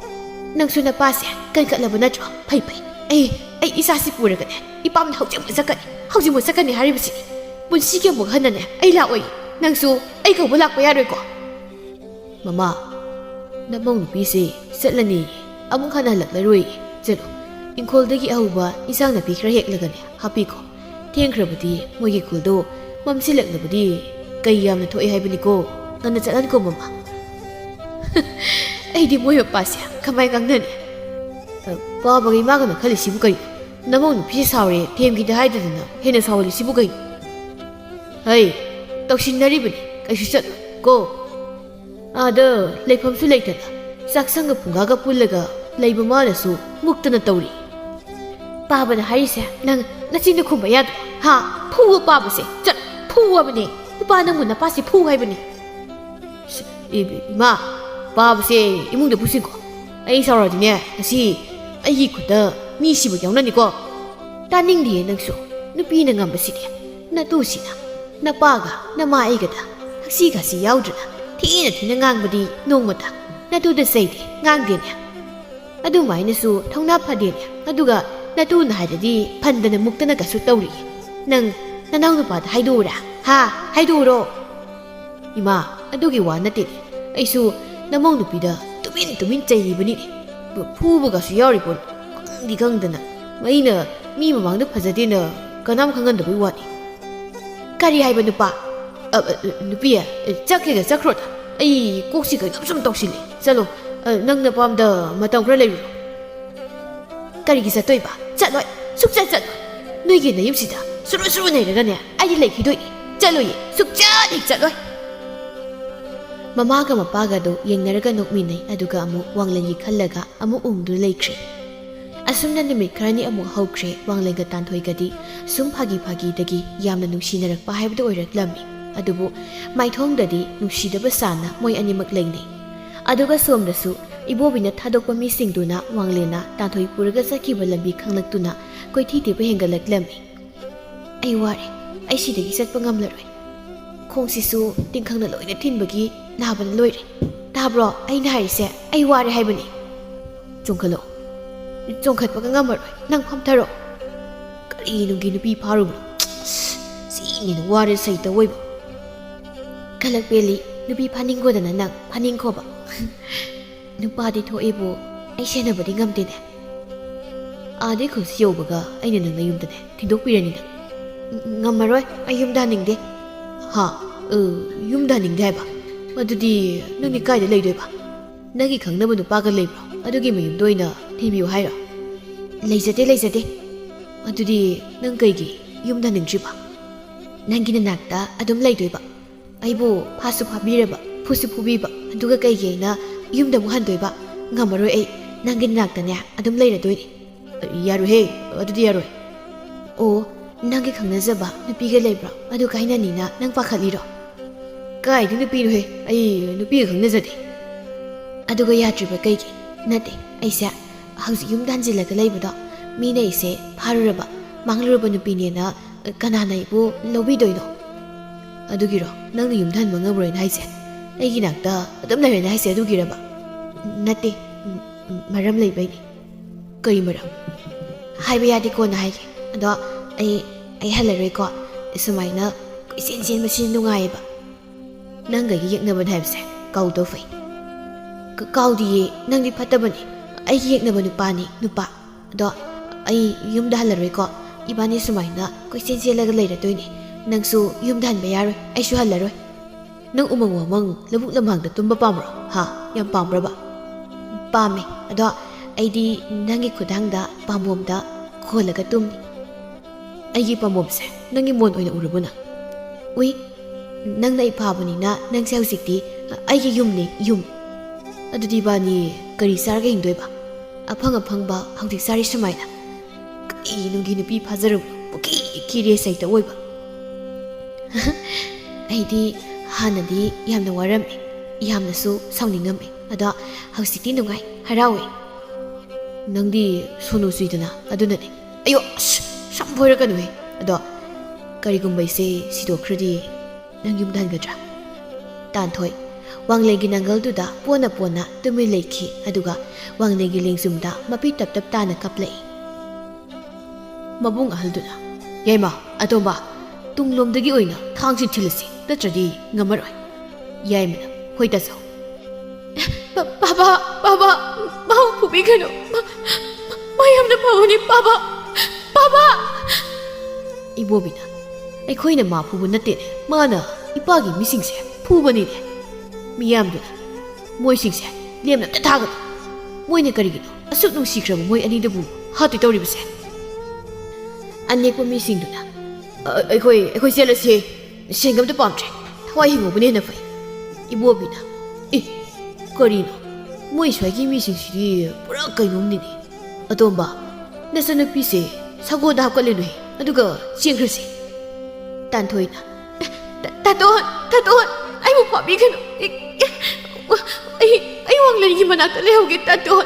ꯅꯪꯁꯨ ꯅꯄꯥꯁꯦ ꯀꯟꯈꯠꯂꯕ ꯅꯠꯇ꯭ꯔꯣ? ꯐꯩ. ꯑꯩ ꯏꯆꯥꯁꯤ ꯄꯨꯔꯒꯅꯦ ꯏꯄꯥꯝꯗ ꯍꯧꯖꯤꯛꯃꯛ ꯆꯠꯀꯅꯤ ꯍꯥꯏꯔꯤꯕꯁꯤꯅꯤ. ꯄꯨꯟꯁꯤꯒꯤ ꯑꯃꯨꯛ ꯍꯟꯅꯅꯦ ꯑꯩ ꯂꯥꯛꯑꯣꯏ. ꯅꯪꯁꯨ ꯑꯩ ꯀꯧꯕ ꯂꯥꯛꯄ ꯌꯥꯔꯣꯏꯀꯣ? ꯃꯃꯥ, ꯅꯃꯧ ꯅꯨꯄꯤꯁꯦ ꯆꯠꯂꯅꯤ, ꯑꯃꯨꯛ ꯍꯟꯅ ꯍꯜꯂꯛꯂꯔꯣꯏ. ꯆꯠꯂꯣ, ꯏꯪꯈꯣꯜꯗꯒꯤ ꯑꯍꯧꯕ ꯏꯟꯁꯥꯡ ꯅꯥꯄꯤ ꯈꯔ ꯍꯦꯛꯂꯒꯅꯦ ꯍꯥꯞꯄꯤꯈꯣ. ꯊꯦꯡꯈ꯭ꯔꯕꯗꯤ ꯃꯣꯏꯒꯤ ꯈꯨꯜꯗꯣ ꯃꯝꯁꯤꯜꯂꯛꯂꯕꯗꯤ ꯀꯩ ꯌꯥꯝꯅ ꯊꯣꯛꯑꯦ ꯍꯥꯏꯕꯅꯤꯀꯣ. ꯉꯟꯅ ꯆꯠꯍꯟꯀꯣ ꯃꯃꯥ. ꯑꯩꯗꯤ ꯃꯣꯏ ꯃꯄꯥꯁꯦ ꯀꯃꯥꯏ ꯉꯥꯡꯅꯅꯤ? ꯄꯥꯕꯒ ꯏꯃꯥꯒꯅ ꯈꯜꯂꯤꯁꯤꯕꯨ ꯀꯩꯅꯣ? ꯅꯃꯧ ꯅꯨꯄꯤꯁꯦ ꯁꯥꯎꯔꯦ ꯊꯦꯝꯈꯤꯗ ꯍꯥꯏꯗꯗꯅ ꯍꯦꯟꯅ ꯁꯥꯎꯍꯜꯂꯤꯁꯤꯕꯨ ꯀꯩꯅꯣ? ꯍꯩ, ꯇꯧꯁꯤꯟꯅꯔꯤꯕꯅꯤ, ꯀꯩꯁꯨ ꯆꯠꯂꯣꯏ ꯀꯣ. ꯑꯥꯗ ꯂꯩꯐꯝꯁꯨ ꯂꯩꯇꯅ ꯆꯥꯛꯁꯪꯒ ꯐꯨꯡꯒꯥꯒ ꯄꯨꯜꯂꯒ ꯂꯩꯕ ꯃꯥꯅꯁꯨ ꯃꯨꯛꯇꯅ ꯇꯧꯔꯤ. ꯄꯥꯕꯅ ꯍꯥꯏꯔꯤꯁꯦ ꯅꯪ ꯅꯆꯤꯟꯗ ꯈꯨꯝꯕ ꯌꯥꯗ꯭ꯔꯣ? ꯐꯨꯋꯣ ꯄꯥꯕꯁꯦ. ꯐꯨꯋꯣꯕꯅꯦ. ꯅꯨꯄꯥ ꯅꯪꯕꯨ ꯅꯄꯥꯁꯦ ꯐꯨ ꯍꯥꯏꯕꯅꯤ. ꯏꯃꯥ, ꯄꯥꯕꯁꯦ ꯏꯃꯨꯡꯗ ꯄꯨꯁꯤꯟꯀꯣ. ꯑꯩ ꯁꯥꯎꯔꯗꯤꯅꯦ ꯉꯁꯤ ꯑꯩꯒꯤ ꯈꯨꯠꯇ ꯃꯤ ꯁꯤꯕ ꯌꯥꯎꯅꯅꯤꯀꯣ. ꯇꯥꯅꯤꯡꯗꯤꯌꯦ ꯅꯪꯁꯨ. ꯅꯨꯄꯤꯅ ꯉꯝꯕꯁꯤꯗꯤ ꯅꯇꯨꯁꯤꯅ ꯅꯄꯥꯒ ꯅꯃꯥ ꯑꯩꯒꯗ ꯍꯛꯁꯤ ꯌꯥꯎꯗ꯭ꯔꯅ ꯊꯤꯅ ꯉꯥꯡꯕꯗꯤ ꯅꯣꯡꯃꯇ ꯅꯇꯨꯗ ꯆꯩꯗꯦ, ꯉꯥꯡꯗꯦꯅꯦ. ꯑꯗꯨꯃꯥꯏꯅꯁꯨ ꯊꯧꯅꯥ ꯐꯗꯦꯅꯦ. ꯑꯗꯨꯒ ꯅꯇꯨꯅ ꯍꯥꯏꯔꯗꯤ ꯐꯟꯗꯅ ꯃꯨꯛꯇꯅꯒꯁꯨ ꯇꯧꯔꯤ. ꯅꯪ ꯅꯅꯥꯎ ꯅꯨꯄꯥꯗ ꯍꯥꯏꯗꯣꯛꯎꯔꯥ? ꯍꯥꯏꯗꯣꯛꯎꯔꯣ. ꯏꯃꯥ, ꯑꯗꯨꯒꯤ ꯋꯥ ꯅꯠꯇꯦꯅꯦ. ꯑꯩꯁꯨ ꯅꯃꯧ ꯅꯨꯄꯤꯗ ꯇꯨꯃꯤꯟ ꯆꯩꯔꯤꯕꯅꯤꯅꯦ. ꯐꯨꯕꯒꯁꯨ ꯌꯥꯎꯔꯤꯕꯣꯅꯤ. ꯈꯪꯗꯅ ꯑꯩꯅ ꯃꯤ ꯃꯃꯥꯡꯗ ꯐꯖꯗꯦꯅ ꯀꯅꯥꯝ ꯈꯪꯍꯟꯗꯕꯩ ꯋꯥꯅꯤ. ꯀꯔꯤ ꯍꯥꯏꯕ ꯅꯨꯄꯥ? ꯅꯨꯄꯤ, ꯆꯠꯀꯦꯒ ꯆꯠꯈ꯭ꯔꯣꯗ. ꯑꯩ ꯀꯣꯛꯁꯤ ꯀꯩꯅꯣꯝ ꯁꯨꯝ ꯇꯧꯁꯤꯜꯂꯦ. ꯆꯠꯂꯣ, ꯅꯪ ꯅꯄꯥꯝꯗ ꯃꯇꯝꯈꯔ ꯂꯩꯔꯨꯔꯣ. ꯀꯔꯤꯒꯤ ꯆꯠꯇꯣꯏꯕ? ꯆꯠꯂꯣꯏ, ꯁꯨꯛꯆꯠ ꯆꯠꯂꯣꯏ. ꯅꯣꯏꯒꯤ ꯅꯌꯨꯝꯁꯤꯗ ꯁꯨꯔꯨ ꯅꯩꯔꯒꯅꯦ ꯑꯩꯗꯤ ꯂꯩꯈꯤꯗꯣꯏꯅꯤ. ꯆꯠꯂꯣꯏꯌꯦ, ꯁꯨꯛꯆꯠ ꯍꯦꯛ ꯆꯠꯂꯣꯏ. ꯃꯃꯥꯒ ꯃꯄꯥꯒꯗꯣ ꯌꯦꯡꯅꯔꯒ ꯅꯣꯛꯃꯤꯟꯅꯩ. ꯑꯗꯨꯒ ꯑꯃꯨꯛ ꯋꯥꯡꯂꯦꯟꯒꯤ ꯈꯜꯂꯒ ꯑꯃꯨꯛ ꯎꯡꯗꯨꯅ ꯂꯩꯈ꯭ꯔꯦ. ꯑꯁꯨꯝꯅ ꯅꯨꯃꯤꯠ ꯈꯔꯅꯤ ꯑꯃꯨꯛ ꯍꯧꯈ꯭ꯔꯦ. ꯋꯥꯡꯂꯦꯟꯒ ꯇꯥꯟꯊꯣꯏꯒꯗꯤ ꯁꯨꯝ ꯐꯥꯒꯤꯗꯒꯤ ꯌꯥꯝꯅ ꯅꯨꯡꯁꯤꯅꯔꯛꯄ ꯍꯥꯏꯕꯗꯨ ꯑꯣꯏꯔꯛꯂꯝꯃꯤ. ꯑꯗꯨꯕꯨ ꯃꯥꯏꯊꯣꯡꯗꯗꯤ ꯅꯨꯡꯁꯤꯗꯕ ꯁꯥꯅ ꯃꯣꯏ ꯑꯅꯤꯃꯛ ꯂꯩꯅꯩ. ꯑꯗꯨꯒ ꯁꯣꯝꯗꯁꯨ ꯏꯕꯣꯕꯤꯅ ꯊꯥꯗꯣꯛꯄ ꯃꯤꯁꯤꯡꯗꯨꯅ ꯋꯥꯡꯂꯦꯟꯅ ꯇꯥꯟꯊꯣꯏ ꯄꯨꯔꯒ ꯆꯠꯈꯤꯕ ꯂꯝꯕꯤ ꯈꯪꯂꯛꯇꯨꯅ ꯀꯣꯏꯊꯤ ꯊꯤꯕ ꯍꯦꯟꯒꯠꯂꯛꯂꯝꯃꯤ. ꯑꯩ ꯋꯥꯔꯦ, ꯑꯩ ꯁꯤꯗꯒꯤ ꯆꯠꯄ ꯉꯝꯂꯔꯣꯏ. ꯈꯣꯡꯁꯤꯁꯨ ꯇꯤꯡꯈꯪꯅ ꯂꯣꯏꯅ ꯊꯤꯟꯕꯒꯤ ꯅꯥꯕꯅ ꯂꯣꯏꯔꯦ. ꯇꯥꯕ꯭ꯔꯣ ꯑꯩꯅ ꯍꯥꯏꯔꯤꯁꯦ? ꯑꯩ ꯋꯥꯔꯦ ꯍꯥꯏꯕꯅꯤ. ꯆꯣꯡꯈꯠꯂꯣ. ꯆꯣꯡꯈꯠꯄꯒ ꯉꯝꯃꯔꯣꯏ. ꯅꯪ ꯐꯝꯊꯔꯣ. ꯀꯔꯤꯅꯨꯡꯒꯤ ꯅꯨꯄꯤ ꯐꯥꯔꯨꯕꯅꯣ? ꯁꯤꯅꯤꯅ ꯋꯥꯔꯦ ꯁꯩꯇ ꯑꯣꯏꯕ. ꯈꯜꯂꯛ ꯄꯦꯜꯂꯤ. ꯅꯨꯄꯤ ꯐꯥꯅꯤꯡꯈꯣꯗꯅ ꯅꯪ ꯐꯥꯅꯤꯡꯈꯣꯕ. ꯅꯨꯄꯥꯗꯤ ꯊꯣꯛꯑꯦꯕꯨ ꯑꯩ ꯁꯦꯟꯅꯕꯗꯤ ꯉꯝꯗꯦꯅꯦ. ꯑꯥꯗꯩ ꯈꯨꯜꯁꯤ ꯌꯧꯕꯒ ꯑꯩꯅ ꯅꯪꯅ ꯌꯨꯝꯗꯅꯦ ꯊꯤꯟꯗꯣꯛꯄꯤꯔꯅꯤ. ꯅꯪ ꯉꯝꯃꯔꯣꯏ. ꯑꯩ ꯌꯨꯝꯗ ꯍꯟꯅꯤꯡꯗꯦ. ꯌꯨꯝꯗ ꯍꯟꯅꯤꯡꯗꯦ ꯍꯥꯏꯕ? ꯑꯗꯨꯗꯤ ꯅꯪꯗꯤ ꯀꯥꯏꯗ ꯂꯩꯗꯣꯏꯕ? ꯅꯪꯒꯤ ꯈꯪꯅꯕ ꯅꯨꯄꯥꯒ ꯂꯩꯕ꯭ꯔꯣ? ꯑꯗꯨꯒꯤ ꯃꯌꯨꯝꯗ ꯑꯣꯏꯅ ꯊꯤꯟꯕꯤꯌꯨ ꯍꯥꯏꯔꯣ? ꯂꯩꯖꯗꯦ. ꯑꯗꯨꯗꯤ ꯅꯪ ꯀꯩꯒꯤ ꯌꯨꯝꯗ ꯍꯟꯅꯤꯡꯗ꯭ꯔꯤꯕ? ꯅꯪꯒꯤ ꯅꯅꯥꯛꯇ ꯑꯗꯨꯝ ꯂꯩꯗꯣꯏꯕ ꯑꯩꯕꯨ ꯐꯥꯁꯨ ꯐꯥꯕꯤꯔꯕ ꯐꯨꯁꯨ ꯐꯨꯕꯤꯕ ꯑꯗꯨꯒ ꯀꯩꯒꯤ ꯑꯩꯅ ꯌꯨꯝꯗ ꯑꯃꯨꯛ ꯍꯟꯗꯣꯏꯕ ꯉꯝꯃꯔꯣꯏ ꯑꯩ ꯅꯪꯒꯤ ꯅꯅꯥꯛꯇꯅꯦ ꯑꯗꯨꯝ ꯂꯩꯔꯗꯣꯏꯅꯤ ꯌꯥꯔꯣꯏꯍꯦ ꯑꯗꯨꯗꯤ ꯌꯥꯔꯣꯏ ꯑꯣ ꯅꯪꯒꯤ ꯈꯪꯅꯖꯕ ꯅꯨꯄꯤꯒ ꯂꯩꯕ꯭ꯔꯣ ꯑꯗꯨ ꯀꯥꯏꯅꯅꯤꯅ ꯅꯪ ꯄꯥꯈꯠꯂꯤꯔꯣ ꯀꯥꯏꯗꯤ ꯅꯨꯄꯤꯅꯣꯍꯦ ꯑꯩ ꯅꯨꯄꯤꯒ ꯈꯪꯅꯖꯗꯦ ꯑꯗꯨꯒ ꯌꯥꯗ꯭ꯔꯤꯕ ꯀꯩꯒꯤ ꯅꯠꯇꯦ ꯑꯩꯁꯦ ꯍꯧꯖꯤꯛ ꯌꯨꯝꯗ ꯍꯟꯖꯤꯜꯂꯒ ꯂꯩꯕꯗꯣ ꯃꯤꯅ ꯑꯩꯁꯦ ꯐꯥꯔꯨꯔꯕ ꯃꯥꯡꯂꯨꯔꯕ ꯅꯨꯄꯤꯅꯦꯅ ꯀꯅꯥꯅ ꯑꯩꯕꯨ ꯂꯧꯕꯤꯗꯣꯏꯅꯣ ꯑꯗꯨꯒꯤꯔꯣ ꯅꯪꯅ ꯌꯨꯝꯗ ꯍꯟꯕ ꯉꯝꯔꯣꯏꯅ ꯍꯥꯏꯁꯦ ꯑꯩꯒꯤ ꯅꯥꯛꯇ ꯑꯗꯨꯝ ꯂꯩꯔꯦꯅ ꯍꯥꯏꯁꯦ ꯑꯗꯨꯒꯤꯔꯕ ꯅꯠꯇꯦ ꯃꯔꯝ ꯂꯩꯕꯩꯅꯤ ꯀꯔꯤ ꯃꯔꯝ ꯍꯥꯏꯕ ꯌꯥꯗꯦ ꯀꯣꯟꯅ ꯍꯥꯏꯒꯦ ꯑꯗꯣ ꯑꯩ ꯍꯜꯂꯔꯣꯏꯀꯣ ꯁꯨꯃꯥꯏꯅ ꯀꯣꯏꯆꯦꯟ ꯆꯦꯟꯕꯁꯤ ꯅꯨꯡꯉꯥꯏꯌꯦꯕ ꯅꯪꯒ ꯌꯦꯛꯅꯕꯅꯤ ꯍꯥꯏꯕꯁꯦ ꯀꯥꯎꯗꯧ ꯐꯩ ꯀꯥꯎꯗꯤꯌꯦ ꯅꯪꯗꯤ ꯐꯠꯇꯕꯅꯤ ꯑꯩꯒꯤ ꯌꯦꯛꯅꯕ ꯅꯨꯄꯥꯅꯤ ꯅꯨꯄꯥ ꯑꯗꯣ ꯑꯩ ꯌꯨꯝꯗ ꯍꯜꯂꯔꯣꯏꯀꯣ ꯏꯕꯥꯅꯤ ꯁꯨꯃꯥꯏꯅ ꯀꯣꯏꯆꯦꯟ ꯆꯦꯜꯂꯒ ꯂꯩꯔꯗꯣꯏꯅꯤ ꯅꯪꯁꯨ ꯌꯨꯝꯗ ꯍꯟꯕ ꯌꯥꯔꯣꯏ ꯑꯩꯁꯨ ꯍꯜꯂꯔꯣꯏ ꯅꯪ ꯎꯃꯪ ꯋꯥꯃꯪ ꯂꯧꯕꯨꯛ ꯂꯝꯍꯥꯡꯗ ꯇꯨꯝꯕ ꯄꯥꯝꯕ꯭ꯔꯣ ꯍꯥ ꯌꯥꯝ ꯄꯥꯝꯕ꯭ꯔꯕ ꯄꯥꯝꯃꯦ ꯑꯗꯣ ꯑꯩꯗꯤ ꯅꯪꯒꯤ ꯈꯨꯗꯥꯡꯗ ꯄꯥꯝꯕꯣꯝꯗ ꯈꯣꯜꯂꯒ ꯇꯨꯝꯅꯤ ꯑꯩꯒꯤ ꯄꯥꯝꯕꯣꯝꯁꯦ ꯅꯪꯒꯤ ꯃꯣꯟ ꯑꯣꯏꯅ ꯎꯔꯕꯣ ꯅꯪ ꯎꯏ ꯅꯪꯅ ꯑꯩ ꯐꯥꯕꯅꯤꯅ ꯅꯪꯁꯦ ꯍꯧꯖꯤꯛꯇꯤ ꯑꯩꯒꯤ ꯌꯨꯝꯅꯤ ꯌꯨꯝ ꯑꯗꯨꯗꯤ ꯏꯕꯥꯅꯤ ꯀꯔꯤ ꯆꯥꯔꯒ ꯍꯤꯡꯗꯣꯏꯕ ꯑꯐꯪ ꯑꯐꯪꯕ ꯍꯧꯖꯤꯛ ꯆꯥꯔꯤ ꯁꯨꯃꯥꯏꯅ ꯀꯩꯅꯨꯡꯒꯤ ꯅꯨꯄꯤ ꯐꯥꯖꯔꯕꯅꯣ ꯀꯤꯔꯦ ꯁꯩꯇ ꯑꯣꯏꯕ ꯑꯩꯗꯤ ꯍꯥꯟꯅꯗꯤ ꯌꯥꯝꯅ ꯋꯥꯔꯝꯃꯦ ꯌꯥꯝꯅꯁꯨ ꯁꯥꯎꯅꯤꯡꯉꯝꯃꯦ ꯑꯗꯣ ꯍꯧꯖꯤꯛꯇꯤ ꯅꯨꯡꯉꯥꯏ ꯍꯔꯥꯎꯋꯦ ꯅꯪꯗꯤ ꯁꯣꯅꯨ ꯆꯨꯏꯗꯅ ꯑꯗꯨꯅꯅꯦ ꯑꯌꯣ ꯁꯝ ꯐꯣꯏꯔꯛꯀꯅꯨꯍꯦ ꯑꯗꯣ ꯀꯔꯤꯒꯨꯝꯕ ꯑꯩꯁꯦ ꯁꯤꯗꯣꯛꯈ꯭ꯔꯗꯤ ꯅꯪ ꯌꯨꯝꯗ ꯍꯟꯒꯗ꯭ꯔꯥ ꯇꯥꯟꯊꯣꯏ ꯋꯥꯡꯂꯩꯒꯤ ꯅꯪꯒꯜꯗꯨꯗ ꯄꯣꯟꯅ ꯄꯣꯟꯅ ꯇꯨꯃꯤꯟ ꯂꯩꯈꯤ ꯑꯗꯨꯒ ꯋꯥꯡꯂꯩꯒꯤ ꯂꯦꯡꯖꯨꯝꯗ ꯃꯄꯤ ꯇꯞ ꯇꯞ ꯇꯥꯅ ꯀꯞꯂꯛꯏ ꯃꯕꯨꯡ ꯑꯍꯜꯗꯨꯅ ꯌꯥꯏꯃ ꯑꯇꯣꯝꯕ ꯇꯨꯡꯂꯣꯝꯗꯒꯤ ꯑꯣꯏꯅ ꯊꯥꯡꯁꯤ ꯊꯤꯜꯂꯁꯤ ꯅꯠꯇ꯭ꯔꯗꯤ ꯉꯝꯃꯔꯣꯏ ꯌꯥꯏꯃꯅ ꯍꯣꯏ ꯇꯥꯆꯧ ꯕꯥꯕꯥ ꯃꯥꯕꯨ ꯐꯨꯕꯤꯒꯅꯨ ꯃꯥ ꯌꯥꯝꯅ ꯐꯕꯅꯤ ꯕꯥꯕꯥ ꯏꯕꯣꯕꯤꯅ ꯑꯩꯈꯣꯏꯅ ꯃꯥ ꯐꯨꯕ ꯅꯠꯇꯦꯅꯦ ꯃꯥꯅ ꯏꯄꯥꯒꯤ ꯃꯤꯁꯤꯡꯁꯦ ꯐꯨꯕꯅꯤꯅꯦ ꯃꯤꯌꯥꯝꯗꯨꯅ ꯃꯣꯏꯁꯤꯡꯁꯦ ꯂꯦꯝꯅ ꯑꯝꯇ ꯊꯥꯒꯅꯨ ꯃꯣꯏꯅ ꯀꯔꯤꯒꯤꯅꯣ ꯑꯁꯨꯛ ꯅꯨꯡꯁꯤꯈ꯭ꯔꯕ ꯃꯣꯏ ꯑꯅꯤꯗꯨꯕꯨ ꯍꯥꯠꯇꯣꯏ ꯇꯧꯔꯤꯕꯁꯦ ꯑꯅꯦꯛꯄ ꯃꯤꯁꯤꯡꯗꯨꯅ ꯑꯩꯈꯣꯏ ꯆꯦꯜꯂꯁꯤ ꯁꯦꯡꯒꯝꯇ ꯄꯥꯝꯗ꯭ꯔꯦ ꯊꯋꯥꯏ ꯍꯤꯡꯍꯧꯕꯅ ꯍꯦꯟꯅ ꯐꯩ ꯏꯕꯣꯕꯤꯅ ꯀꯔꯤꯅꯣ ꯃꯣꯏ ꯁ꯭ꯋꯥꯏꯒꯤ ꯃꯤꯁꯤꯡꯁꯤꯗꯤ ꯄꯨꯔꯥ ꯀꯩꯅꯣꯝꯅꯤꯅꯦ ꯑꯇꯣꯝꯕ ꯅꯆꯟꯅꯨꯄꯤꯁꯦ ꯁꯒꯣꯜꯗ ꯍꯥꯞꯀꯠꯂꯦꯅꯨꯍꯦ ꯑꯗꯨꯒ ꯆꯦꯟꯈ꯭ꯔꯁꯤ ꯇꯥꯟꯊꯣꯏꯅ ꯇꯥꯇꯣꯟ ꯑꯩꯕꯨ ꯐꯥꯕꯤꯒꯅꯨ ꯑꯩ ꯋꯥꯡꯂꯩꯒꯤ ꯃꯅꯥꯛꯇ ꯂꯩꯍꯧꯒꯦ ꯇꯥꯇꯣꯟ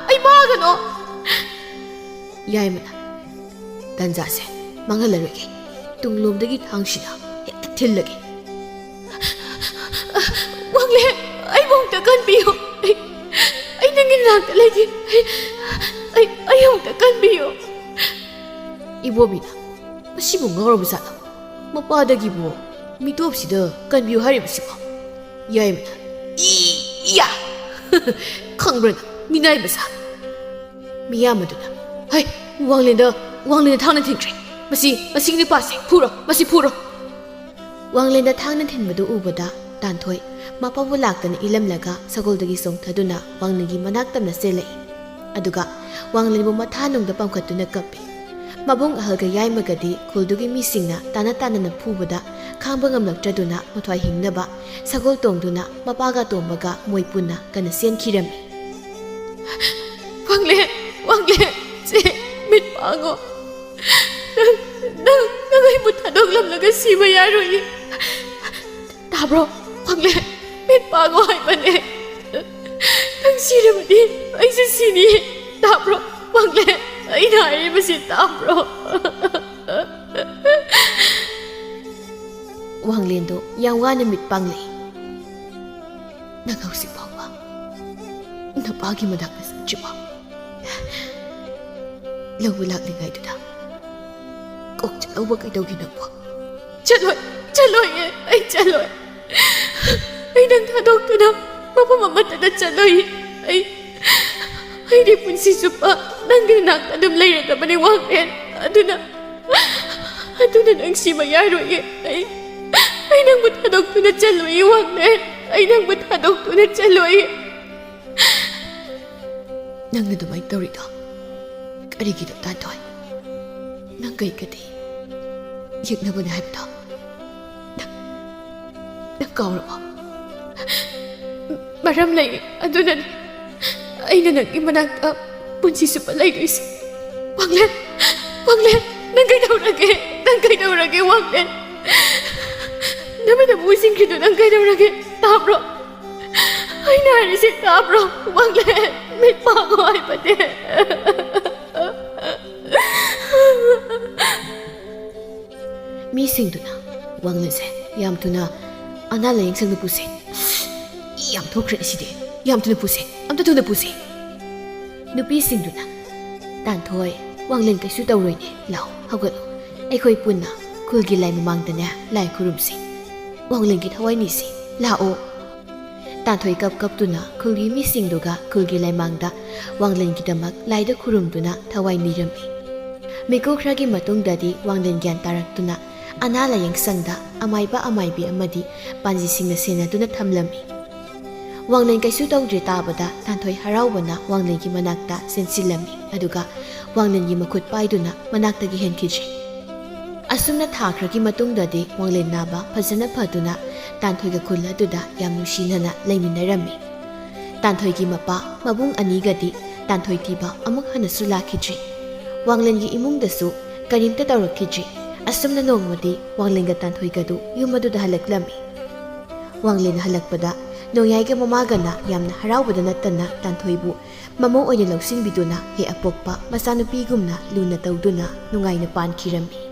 ꯑꯩ ꯃꯥꯒꯅꯣ ꯌꯥꯏꯃꯅ ꯇꯟꯖꯥꯁꯦ ꯃꯥꯡꯍꯜꯂꯔꯣꯏꯒꯦ ꯇꯨꯡꯂꯣꯝꯗꯒꯤ ꯊꯥꯡꯁꯤꯅ ꯍꯦꯛꯇ ꯊꯤꯜꯂꯒꯦ ꯋꯥꯡꯂꯩ ꯑꯩꯕꯨ ꯑꯃꯨꯛꯇ ꯀꯟꯕꯤꯌꯨ ꯑꯩ ꯅꯪꯒꯤ ꯅꯥꯛꯇ ꯂꯩꯒꯦ ꯑꯩ ꯑꯃꯨꯛꯇ ꯀꯟꯕꯤꯌꯨ ꯏꯕꯣꯕꯤꯅ ꯃꯁꯤꯕꯨ ꯉꯥꯎꯔꯕ ꯖꯥꯠꯂꯣ ꯃꯄꯥꯗꯒꯤꯕꯨ ꯃꯤꯇꯣꯞꯁꯤꯗ ꯀꯟꯕꯤꯌꯨ ꯍꯥꯏꯔꯤꯕꯁꯤꯕꯣ ꯌꯥꯏꯃꯅ ꯏꯌꯥ ꯈꯪꯕ꯭ꯔꯅ ꯃꯤꯅꯥꯏꯕ ꯁꯥ ꯃꯤꯌꯥꯝ ꯑꯗꯨꯅ ꯍꯩ ꯋꯥꯡꯂꯦꯟꯗ ꯊꯥꯡꯅ ꯊꯤꯟꯈ꯭ꯔꯦ ꯃꯁꯤꯒꯤ ꯅꯨꯄꯥꯁꯦ ꯐꯨꯔꯣ ꯋꯥꯡꯂꯦꯟꯗ ꯊꯥꯡꯅ ꯊꯤꯟꯕꯗꯨ ꯎꯕꯗ ꯇꯥꯟꯊꯣꯏ ꯃꯄꯥꯕꯨ ꯂꯥꯛꯇꯅ ꯏꯜꯂꯝꯂꯒ ꯁꯒꯣꯜꯗꯒꯤ ꯆꯣꯡꯊꯗꯨꯅ ꯋꯥꯡꯂꯦꯟꯒꯤ ꯃꯅꯥꯛ ꯇꯝꯅ ꯆꯦꯜꯂꯛꯏ ꯑꯗꯨꯒ ꯋꯥꯡꯂꯦꯟꯕꯨ ꯃꯊꯥꯅꯨꯡꯗ ꯄꯝꯈꯠꯇꯨꯅ ꯀꯞꯄꯤ ꯃꯕꯨꯡ ꯑꯍꯜꯒ ꯌꯥꯏꯃꯒꯗꯤ ꯈꯨꯜꯗꯨꯒꯤ ꯃꯤꯁꯤꯡꯅ ꯇꯥꯟꯅꯅ ꯐꯨꯕꯗ ꯈꯥꯡꯕ ꯉꯝꯂꯛꯇ꯭ꯔꯗꯨꯅ ꯃꯊ꯭ꯋꯥꯏ ꯍꯤꯡꯅꯕ ꯁꯒꯣꯜ ꯇꯣꯡꯗꯨꯅ ꯃꯄꯥꯒ ꯇꯣꯝꯕꯒ ꯃꯣꯏ ꯄꯨꯟꯅ ꯀꯟꯅ ꯆꯦꯟꯈꯤꯔꯝꯃꯤ ꯋꯥꯡꯂꯦꯟ ꯆꯦ ꯃꯤꯠ ꯄꯥꯡꯉꯣ ꯅꯪ ꯑꯩꯕꯨ ꯊꯥꯗꯣꯛꯂꯝꯂꯒ ꯁꯤꯕ ꯌꯥꯔꯣꯏꯌꯦ ꯇꯥꯕ꯭ꯔꯣ ꯋꯥꯡꯂꯦꯟ ꯃꯤꯠ ꯄꯥꯡꯉꯣ ꯍꯥꯏꯕꯅꯦ ꯅꯪ ꯁꯤꯔꯕꯗꯤ ꯑꯩꯁꯨ ꯁꯤꯅꯤꯌꯦ ꯇꯥꯕ꯭ꯔꯣ ꯋꯥꯡꯂꯦꯟ ꯑꯩꯅ ꯍꯥꯏꯔꯤꯕꯁꯤ ꯇꯥꯕ꯭ꯔꯣ ꯋꯥꯡꯂꯦꯟꯗꯣ ꯌꯥꯝ ꯋꯥꯅ ꯃꯤꯠ ꯄꯥꯡꯂꯛꯏ ꯅꯪ ꯍꯧꯖꯤꯛ ꯐꯥꯎꯕ ꯅꯄꯥꯒꯤ ꯃꯅꯥꯛꯇ ꯆꯠꯇ꯭ꯔꯤꯕꯣ ꯂꯧꯕ ꯂꯥꯛꯂꯤꯉꯩꯗꯨꯗ ꯀꯣꯛ ꯆꯠꯍꯧꯕ ꯀꯩꯗꯧꯒꯦ ꯅꯪꯕꯣ ꯆꯠꯂꯣꯏꯌꯦ ꯑꯩ ꯆꯠꯂꯣꯏ ꯑꯩ ꯅꯪ ꯊꯥꯗꯣꯛꯇꯨꯅ ꯃꯐꯝ ꯑꯃꯠꯇꯗ ꯆꯠꯂꯣꯏ ꯑꯩꯗꯤ ꯄꯨꯟꯁꯤ ꯆꯨꯞꯄ ꯅꯪꯒꯤ ꯅꯥꯛꯇ ꯑꯗꯨꯝ ꯂꯩꯔꯗꯕꯅꯤ ꯋꯥꯡꯂꯦꯟ ꯑꯗꯨꯅ ꯅꯪ ꯁꯤꯕ ꯌꯥꯔꯣꯏꯌꯦ ꯑꯩ ꯅꯪꯕꯨ ꯊꯥꯗꯣꯛꯇꯨꯅ ꯆꯠꯂꯣꯏꯌꯦ ꯋꯥꯡꯂꯦꯟ ꯑꯩ ꯅꯪꯕꯨ ꯊꯥꯗꯣꯛꯇꯨꯅ ꯆꯠꯂꯣꯏꯌꯦ ꯅꯪꯅ ꯑꯗꯨꯃꯥꯏꯅ ꯇꯧꯔꯤꯗꯣ ꯀꯔꯤꯒꯤꯅꯣ ꯇꯥꯟꯊꯣꯏ ꯅꯪ ꯀꯩꯒꯗꯤ ꯌꯦꯛꯅꯕꯅꯦ ꯍꯥꯏꯕꯗꯣ ꯅꯪ ꯀꯥꯎꯔꯕꯣ? ꯃꯔꯝ ꯂꯩ ꯑꯗꯨꯅꯅꯤ ꯑꯩꯅ ꯅꯪꯒꯤ ꯃꯅꯥꯛꯇ ꯄꯨꯟꯁꯤ ꯆꯨꯞꯄ ꯂꯩꯗꯣꯏꯁꯦ ꯋꯥꯡꯂꯦꯟ ꯋꯥꯡꯂꯦꯟ ꯅꯪ ꯀꯩꯗꯧꯔꯒꯦ ꯋꯥꯡꯂꯦꯟ ꯅꯃꯅ ꯃꯨꯁꯤꯡꯈꯤꯗꯨ ꯅꯪ ꯀꯩꯗꯧꯔꯒꯦ ꯇꯥꯕ꯭ꯔꯣ ꯑꯩꯅ ꯍꯥꯏꯔꯤꯁꯦ ꯇꯥꯕ꯭ꯔꯣ ꯋꯥꯡꯂꯦꯟ ꯃꯤꯠ ꯄꯥꯡꯉꯣ ꯍꯥꯏꯕꯅꯦ ꯃꯤꯁꯤꯡꯗꯨꯅ ꯋꯥꯡꯂꯦꯟꯁꯦ ꯌꯥꯝ ꯊꯨꯅ ꯑꯅꯥ ꯂꯥꯌꯦꯡꯁꯪꯗ ꯄꯨꯁꯤ. ꯌꯥꯝ ꯊꯣꯛꯈ꯭ꯔꯦ ꯁꯤꯗꯤ. ꯌꯥꯝ ꯊꯨꯅ ꯄꯨꯁꯤ. ꯑꯝꯇ ꯊꯨꯅ ꯄꯨꯁꯤ. ꯅꯨꯄꯤꯁꯤꯡꯗꯨꯅ ꯇꯥꯟꯊꯣꯏ ꯋꯥꯡꯂꯦꯟ ꯀꯩꯁꯨ ꯇꯧꯔꯣꯏꯅꯦ ꯂꯥꯛꯑꯣ ꯍꯧꯒꯠꯂꯣ ꯑꯩꯈꯣꯏ ꯄꯨꯟꯅ ꯈꯨꯜꯒꯤ ꯂꯥꯏ ꯃꯃꯥꯡꯗꯅꯦ ꯂꯥꯏ ꯈꯨꯔꯨꯝꯁꯤ ꯋꯥꯡꯂꯦꯟꯒꯤ ꯊꯋꯥꯏꯅꯤꯁꯤ ꯂꯥꯛꯑꯣ ꯇꯥꯟꯊꯣꯏ ꯀꯞꯇꯨꯅ ꯈꯨꯜꯒꯤ ꯃꯤꯁꯤꯡꯗꯨꯒ ꯈꯨꯜꯒꯤ ꯂꯥꯏꯃꯥꯡꯗ ꯋꯥꯡꯂꯦꯟꯒꯤꯗꯃꯛ ꯂꯥꯏꯗ ꯈꯨꯔꯨꯝꯗꯨꯅ ꯊꯋꯥꯏ ꯅꯤꯔꯝꯃꯤ. ꯃꯤꯀꯨꯞ ꯈꯔꯒꯤ ꯃꯇꯨꯡꯗꯗꯤ ꯋꯥꯡꯂꯦꯟ ꯒ꯭ꯌꯥꯟ ꯇꯥꯔꯛꯇꯨꯅ ꯑꯅꯥ ꯂꯥꯌꯦꯡꯁꯪꯗ ꯑꯃꯥꯏꯕ ꯑꯃꯥꯏꯕꯤ ꯑꯃꯗꯤ ꯄꯥꯟꯖꯤꯁꯤꯡꯅ ꯁꯦꯟꯅꯗꯨꯅ ꯊꯝꯂꯝꯃꯤ. ꯋꯥꯡꯂꯦꯟ ꯀꯩꯁꯨ ꯇꯧꯗ꯭ꯔꯦ ꯇꯥꯕꯗ ꯇꯥꯟꯊꯣꯏ ꯍꯔꯥꯎꯕꯅ ꯋꯥꯡꯂꯦꯟꯒꯤ ꯃꯅꯥꯛꯇ ꯆꯦꯟꯁꯤꯜꯂꯝꯃꯤ ꯑꯗꯨꯒ ꯋꯥꯡꯂꯦꯟꯒꯤ ꯃꯈꯨꯠ ꯄꯥꯏꯗꯨꯅ ꯃꯅꯥꯛꯇꯒꯤ ꯍꯦꯟꯈꯤꯗ꯭ꯔꯤ. ꯑꯁꯨꯝꯅ ꯊꯥ ꯈꯔꯒꯤ ꯃꯇꯨꯡꯗꯗꯤ ꯋꯥꯡꯂꯦꯟ ꯅꯥꯕ ꯐꯖꯅ ꯐꯗꯨꯅ ꯇꯥꯟꯊꯣꯏꯒ ꯈꯨꯜ ꯑꯗꯨꯗ ꯌꯥꯝ ꯅꯨꯡꯁꯤꯅꯅ ꯂꯩꯃꯤꯟꯅꯔꯝꯃꯤ. ꯇꯥꯟꯊꯣꯏꯒꯤ ꯃꯄꯥ ꯃꯕꯨꯡ ꯑꯅꯤꯒꯗꯤ ꯇꯥꯟꯊꯣꯏ ꯊꯤꯕ ꯑꯃꯨꯛ ꯍꯟꯅꯁꯨ ꯂꯥꯛꯈꯤꯗ꯭ꯔꯤ. ꯋꯥꯡꯂꯦꯟꯒꯤ ꯏꯃꯨꯡꯗꯁꯨ ꯀꯔꯤꯝꯇ ꯇꯧꯔꯛꯈꯤꯗ꯭ꯔꯤ. ꯑꯁꯨꯝꯅ ꯅꯣꯡꯃꯗꯤ ꯋꯥꯡꯂꯦꯟꯒ ꯇꯥꯟꯊꯣꯏꯒꯗꯨ ꯌꯨꯝ ꯑꯗꯨꯗ ꯍꯜꯂꯛꯂꯝꯃꯤ. ꯋꯥꯡꯂꯦꯟ ꯍꯜꯂꯛꯄꯗ ꯅꯣꯡꯌꯥꯏꯒ ꯃꯃꯥꯒꯅ ꯌꯥꯝꯅ ꯍꯔꯥꯎꯕꯗ ꯅꯠꯇꯅ ꯇꯥꯟꯊꯣꯏꯕꯨ ꯃꯃꯧ ꯑꯣꯏꯅ ꯂꯧꯁꯤꯟꯕꯤꯗꯨꯅ ꯍꯦꯛ ꯑꯄꯣꯛꯄ ꯃꯆꯥꯅꯨꯄꯤꯒꯨꯝꯅ ꯂꯨꯅ ꯇꯧꯗꯨꯅ ꯅꯨꯡꯉꯥꯏꯅ ꯄꯥꯟꯈꯤꯔꯝꯃꯤ.